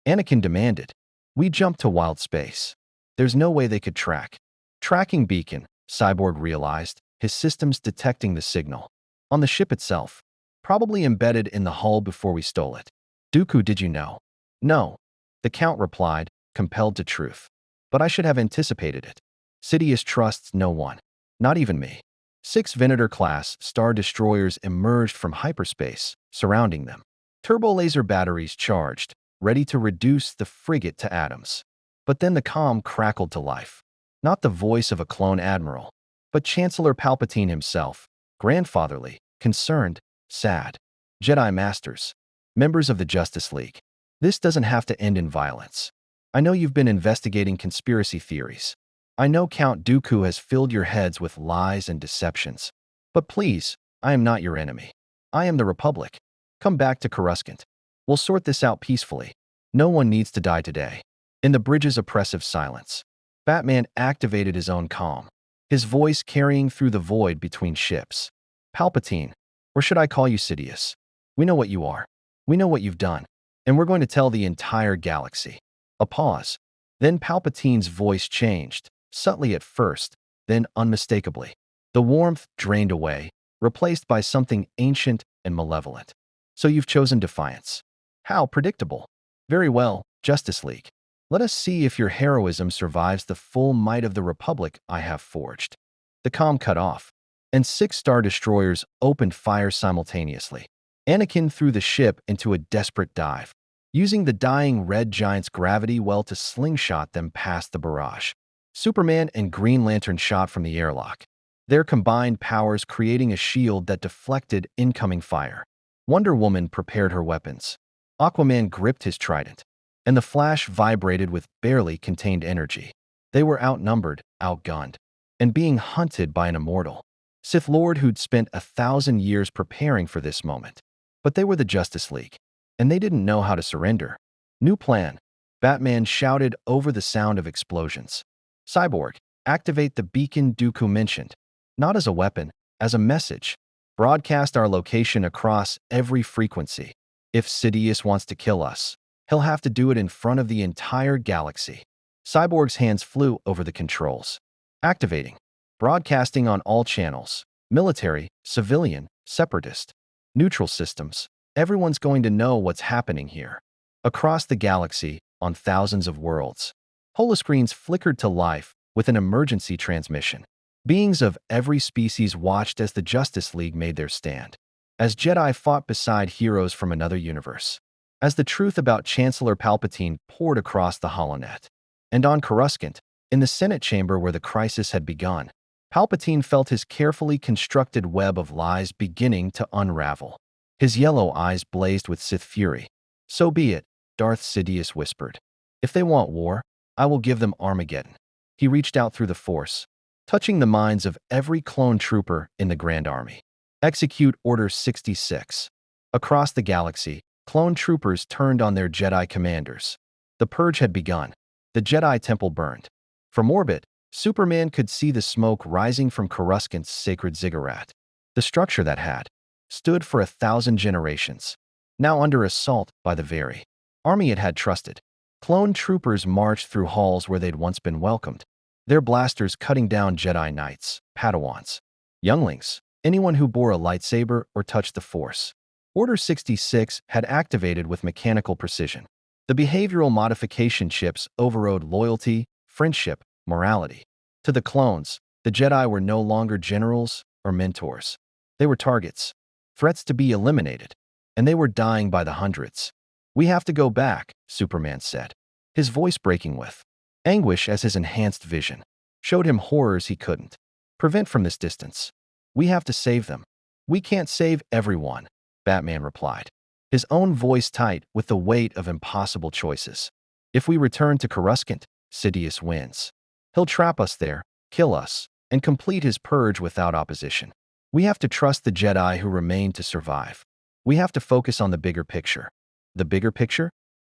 Anakin demanded. We jumped to wild space. There's no way they could track. Tracking beacon, Cyborg realized, his systems detecting the signal. On the ship itself. Probably embedded in the hull before we stole it. Dooku, did you know? No. The Count replied, compelled to truth. But I should have anticipated it. Sidious trusts no one. Not even me. 6 Venator-class Star Destroyers emerged from hyperspace, surrounding them. Turbo-laser batteries charged, ready to reduce the frigate to atoms. But then the comm crackled to life. Not the voice of a clone admiral, but Chancellor Palpatine himself, grandfatherly, concerned, sad. Jedi Masters. Members of the Justice League. This doesn't have to end in violence. I know you've been investigating conspiracy theories. I know Count Dooku has filled your heads with lies and deceptions. But please, I am not your enemy. I am the Republic. Come back to Coruscant. We'll sort this out peacefully. No one needs to die today. In the bridge's oppressive silence, Batman activated his own calm, his voice carrying through the void between ships. Palpatine, or should I call you Sidious? We know what you are. We know what you've done. And we're going to tell the entire galaxy. A pause. Then Palpatine's voice changed, subtly at first, then unmistakably. The warmth drained away, replaced by something ancient and malevolent. So you've chosen defiance. How predictable. Very well, Justice League. Let us see if your heroism survives the full might of the Republic I have forged. The comm cut off, and 6 Star Destroyers opened fire simultaneously. Anakin threw the ship into a desperate dive, using the dying Red Giant's gravity well to slingshot them past the barrage. Superman and Green Lantern shot from the airlock, their combined powers creating a shield that deflected incoming fire. Wonder Woman prepared her weapons. Aquaman gripped his trident. and the flash vibrated with barely contained energy. They were outnumbered, outgunned, and being hunted by an immortal Sith Lord who'd spent 1,000 years preparing for this moment. But they were the Justice League, and they didn't know how to surrender. New plan. Batman shouted over the sound of explosions. Cyborg, activate the beacon Dooku mentioned. Not as a weapon, as a message. Broadcast our location across every frequency. If Sidious wants to kill us, he'll have to do it in front of the entire galaxy. Cyborg's hands flew over the controls. Activating. Broadcasting on all channels. Military, civilian, separatist, neutral systems. Everyone's going to know what's happening here. Across the galaxy, on thousands of worlds, holoscreens flickered to life with an emergency transmission. Beings of every species watched as the Justice League made their stand, as Jedi fought beside heroes from another universe, as the truth about Chancellor Palpatine poured across the holonet. And on Coruscant, in the Senate chamber where the crisis had begun, Palpatine felt his carefully constructed web of lies beginning to unravel. His yellow eyes blazed with Sith fury. "So be it," Darth Sidious whispered. "If they want war, I will give them Armageddon." He reached out through the Force, touching the minds of every clone trooper in the Grand Army. Execute Order 66. Across the galaxy, clone troopers turned on their Jedi commanders. The purge had begun. The Jedi Temple burned. From orbit, Superman could see the smoke rising from Coruscant's sacred ziggurat. The structure that had stood for 1,000 generations, now under assault by the very army it had trusted. Clone troopers marched through halls where they'd once been welcomed, their blasters cutting down Jedi Knights, Padawans, younglings, anyone who bore a lightsaber or touched the Force. Order 66 had activated with mechanical precision. The behavioral modification chips overrode loyalty, friendship, morality. To the clones, the Jedi were no longer generals or mentors. They were targets, threats to be eliminated, and they were dying by the hundreds. "We have to go back," Superman said, his voice breaking with anguish as his enhanced vision showed him horrors he couldn't prevent from this distance. "We have to save them." "We can't save everyone," Batman replied, his own voice tight with the weight of impossible choices. "If we return to Coruscant, Sidious wins. He'll trap us there, kill us, and complete his purge without opposition. We have to trust the Jedi who remain to survive. We have to focus on the bigger picture." The bigger picture?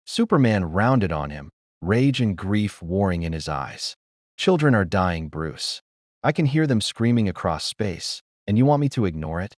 Superman rounded on him, rage and grief warring in his eyes. "Children are dying, Bruce. I can hear them screaming across space, and you want me to ignore it?"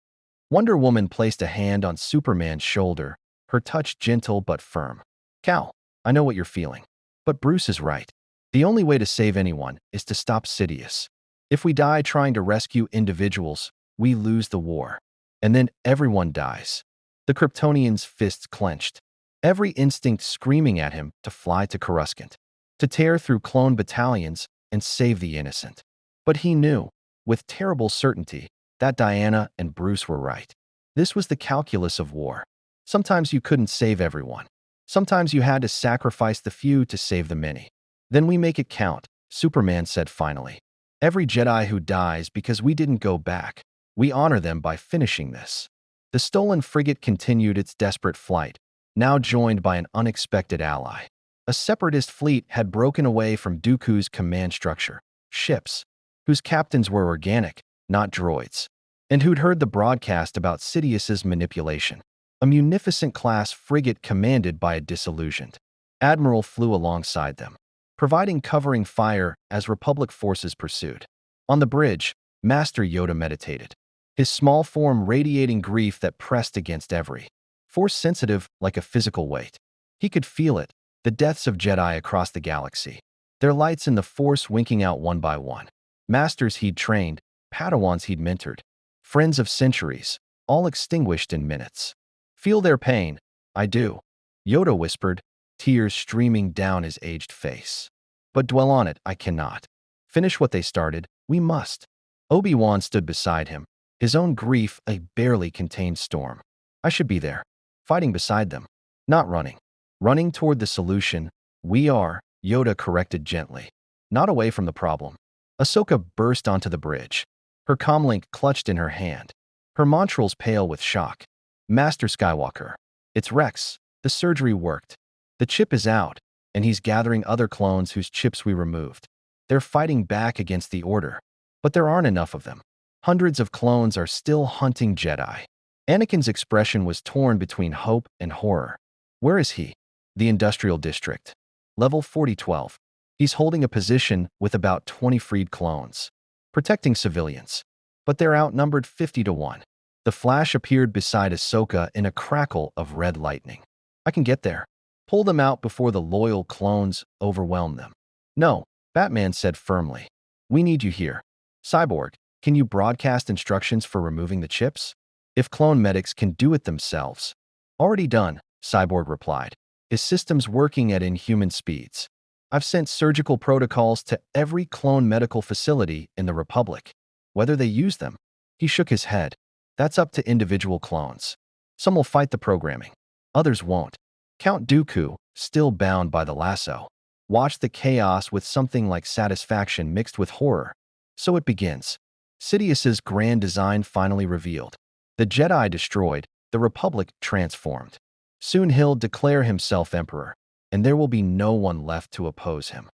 Wonder Woman placed a hand on Superman's shoulder, her touch gentle but firm. "Cal, I know what you're feeling. But Bruce is right. The only way to save anyone is to stop Sidious. If we die trying to rescue individuals, we lose the war. And then everyone dies." The Kryptonian's fists clenched, every instinct screaming at him to fly to Coruscant, to tear through clone battalions and save the innocent. But he knew, with terrible certainty, that Diana and Bruce were right. This was the calculus of war. Sometimes you couldn't save everyone. Sometimes you had to sacrifice the few to save the many. "Then we make it count," Superman said finally. "Every Jedi who dies because we didn't go back, we honor them by finishing this." The stolen frigate continued its desperate flight, now joined by an unexpected ally. A separatist fleet had broken away from Dooku's command structure, ships whose captains were organic, not droids, and who'd heard the broadcast about Sidious's manipulation. A munificent-class frigate commanded by a disillusioned admiral flew alongside them, providing covering fire as Republic forces pursued. On the bridge, Master Yoda meditated, his small form radiating grief that pressed against every Force-sensitive like a physical weight. He could feel it, the deaths of Jedi across the galaxy, their lights in the Force winking out one by one. Masters he'd trained, Padawans he'd mentored, friends of centuries, all extinguished in minutes. "Feel their pain." "I do," Yoda whispered, tears streaming down his aged face. "But dwell on it, I cannot. Finish what they started, we must." Obi-Wan stood beside him, his own grief a barely contained storm. "I should be there, fighting beside them, not running. Running toward the solution, we are," Yoda corrected gently. "Not away from the problem." Ahsoka burst onto the bridge, her comlink clutched in her hand, her montrals pale with shock. "Master Skywalker, it's Rex. The surgery worked." The chip is out, and he's gathering other clones whose chips we removed. They're fighting back against the Order, but there aren't enough of them. Hundreds of clones are still hunting Jedi. Anakin's expression was torn between hope and horror. Where is he? The Industrial District. Level 4012. He's holding a position with about 20 freed clones, protecting civilians. But they're outnumbered 50-1. The Flash appeared beside Ahsoka in a crackle of red lightning. I can get there. Pull them out before the loyal clones overwhelm them. No, Batman said firmly. We need you here. Cyborg, can you broadcast instructions for removing the chips? If clone medics can do it themselves. Already done, Cyborg replied. His system's working at inhuman speeds. I've sent surgical protocols to every clone medical facility in the Republic. Whether they use them, he shook his head. That's up to individual clones. Some will fight the programming. Others won't. Count Dooku, still bound by the lasso, watched the chaos with something like satisfaction mixed with horror. So it begins. Sidious's grand design finally revealed. The Jedi destroyed, the Republic transformed. Soon he'll declare himself emperor, and there will be no one left to oppose him.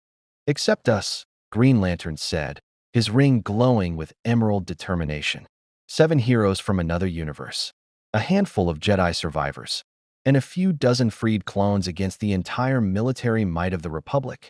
Except us, Green Lantern said, his ring glowing with emerald determination. 7 heroes from another universe. A handful of Jedi survivors. And a few dozen freed clones against the entire military might of the Republic.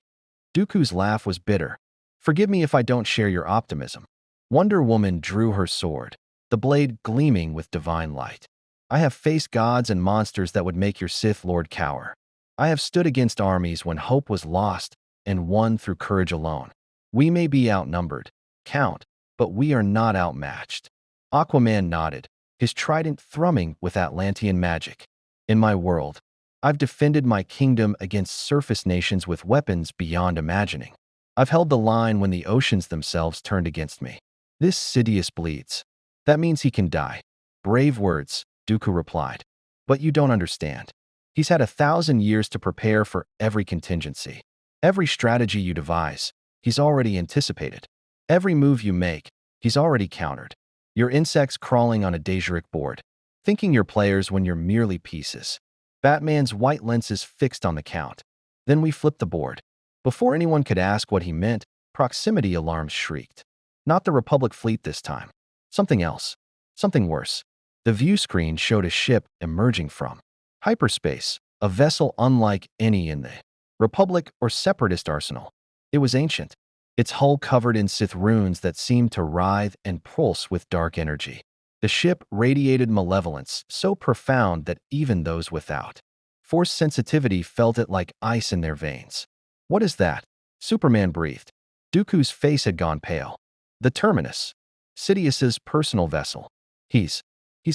Dooku's laugh was bitter. Forgive me if I don't share your optimism. Wonder Woman drew her sword, the blade gleaming with divine light. I have faced gods and monsters that would make your Sith Lord cower. I have stood against armies when hope was lost and won through courage alone. We may be outnumbered, Count, but we are not outmatched. Aquaman nodded, his trident thrumming with Atlantean magic. In my world, I've defended my kingdom against surface nations with weapons beyond imagining. I've held the line when the oceans themselves turned against me. This Sidious bleeds. That means he can die. Brave words, Dooku replied. But you don't understand. He's had 1,000 years to prepare for every contingency. Every strategy you devise, he's already anticipated. Every move you make, he's already countered. You're insects crawling on a Dejuric board, thinking you're players when you're merely pieces. Batman's white lenses fixed on the Count. Then we flipped the board. Before anyone could ask what he meant, proximity alarms shrieked. Not the Republic fleet this time. Something else. Something worse. The view screen showed a ship emerging from hyperspace, a vessel unlike any in the Republic or Separatist arsenal. It was ancient, its hull covered in Sith runes that seemed to writhe and pulse with dark energy. The ship radiated malevolence so profound that even those without force sensitivity felt it like ice in their veins. What is that? Superman breathed. Dooku's face had gone pale. The Terminus. Sidious's personal vessel. He's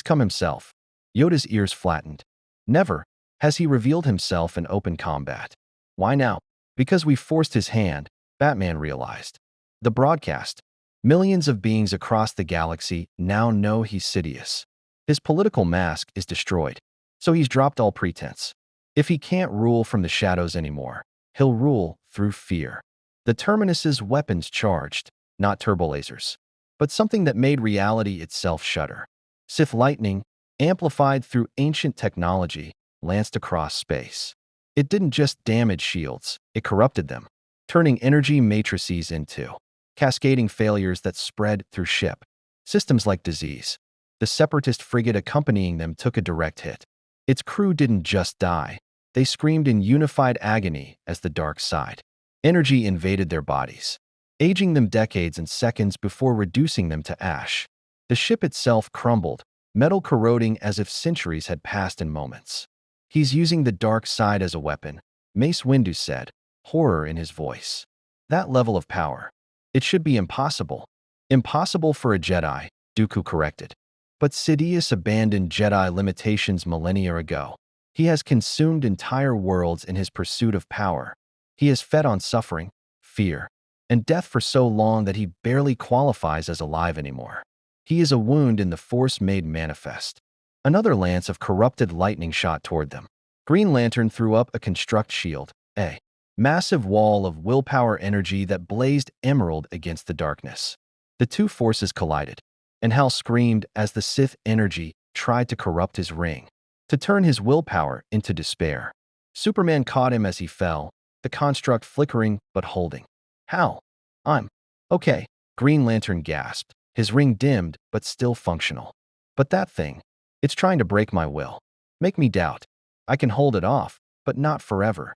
come himself. Yoda's ears flattened. Never has he revealed himself in open combat. Why now? Because we forced his hand, Batman realized. The broadcast. Millions of beings across the galaxy now know he's Sidious. His political mask is destroyed, so he's dropped all pretense. If he can't rule from the shadows anymore, he'll rule through fear. The Terminus's weapons charged, not turbolasers, but something that made reality itself shudder. Sith lightning, amplified through ancient technology, lanced across space. It didn't just damage shields, it corrupted them, turning energy matrices into cascading failures that spread through ship. Systems like disease. The Separatist frigate accompanying them took a direct hit. Its crew didn't just die. They screamed in unified agony as the dark side. Energy invaded their bodies, aging them decades and seconds before reducing them to ash. The ship itself crumbled, metal corroding as if centuries had passed in moments. He's using the dark side as a weapon, Mace Windu said, horror in his voice. That level of power. It should be impossible. Impossible for a Jedi, Dooku corrected. But Sidious abandoned Jedi limitations millennia ago. He has consumed entire worlds in his pursuit of power. He has fed on suffering, fear, and death for so long that he barely qualifies as alive anymore. He is a wound in the Force made manifest. Another lance of corrupted lightning shot toward them. Green Lantern threw up a construct shield, a massive wall of willpower energy that blazed emerald against the darkness. The two forces collided, and Hal screamed as the Sith energy tried to corrupt his ring, to turn his willpower into despair. Superman caught him as he fell, the construct flickering but holding. How? I'm okay, Green Lantern gasped, his ring dimmed but still functional. But that thing, it's trying to break my will. Make me doubt. I can hold it off, but not forever.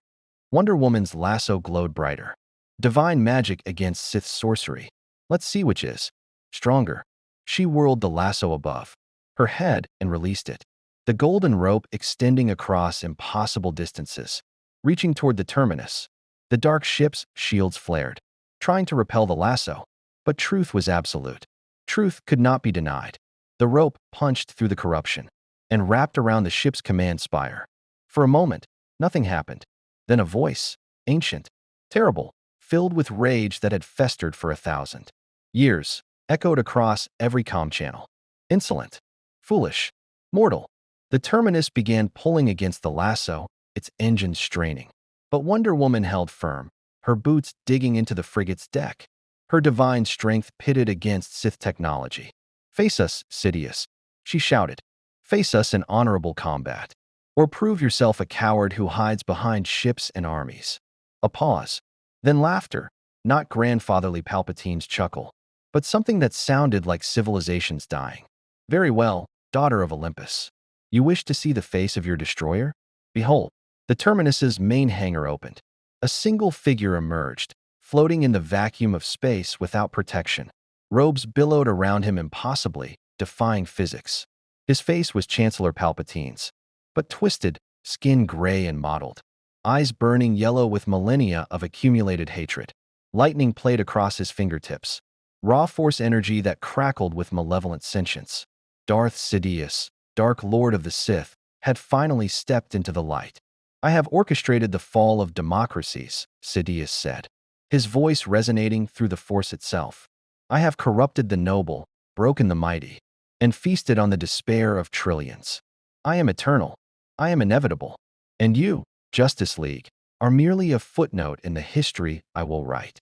Wonder Woman's lasso glowed brighter. Divine magic against Sith sorcery. Let's see which is stronger. She whirled the lasso above her head and released it. The golden rope extending across impossible distances, reaching toward the terminus. The dark ship's shields flared, trying to repel the lasso. But truth was absolute. Truth could not be denied. The rope punched through the corruption and wrapped around the ship's command spire. For a moment, nothing happened. Then a voice, ancient, terrible, filled with rage that had festered for 1,000 years, echoed across every comm channel. Insolent, foolish, mortal. The terminus began pulling against the lasso, its engines straining. But Wonder Woman held firm, her boots digging into the frigate's deck. Her divine strength pitted against Sith technology. Face us, Sidious, she shouted. Face us in honorable combat. Or prove yourself a coward who hides behind ships and armies. A pause. Then laughter, not grandfatherly Palpatine's chuckle, but something that sounded like civilization's dying. Very well, daughter of Olympus. You wish to see the face of your destroyer? Behold, the terminus's main hangar opened. A single figure emerged, floating in the vacuum of space without protection. Robes billowed around him impossibly, defying physics. His face was Chancellor Palpatine's, but twisted, skin gray and mottled, eyes burning yellow with millennia of accumulated hatred. Lightning played across his fingertips, raw force energy that crackled with malevolent sentience. Darth Sidious, Dark Lord of the Sith, had finally stepped into the light. I have orchestrated the fall of democracies, Sidious said, his voice resonating through the Force itself. I have corrupted the noble, broken the mighty, and feasted on the despair of trillions. I am eternal. I am inevitable. And you, Justice League, are merely a footnote in the history I will write.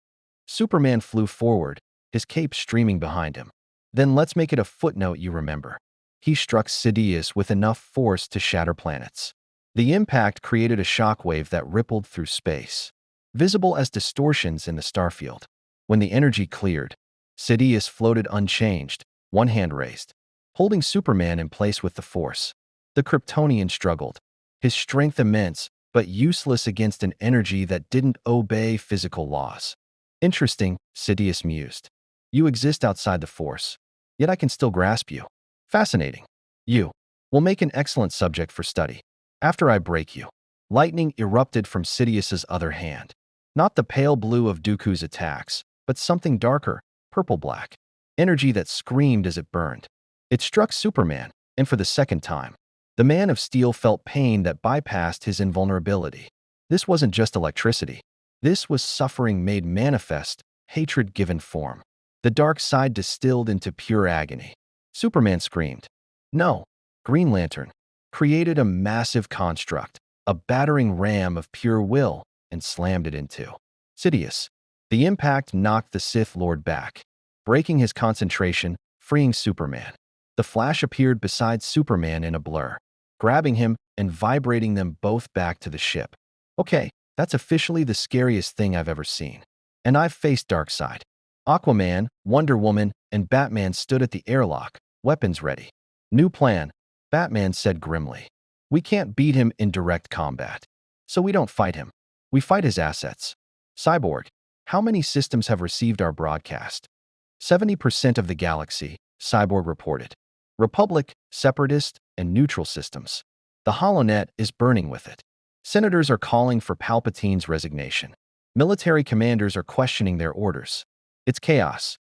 Superman flew forward, his cape streaming behind him. Then let's make it a footnote you remember. He struck Sidious with enough force to shatter planets. The impact created a shockwave that rippled through space, visible as distortions in the starfield. When the energy cleared, Sidious floated unchanged, one hand raised, holding Superman in place with the Force. The Kryptonian struggled, his strength immense, but useless against an energy that didn't obey physical laws. Interesting, Sidious mused. You exist outside the Force, yet I can still grasp you. Fascinating. You will make an excellent subject for study. After I break you. Lightning erupted from Sidious's other hand. Not the pale blue of Dooku's attacks, but something darker, purple-black. Energy that screamed as it burned. It struck Superman, and for the second time, the Man of Steel felt pain that bypassed his invulnerability. This wasn't just electricity. This was suffering made manifest, hatred given form. The dark side distilled into pure agony. Superman screamed. No. Green Lantern created a massive construct, a battering ram of pure will, and slammed it into Sidious. The impact knocked the Sith Lord back, breaking his concentration, freeing Superman. The Flash appeared beside Superman in a blur, grabbing him and vibrating them both back to the ship. Okay, that's officially the scariest thing I've ever seen. And I've faced Darkseid. Aquaman, Wonder Woman, and Batman stood at the airlock, weapons ready. New plan, Batman said grimly. We can't beat him in direct combat. So we don't fight him. We fight his assets. Cyborg, how many systems have received our broadcast? 70% of the galaxy, Cyborg reported. Republic, Separatist, and neutral systems. The HoloNet is burning with it. Senators are calling for Palpatine's resignation. Military commanders are questioning their orders. It's chaos.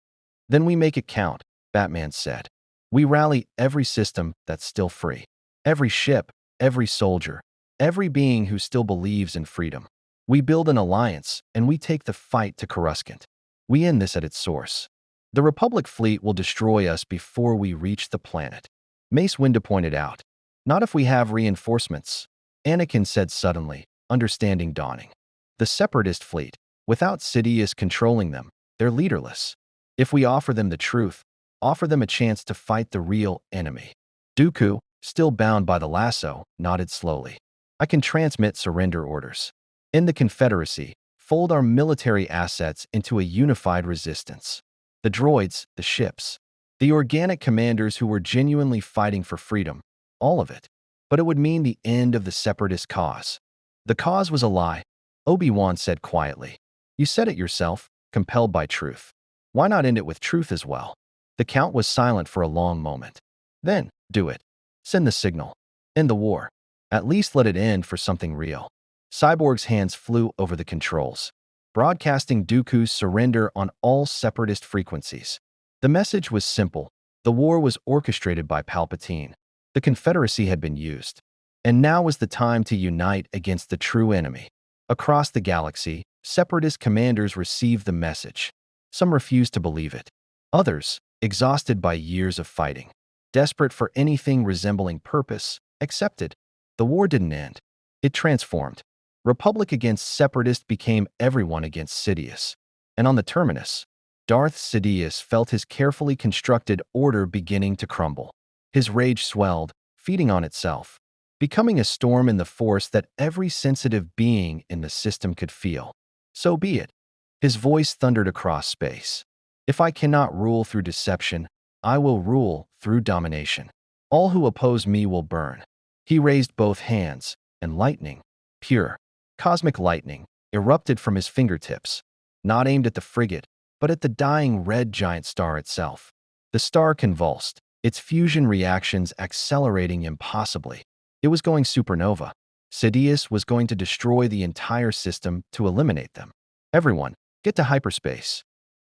Then we make it count, Batman said. We rally every system that's still free. Every ship, every soldier, every being who still believes in freedom. We build an alliance, and we take the fight to Coruscant. We end this at its source. The Republic fleet will destroy us before we reach the planet. Mace Windu pointed out. Not if we have reinforcements, Anakin said suddenly, understanding dawning. The Separatist fleet, without Sidious controlling them, they're leaderless. If we offer them the truth, offer them a chance to fight the real enemy. Dooku, still bound by the lasso, nodded slowly. I can transmit surrender orders. In the Confederacy, fold our military assets into a unified resistance. The droids, the ships, the organic commanders who were genuinely fighting for freedom, all of it. But it would mean the end of the separatist cause. The cause was a lie, Obi-Wan said quietly. You said it yourself, compelled by truth. Why not end it with truth as well? The Count was silent for a long moment. Then, do it. Send the signal. End the war. At least let it end for something real. Cyborg's hands flew over the controls, broadcasting Dooku's surrender on all separatist frequencies. The message was simple. The war was orchestrated by Palpatine. The Confederacy had been used. And now was the time to unite against the true enemy. Across the galaxy, separatist commanders received the message. Some refused to believe it. Others, exhausted by years of fighting, desperate for anything resembling purpose, accepted. The war didn't end. It transformed. Republic against Separatist became everyone against Sidious. And on the terminus, Darth Sidious felt his carefully constructed order beginning to crumble. His rage swelled, feeding on itself, becoming a storm in the Force that every sensitive being in the system could feel. So be it. His voice thundered across space. If I cannot rule through deception, I will rule through domination. All who oppose me will burn. He raised both hands, and lightning, pure, cosmic lightning, erupted from his fingertips, not aimed at the frigate, but at the dying red giant star itself. The star convulsed, its fusion reactions accelerating impossibly. It was going supernova. Sidious was going to destroy the entire system to eliminate them. Everyone, get to hyperspace.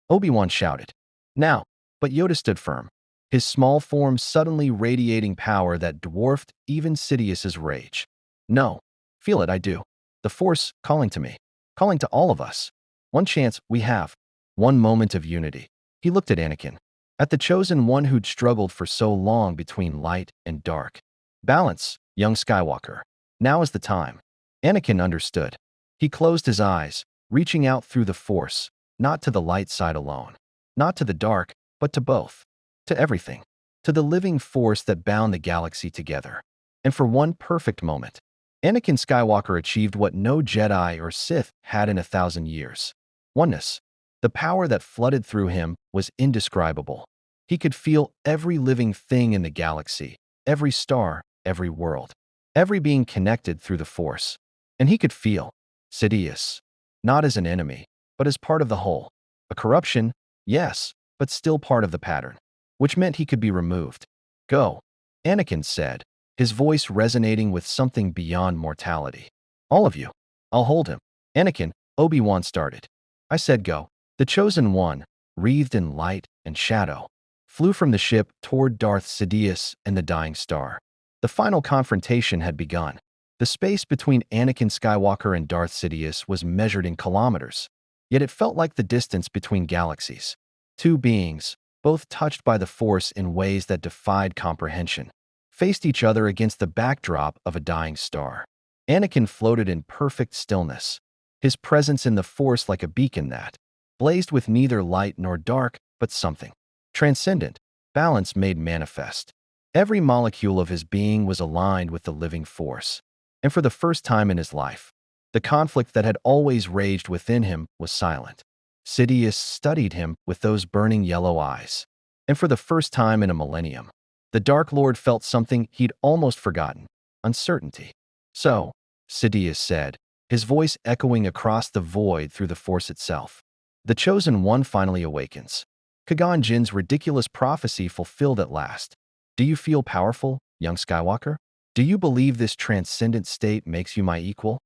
Obi-Wan shouted. Now, but Yoda stood firm, his small form suddenly radiating power that dwarfed even Sidious's rage. No, feel it, I do. The Force calling to me, calling to all of us. One chance we have, one moment of unity. He looked at Anakin, at the chosen one who'd struggled for so long between light and dark. Balance, young Skywalker. Now is the time. Anakin understood. He closed his eyes, reaching out through the Force, not to the light side alone, not to the dark, but to both, to everything, to the living force that bound the galaxy together. And for one perfect moment, Anakin Skywalker achieved what no Jedi or Sith had in 1,000 years. Oneness. The power that flooded through him was indescribable. He could feel every living thing in the galaxy, every star, every world, every being connected through the Force. And he could feel Sidious, not as an enemy, but as part of the whole. A corruption, yes, but still part of the pattern, which meant he could be removed. Go, Anakin said, his voice resonating with something beyond mortality. All of you. I'll hold him. Anakin, Obi-Wan started. I said go. The chosen one, wreathed in light and shadow, flew from the ship toward Darth Sidious and the dying star. The final confrontation had begun. The space between Anakin Skywalker and Darth Sidious was measured in kilometers, yet it felt like the distance between galaxies. Two beings, both touched by the Force in ways that defied comprehension, faced each other against the backdrop of a dying star. Anakin floated in perfect stillness, his presence in the Force like a beacon that blazed with neither light nor dark, but something transcendent, balance made manifest. Every molecule of his being was aligned with the living Force. And for the first time in his life, the conflict that had always raged within him was silent. Sidious studied him with those burning yellow eyes. And for the first time in a millennium, the Dark Lord felt something he'd almost forgotten: uncertainty. So, Sidious said, his voice echoing across the void through the Force itself. The Chosen One finally awakens. Qui-Gon Jinn's ridiculous prophecy fulfilled at last. Do you feel powerful, young Skywalker? Do you believe this transcendent state makes you my equal?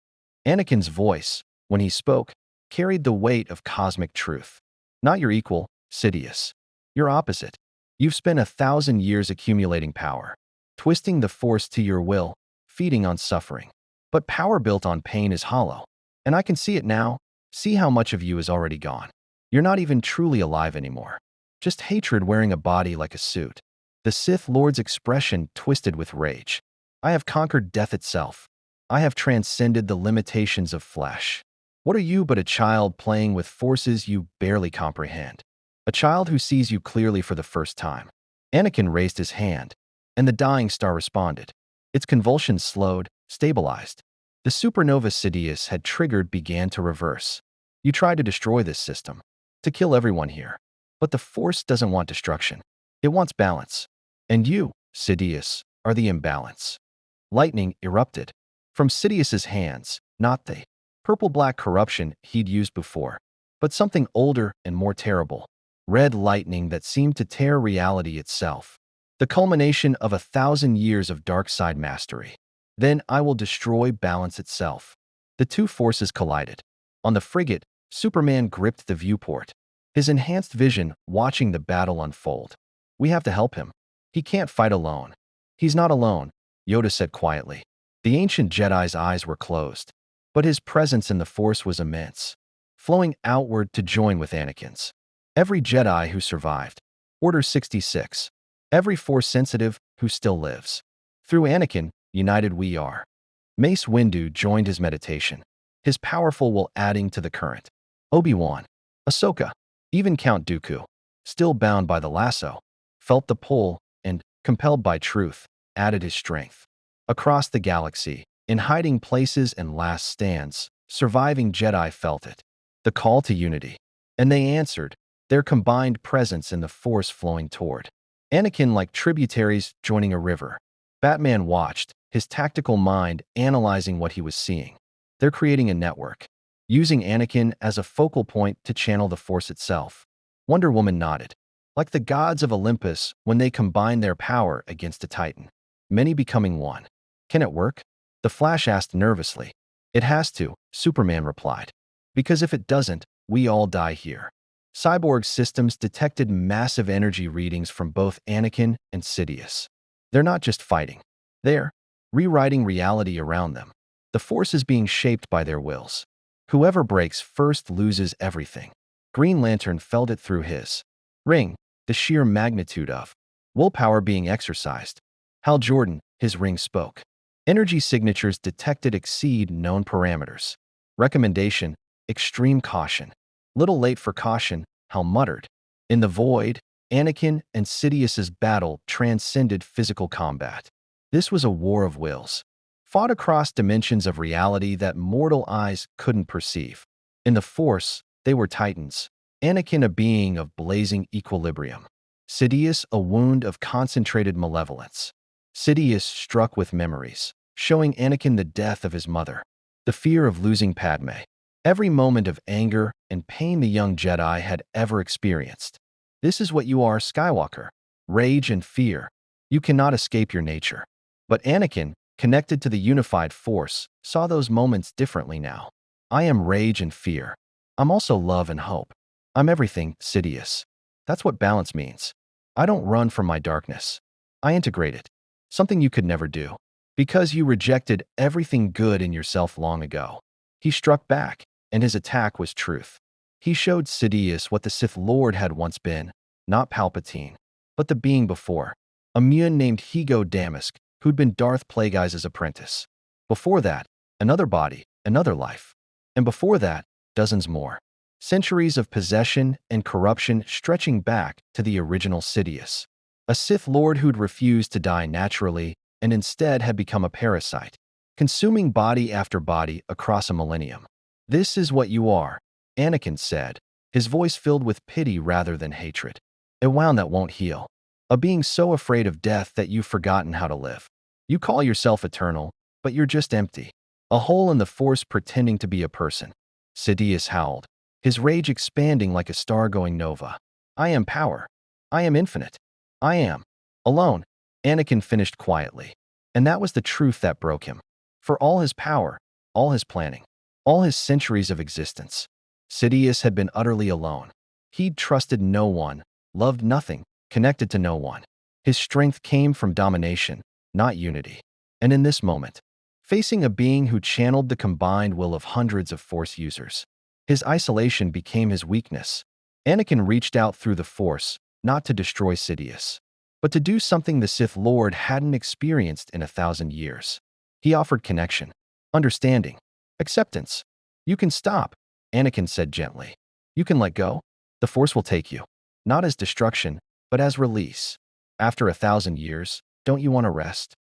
Anakin's voice, when he spoke, carried the weight of cosmic truth. Not your equal, Sidious. Your opposite. You've spent 1,000 years accumulating power, twisting the Force to your will, feeding on suffering. But power built on pain is hollow. And I can see it now. See how much of you is already gone. You're not even truly alive anymore. Just hatred wearing a body like a suit. The Sith Lord's expression twisted with rage. I have conquered death itself. I have transcended the limitations of flesh. What are you but a child playing with forces you barely comprehend? A child who sees you clearly for the first time. Anakin raised his hand, and the dying star responded. Its convulsions slowed, stabilized. The supernova Sidious had triggered began to reverse. You try to destroy this system, to kill everyone here. But the Force doesn't want destruction. It wants balance. And you, Sidious, are the imbalance. Lightning erupted. From Sidious's hands, not the purple-black corruption he'd used before, but something older and more terrible. Red lightning that seemed to tear reality itself. The culmination of 1,000 years of dark side mastery. Then I will destroy balance itself. The two forces collided. On the frigate, Superman gripped the viewport, his enhanced vision watching the battle unfold. We have to help him. He can't fight alone. He's not alone, Yoda said quietly. The ancient Jedi's eyes were closed, but his presence in the Force was immense, flowing outward to join with Anakin's. Every Jedi who survived. Order 66. Every Force-sensitive who still lives. Through Anakin, united we are. Mace Windu joined his meditation, his powerful will adding to the current. Obi-Wan, Ahsoka, even Count Dooku, still bound by the lasso, felt the pull and, compelled by truth, added his strength. Across the galaxy, in hiding places and last stands, surviving Jedi felt it. The call to unity. And they answered, their combined presence in the Force flowing toward. Anakin like tributaries joining a river. Batman watched, his tactical mind analyzing what he was seeing. They're creating a network, using Anakin as a focal point to channel the Force itself. Wonder Woman nodded. Like the gods of Olympus when they combine their power against a Titan. Many becoming one. Can it work? The Flash asked nervously. It has to, Superman replied. Because if it doesn't, we all die here. Cyborg systems detected massive energy readings from both Anakin and Sidious. They're not just fighting. They're rewriting reality around them. The Force is being shaped by their wills. Whoever breaks first loses everything. Green Lantern felt it through his ring, the sheer magnitude of willpower being exercised. Hal Jordan, his ring spoke. Energy signatures detected exceed known parameters. Recommendation, extreme caution. Little late for caution, Hal muttered. In the void, Anakin and Sidious's battle transcended physical combat. This was a war of wills, fought across dimensions of reality that mortal eyes couldn't perceive. In the Force, they were titans. Anakin a being of blazing equilibrium. Sidious a wound of concentrated malevolence. Sidious struck with memories, showing Anakin the death of his mother, the fear of losing Padme. Every moment of anger and pain the young Jedi had ever experienced. This is what you are, Skywalker. Rage and fear. You cannot escape your nature. But Anakin, connected to the unified Force, saw those moments differently now. I am rage and fear. I'm also love and hope. I'm everything, Sidious. That's what balance means. I don't run from my darkness. I integrate it. Something you could never do. Because you rejected everything good in yourself long ago. He struck back, and his attack was truth. He showed Sidious what the Sith Lord had once been, not Palpatine, but the being before. A Muun named Higo Damask, who'd been Darth Plagueis' apprentice. Before that, another body, another life. And before that, dozens more. Centuries of possession and corruption stretching back to the original Sidious. A Sith Lord who'd refused to die naturally and instead had become a parasite, consuming body after body across a millennium. This is what you are, Anakin said, his voice filled with pity rather than hatred. A wound that won't heal. A being so afraid of death that you've forgotten how to live. You call yourself eternal, but you're just empty. A hole in the Force pretending to be a person. Sidious howled, his rage expanding like a star going nova. I am power. I am infinite. I am alone, Anakin finished quietly. And that was the truth that broke him. For all his power, all his planning, all his centuries of existence, Sidious had been utterly alone. He'd trusted no one, loved nothing, connected to no one. His strength came from domination, not unity. And in this moment, facing a being who channeled the combined will of hundreds of Force users, his isolation became his weakness. Anakin reached out through the Force, not to destroy Sidious, but to do something the Sith Lord hadn't experienced in 1,000 years. He offered connection, understanding, acceptance. You can stop, Anakin said gently. You can let go. The Force will take you, not as destruction, but as release. After 1,000 years, don't you want to rest?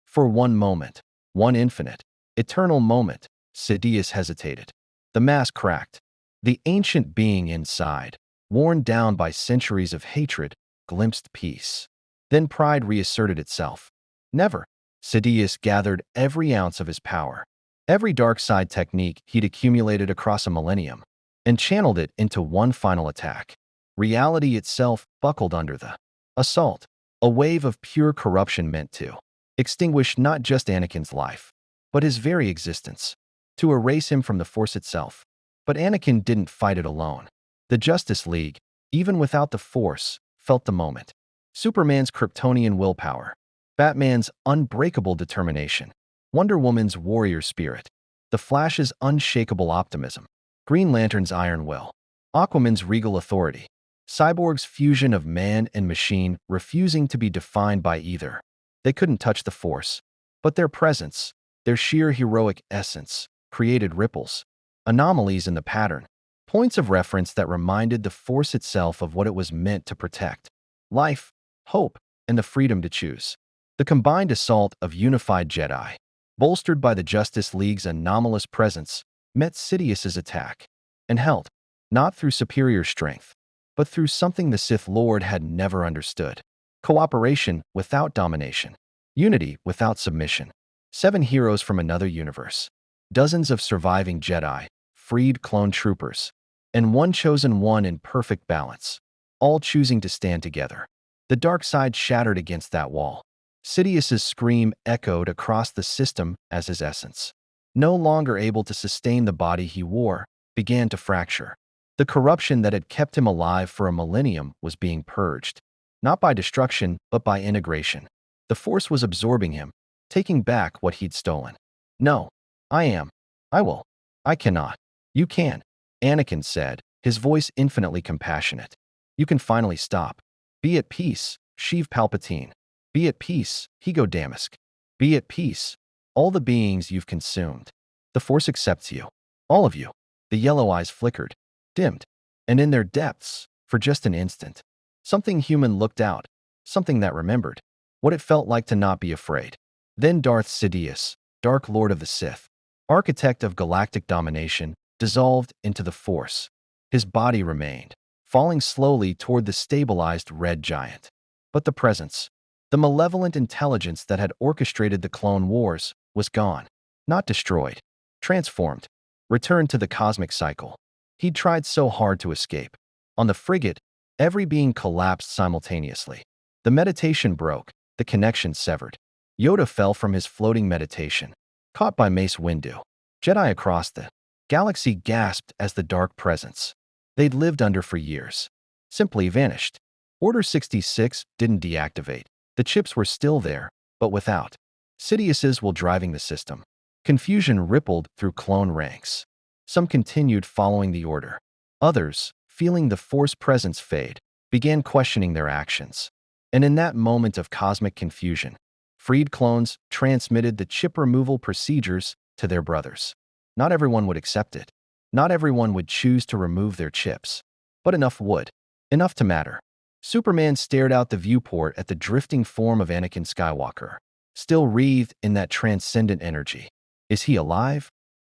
For one moment, one infinite, Eternal moment. Sidious hesitated. The mask cracked. The ancient being inside, worn down by centuries of hatred, glimpsed peace. Then pride reasserted itself. Never. Sidious gathered every ounce of his power, every dark side technique he'd accumulated across a millennium, and channeled it into one final attack. Reality itself buckled under the assault, a wave of pure corruption meant to extinguish not just Anakin's life, but his very existence, to erase him from the Force itself. But Anakin didn't fight it alone. The Justice League, even without the Force, felt the moment. Superman's Kryptonian willpower, Batman's unbreakable determination, Wonder Woman's warrior spirit, the Flash's unshakable optimism, Green Lantern's iron will, Aquaman's regal authority, Cyborg's fusion of man and machine refusing to be defined by either. They couldn't touch the Force, but their presence, their sheer heroic essence, created ripples, anomalies in the pattern, points of reference that reminded the Force itself of what it was meant to protect: life, hope, and the freedom to choose. The combined assault of unified Jedi, bolstered by the Justice League's anomalous presence, met Sidious's attack, and held, not through superior strength, but through something the Sith Lord had never understood: cooperation without domination, unity without submission. 7 heroes from another universe, dozens of surviving Jedi, freed clone troopers, and one chosen one in perfect balance, all choosing to stand together. The dark side shattered against that wall. Sidious's scream echoed across the system as his essence, no longer able to sustain the body he wore, began to fracture. The corruption that had kept him alive for a millennium was being purged, not by destruction, but by integration. The Force was absorbing him, taking back what he'd stolen. No, I will. I cannot. You can, Anakin said, his voice infinitely compassionate. You can finally stop. Be at peace, Sheev Palpatine. Be at peace, Higo Damask. Be at peace, all the beings you've consumed. The Force accepts you. All of you. The yellow eyes flickered, dimmed, and in their depths, for just an instant, something human looked out, something that remembered what it felt like to not be afraid. Then Darth Sidious, Dark Lord of the Sith, architect of galactic domination, dissolved into the Force. His body remained, falling slowly toward the stabilized red giant. But the presence, the malevolent intelligence that had orchestrated the Clone Wars, was gone. Not destroyed, transformed, returned to the cosmic cycle. He'd tried so hard to escape. On the frigate, every being collapsed simultaneously. The meditation broke, the connection severed. Yoda fell from his floating meditation, caught by Mace Windu. Jedi across the galaxy gasped as the dark presence they'd lived under for years simply vanished. Order 66 didn't deactivate. The chips were still there, but without Sidious's will driving the system. Confusion rippled through clone ranks. Some continued following the order. Others, feeling the Force presence fade, began questioning their actions. And in that moment of cosmic confusion, freed clones transmitted the chip removal procedures to their brothers. Not everyone would accept it. Not everyone would choose to remove their chips. But enough would. Enough to matter. Superman stared out the viewport at the drifting form of Anakin Skywalker, still wreathed in that transcendent energy. Is he alive?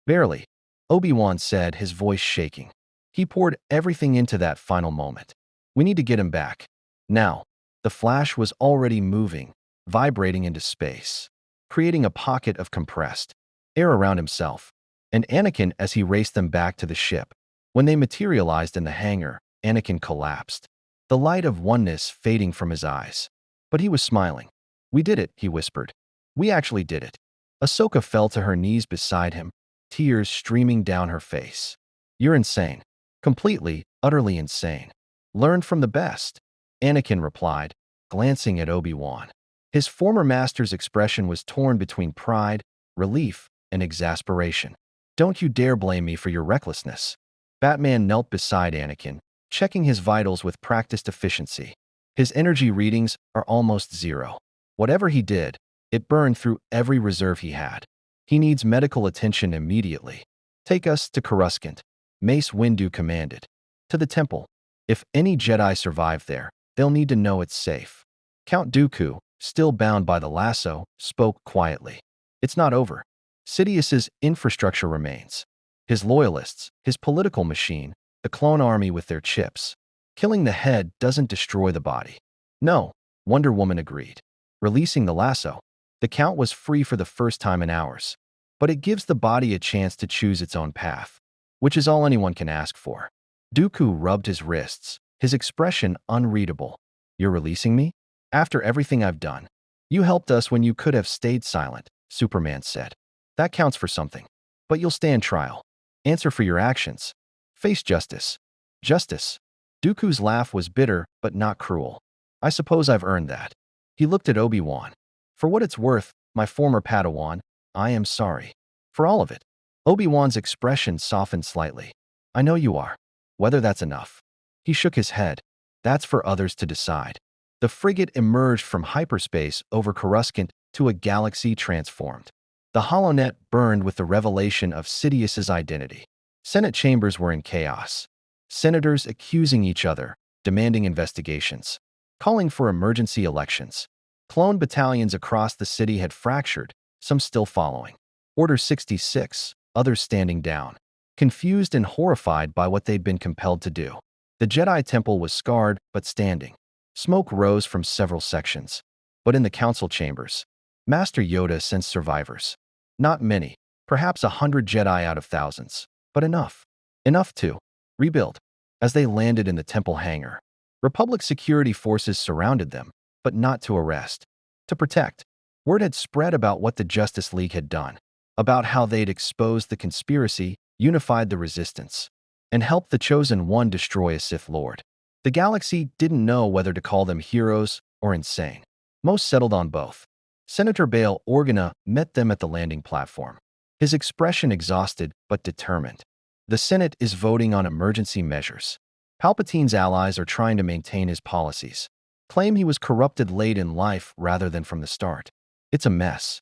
Barely, Obi-Wan said, his voice shaking. He poured everything into that final moment. We need to get him back. Now. The Flash was already moving, vibrating into space, creating a pocket of compressed air around himself, and Anakin as he raced them back to the ship. When they materialized in the hangar, Anakin collapsed, the light of oneness fading from his eyes. But he was smiling. We did it, he whispered. We actually did it. Ahsoka fell to her knees beside him, tears streaming down her face. You're insane. Completely, utterly insane. Learned from the best, Anakin replied, glancing at Obi-Wan. His former master's expression was torn between pride, relief, and exasperation. Don't you dare blame me for your recklessness. Batman knelt beside Anakin, checking his vitals with practiced efficiency. His energy readings are almost zero. Whatever he did, it burned through every reserve he had. He needs medical attention immediately. Take us to Coruscant, Mace Windu commanded. To the temple. If any Jedi survive there, they'll need to know it's safe. Count Dooku, still bound by the lasso, spoke quietly. It's not over. Sidious's infrastructure remains. His loyalists, his political machine, the clone army with their chips. Killing the head doesn't destroy the body. No, Wonder Woman agreed. Releasing the lasso, the Count was free for the first time in hours. But it gives the body a chance to choose its own path, which is all anyone can ask for. Dooku rubbed his wrists, his expression unreadable. You're releasing me? After everything I've done. You helped us when you could have stayed silent, Superman said. That counts for something. But you'll stand trial. Answer for your actions. Face justice. Justice. Dooku's laugh was bitter, but not cruel. I suppose I've earned that. He looked at Obi-Wan. For what it's worth, my former Padawan, I am sorry. For all of it. Obi-Wan's expression softened slightly. I know you are. Whether that's enough. He shook his head. That's for others to decide. The frigate emerged from hyperspace over Coruscant to a galaxy transformed. The HoloNet burned with the revelation of Sidious's identity. Senate chambers were in chaos. Senators accusing each other, demanding investigations, calling for emergency elections. Clone battalions across the city had fractured, some still following. Order 66, others standing down, confused and horrified by what they'd been compelled to do. The Jedi Temple was scarred but standing. Smoke rose from several sections. But in the council chambers, Master Yoda sensed survivors. Not many, perhaps 100 Jedi out of thousands, but enough. Enough to rebuild. As they landed in the temple hangar, Republic security forces surrounded them, but not to arrest. To protect. Word had spread about what the Justice League had done, about how they'd exposed the conspiracy, unified the resistance, and helped the Chosen One destroy a Sith Lord. The galaxy didn't know whether to call them heroes or insane. Most settled on both. Senator Bail Organa met them at the landing platform. His expression exhausted but determined. The Senate is voting on emergency measures. Palpatine's allies are trying to maintain his policies. Claim he was corrupted late in life rather than from the start. It's a mess.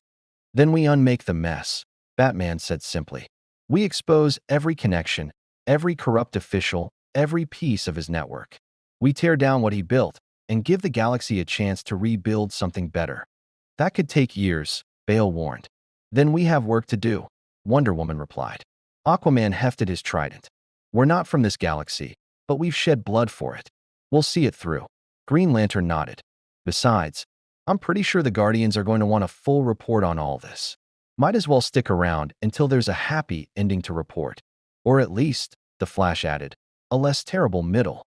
Then we unmake the mess, Batman said simply. We expose every connection, every corrupt official, every piece of his network. We tear down what he built and give the galaxy a chance to rebuild something better. That could take years, Bale warned. Then we have work to do, Wonder Woman replied. Aquaman hefted his trident. We're not from this galaxy, but we've shed blood for it. We'll see it through. Green Lantern nodded. Besides, I'm pretty sure the Guardians are going to want a full report on all this. Might as well stick around until there's a happy ending to report. Or at least, the Flash added, a less terrible middle.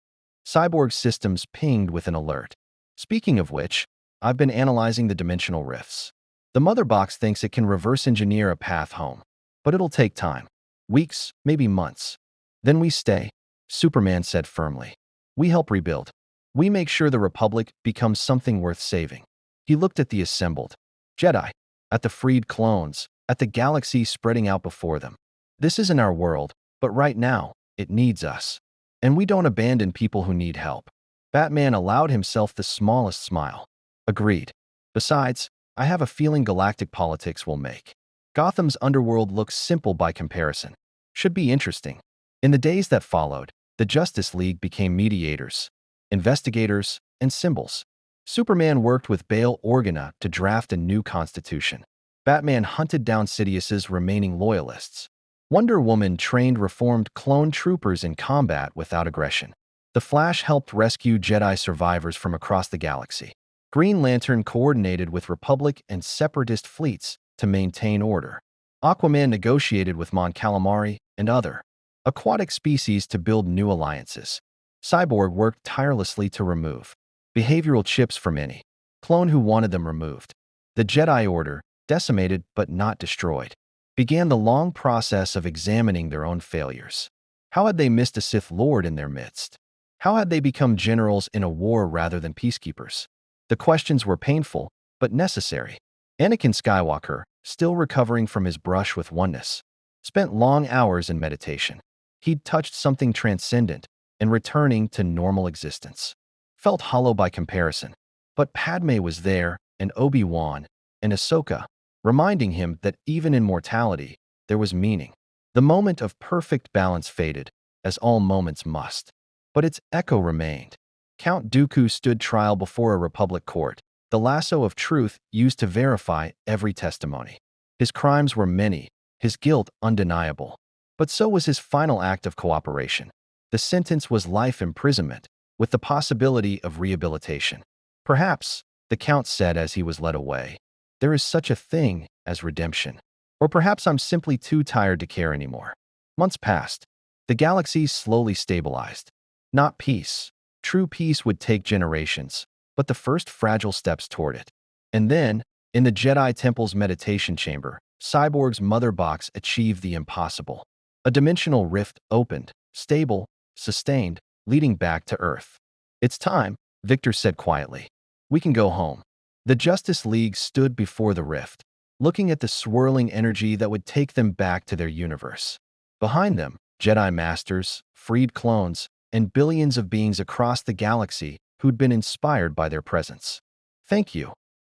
Cyborg systems pinged with an alert. Speaking of which, I've been analyzing the dimensional rifts. The Mother Box thinks it can reverse engineer a path home. But it'll take time. Weeks, maybe months. Then we stay, Superman said firmly. We help rebuild. We make sure the Republic becomes something worth saving. He looked at the assembled Jedi, at the freed clones, at the galaxy spreading out before them. This isn't our world, but right now, it needs us. And we don't abandon people who need help. Batman allowed himself the smallest smile. Agreed. Besides, I have a feeling galactic politics will make Gotham's underworld look simple by comparison. Should be interesting. In the days that followed, the Justice League became mediators, investigators, and symbols. Superman worked with Bail Organa to draft a new constitution. Batman hunted down Sidious's remaining loyalists. Wonder Woman trained reformed clone troopers in combat without aggression. The Flash helped rescue Jedi survivors from across the galaxy. Green Lantern coordinated with Republic and Separatist fleets to maintain order. Aquaman negotiated with Mon Calamari and other aquatic species to build new alliances. Cyborg worked tirelessly to remove behavioral chips from any clone who wanted them removed. The Jedi Order, decimated but not destroyed, began the long process of examining their own failures. How had they missed a Sith Lord in their midst? How had they become generals in a war rather than peacekeepers? The questions were painful, but necessary. Anakin Skywalker, still recovering from his brush with oneness, spent long hours in meditation. He'd touched something transcendent and returning to normal existence. Felt hollow by comparison. But Padme was there, and Obi-Wan, and Ahsoka, reminding him that even in mortality, there was meaning. The moment of perfect balance faded, as all moments must. But its echo remained. Count Dooku stood trial before a Republic court, the lasso of truth used to verify every testimony. His crimes were many, his guilt undeniable. But so was his final act of cooperation. The sentence was life imprisonment, with the possibility of rehabilitation. Perhaps, the Count said as he was led away, there is such a thing as redemption. Or perhaps I'm simply too tired to care anymore. Months passed. The galaxy slowly stabilized. Not peace. True peace would take generations, but the first fragile steps toward it. And then, in the Jedi Temple's meditation chamber, Cyborg's mother box achieved the impossible. A dimensional rift opened, stable, sustained, leading back to Earth. It's time, Victor said quietly. We can go home. The Justice League stood before the rift, looking at the swirling energy that would take them back to their universe. Behind them, Jedi Masters, freed clones, and billions of beings across the galaxy who'd been inspired by their presence. Thank you,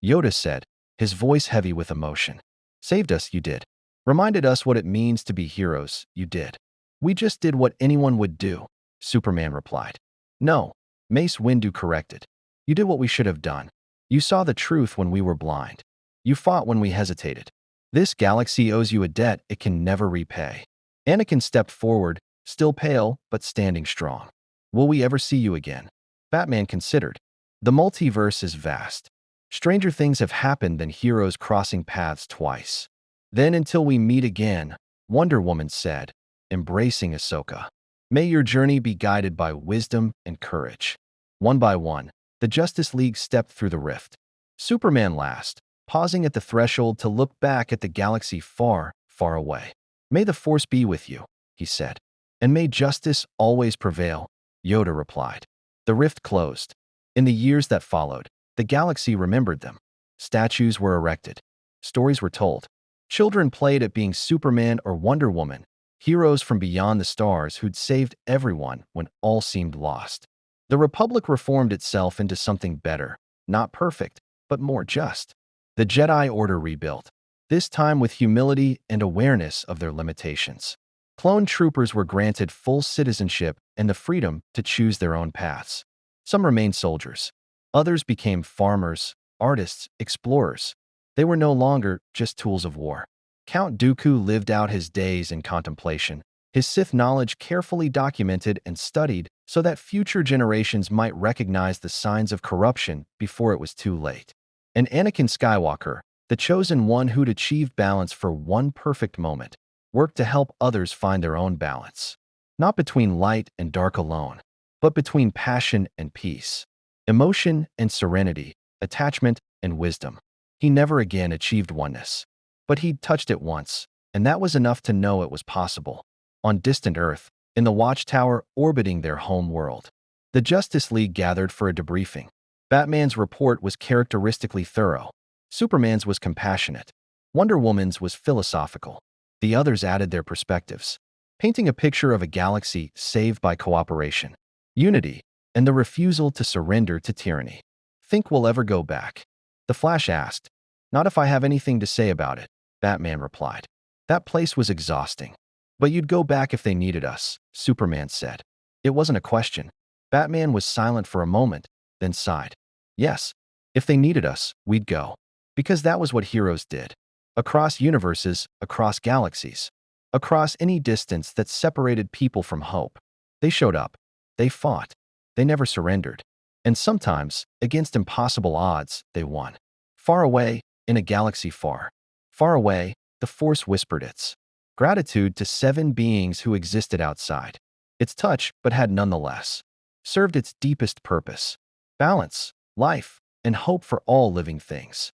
Yoda said, his voice heavy with emotion. Saved us, you did. Reminded us what it means to be heroes, you did. We just did what anyone would do, Superman replied. No, Mace Windu corrected. You did what we should have done. You saw the truth when we were blind. You fought when we hesitated. This galaxy owes you a debt it can never repay. Anakin stepped forward, still pale, but standing strong. Will we ever see you again? Batman considered. The multiverse is vast. Stranger things have happened than heroes crossing paths twice. Then until we meet again, Wonder Woman said, embracing Ahsoka. May your journey be guided by wisdom and courage. One by one, the Justice League stepped through the rift. Superman last, pausing at the threshold to look back at the galaxy far, far away. May the Force be with you, he said. And may justice always prevail, Yoda replied. The rift closed. In the years that followed, the galaxy remembered them. Statues were erected. Stories were told. Children played at being Superman or Wonder Woman, heroes from beyond the stars who'd saved everyone when all seemed lost. The Republic reformed itself into something better, not perfect, but more just. The Jedi Order rebuilt, this time with humility and awareness of their limitations. Clone troopers were granted full citizenship and the freedom to choose their own paths. Some remained soldiers. Others became farmers, artists, explorers. They were no longer just tools of war. Count Dooku lived out his days in contemplation, his Sith knowledge carefully documented and studied so that future generations might recognize the signs of corruption before it was too late. And Anakin Skywalker, the chosen one who'd achieved balance for one perfect moment, worked to help others find their own balance. Not between light and dark alone, but between passion and peace, emotion and serenity, attachment and wisdom. He never again achieved oneness. But he'd touched it once, and that was enough to know it was possible. On distant Earth, in the Watchtower orbiting their home world, the Justice League gathered for a debriefing. Batman's report was characteristically thorough. Superman's was compassionate. Wonder Woman's was philosophical. The others added their perspectives, painting a picture of a galaxy saved by cooperation, unity, and the refusal to surrender to tyranny. Think we'll ever go back? The Flash asked. Not if I have anything to say about it, Batman replied. That place was exhausting. But you'd go back if they needed us, Superman said. It wasn't a question. Batman was silent for a moment, then sighed. Yes, if they needed us, we'd go. Because that was what heroes did. Across universes, across galaxies, across any distance that separated people from hope. They showed up. They fought. They never surrendered. And sometimes, against impossible odds, they won. Far away, in a galaxy far, far away, the Force whispered its gratitude to 7 beings who existed outside. Its touch, but had nonetheless served its deepest purpose: balance, life, and hope for all living things.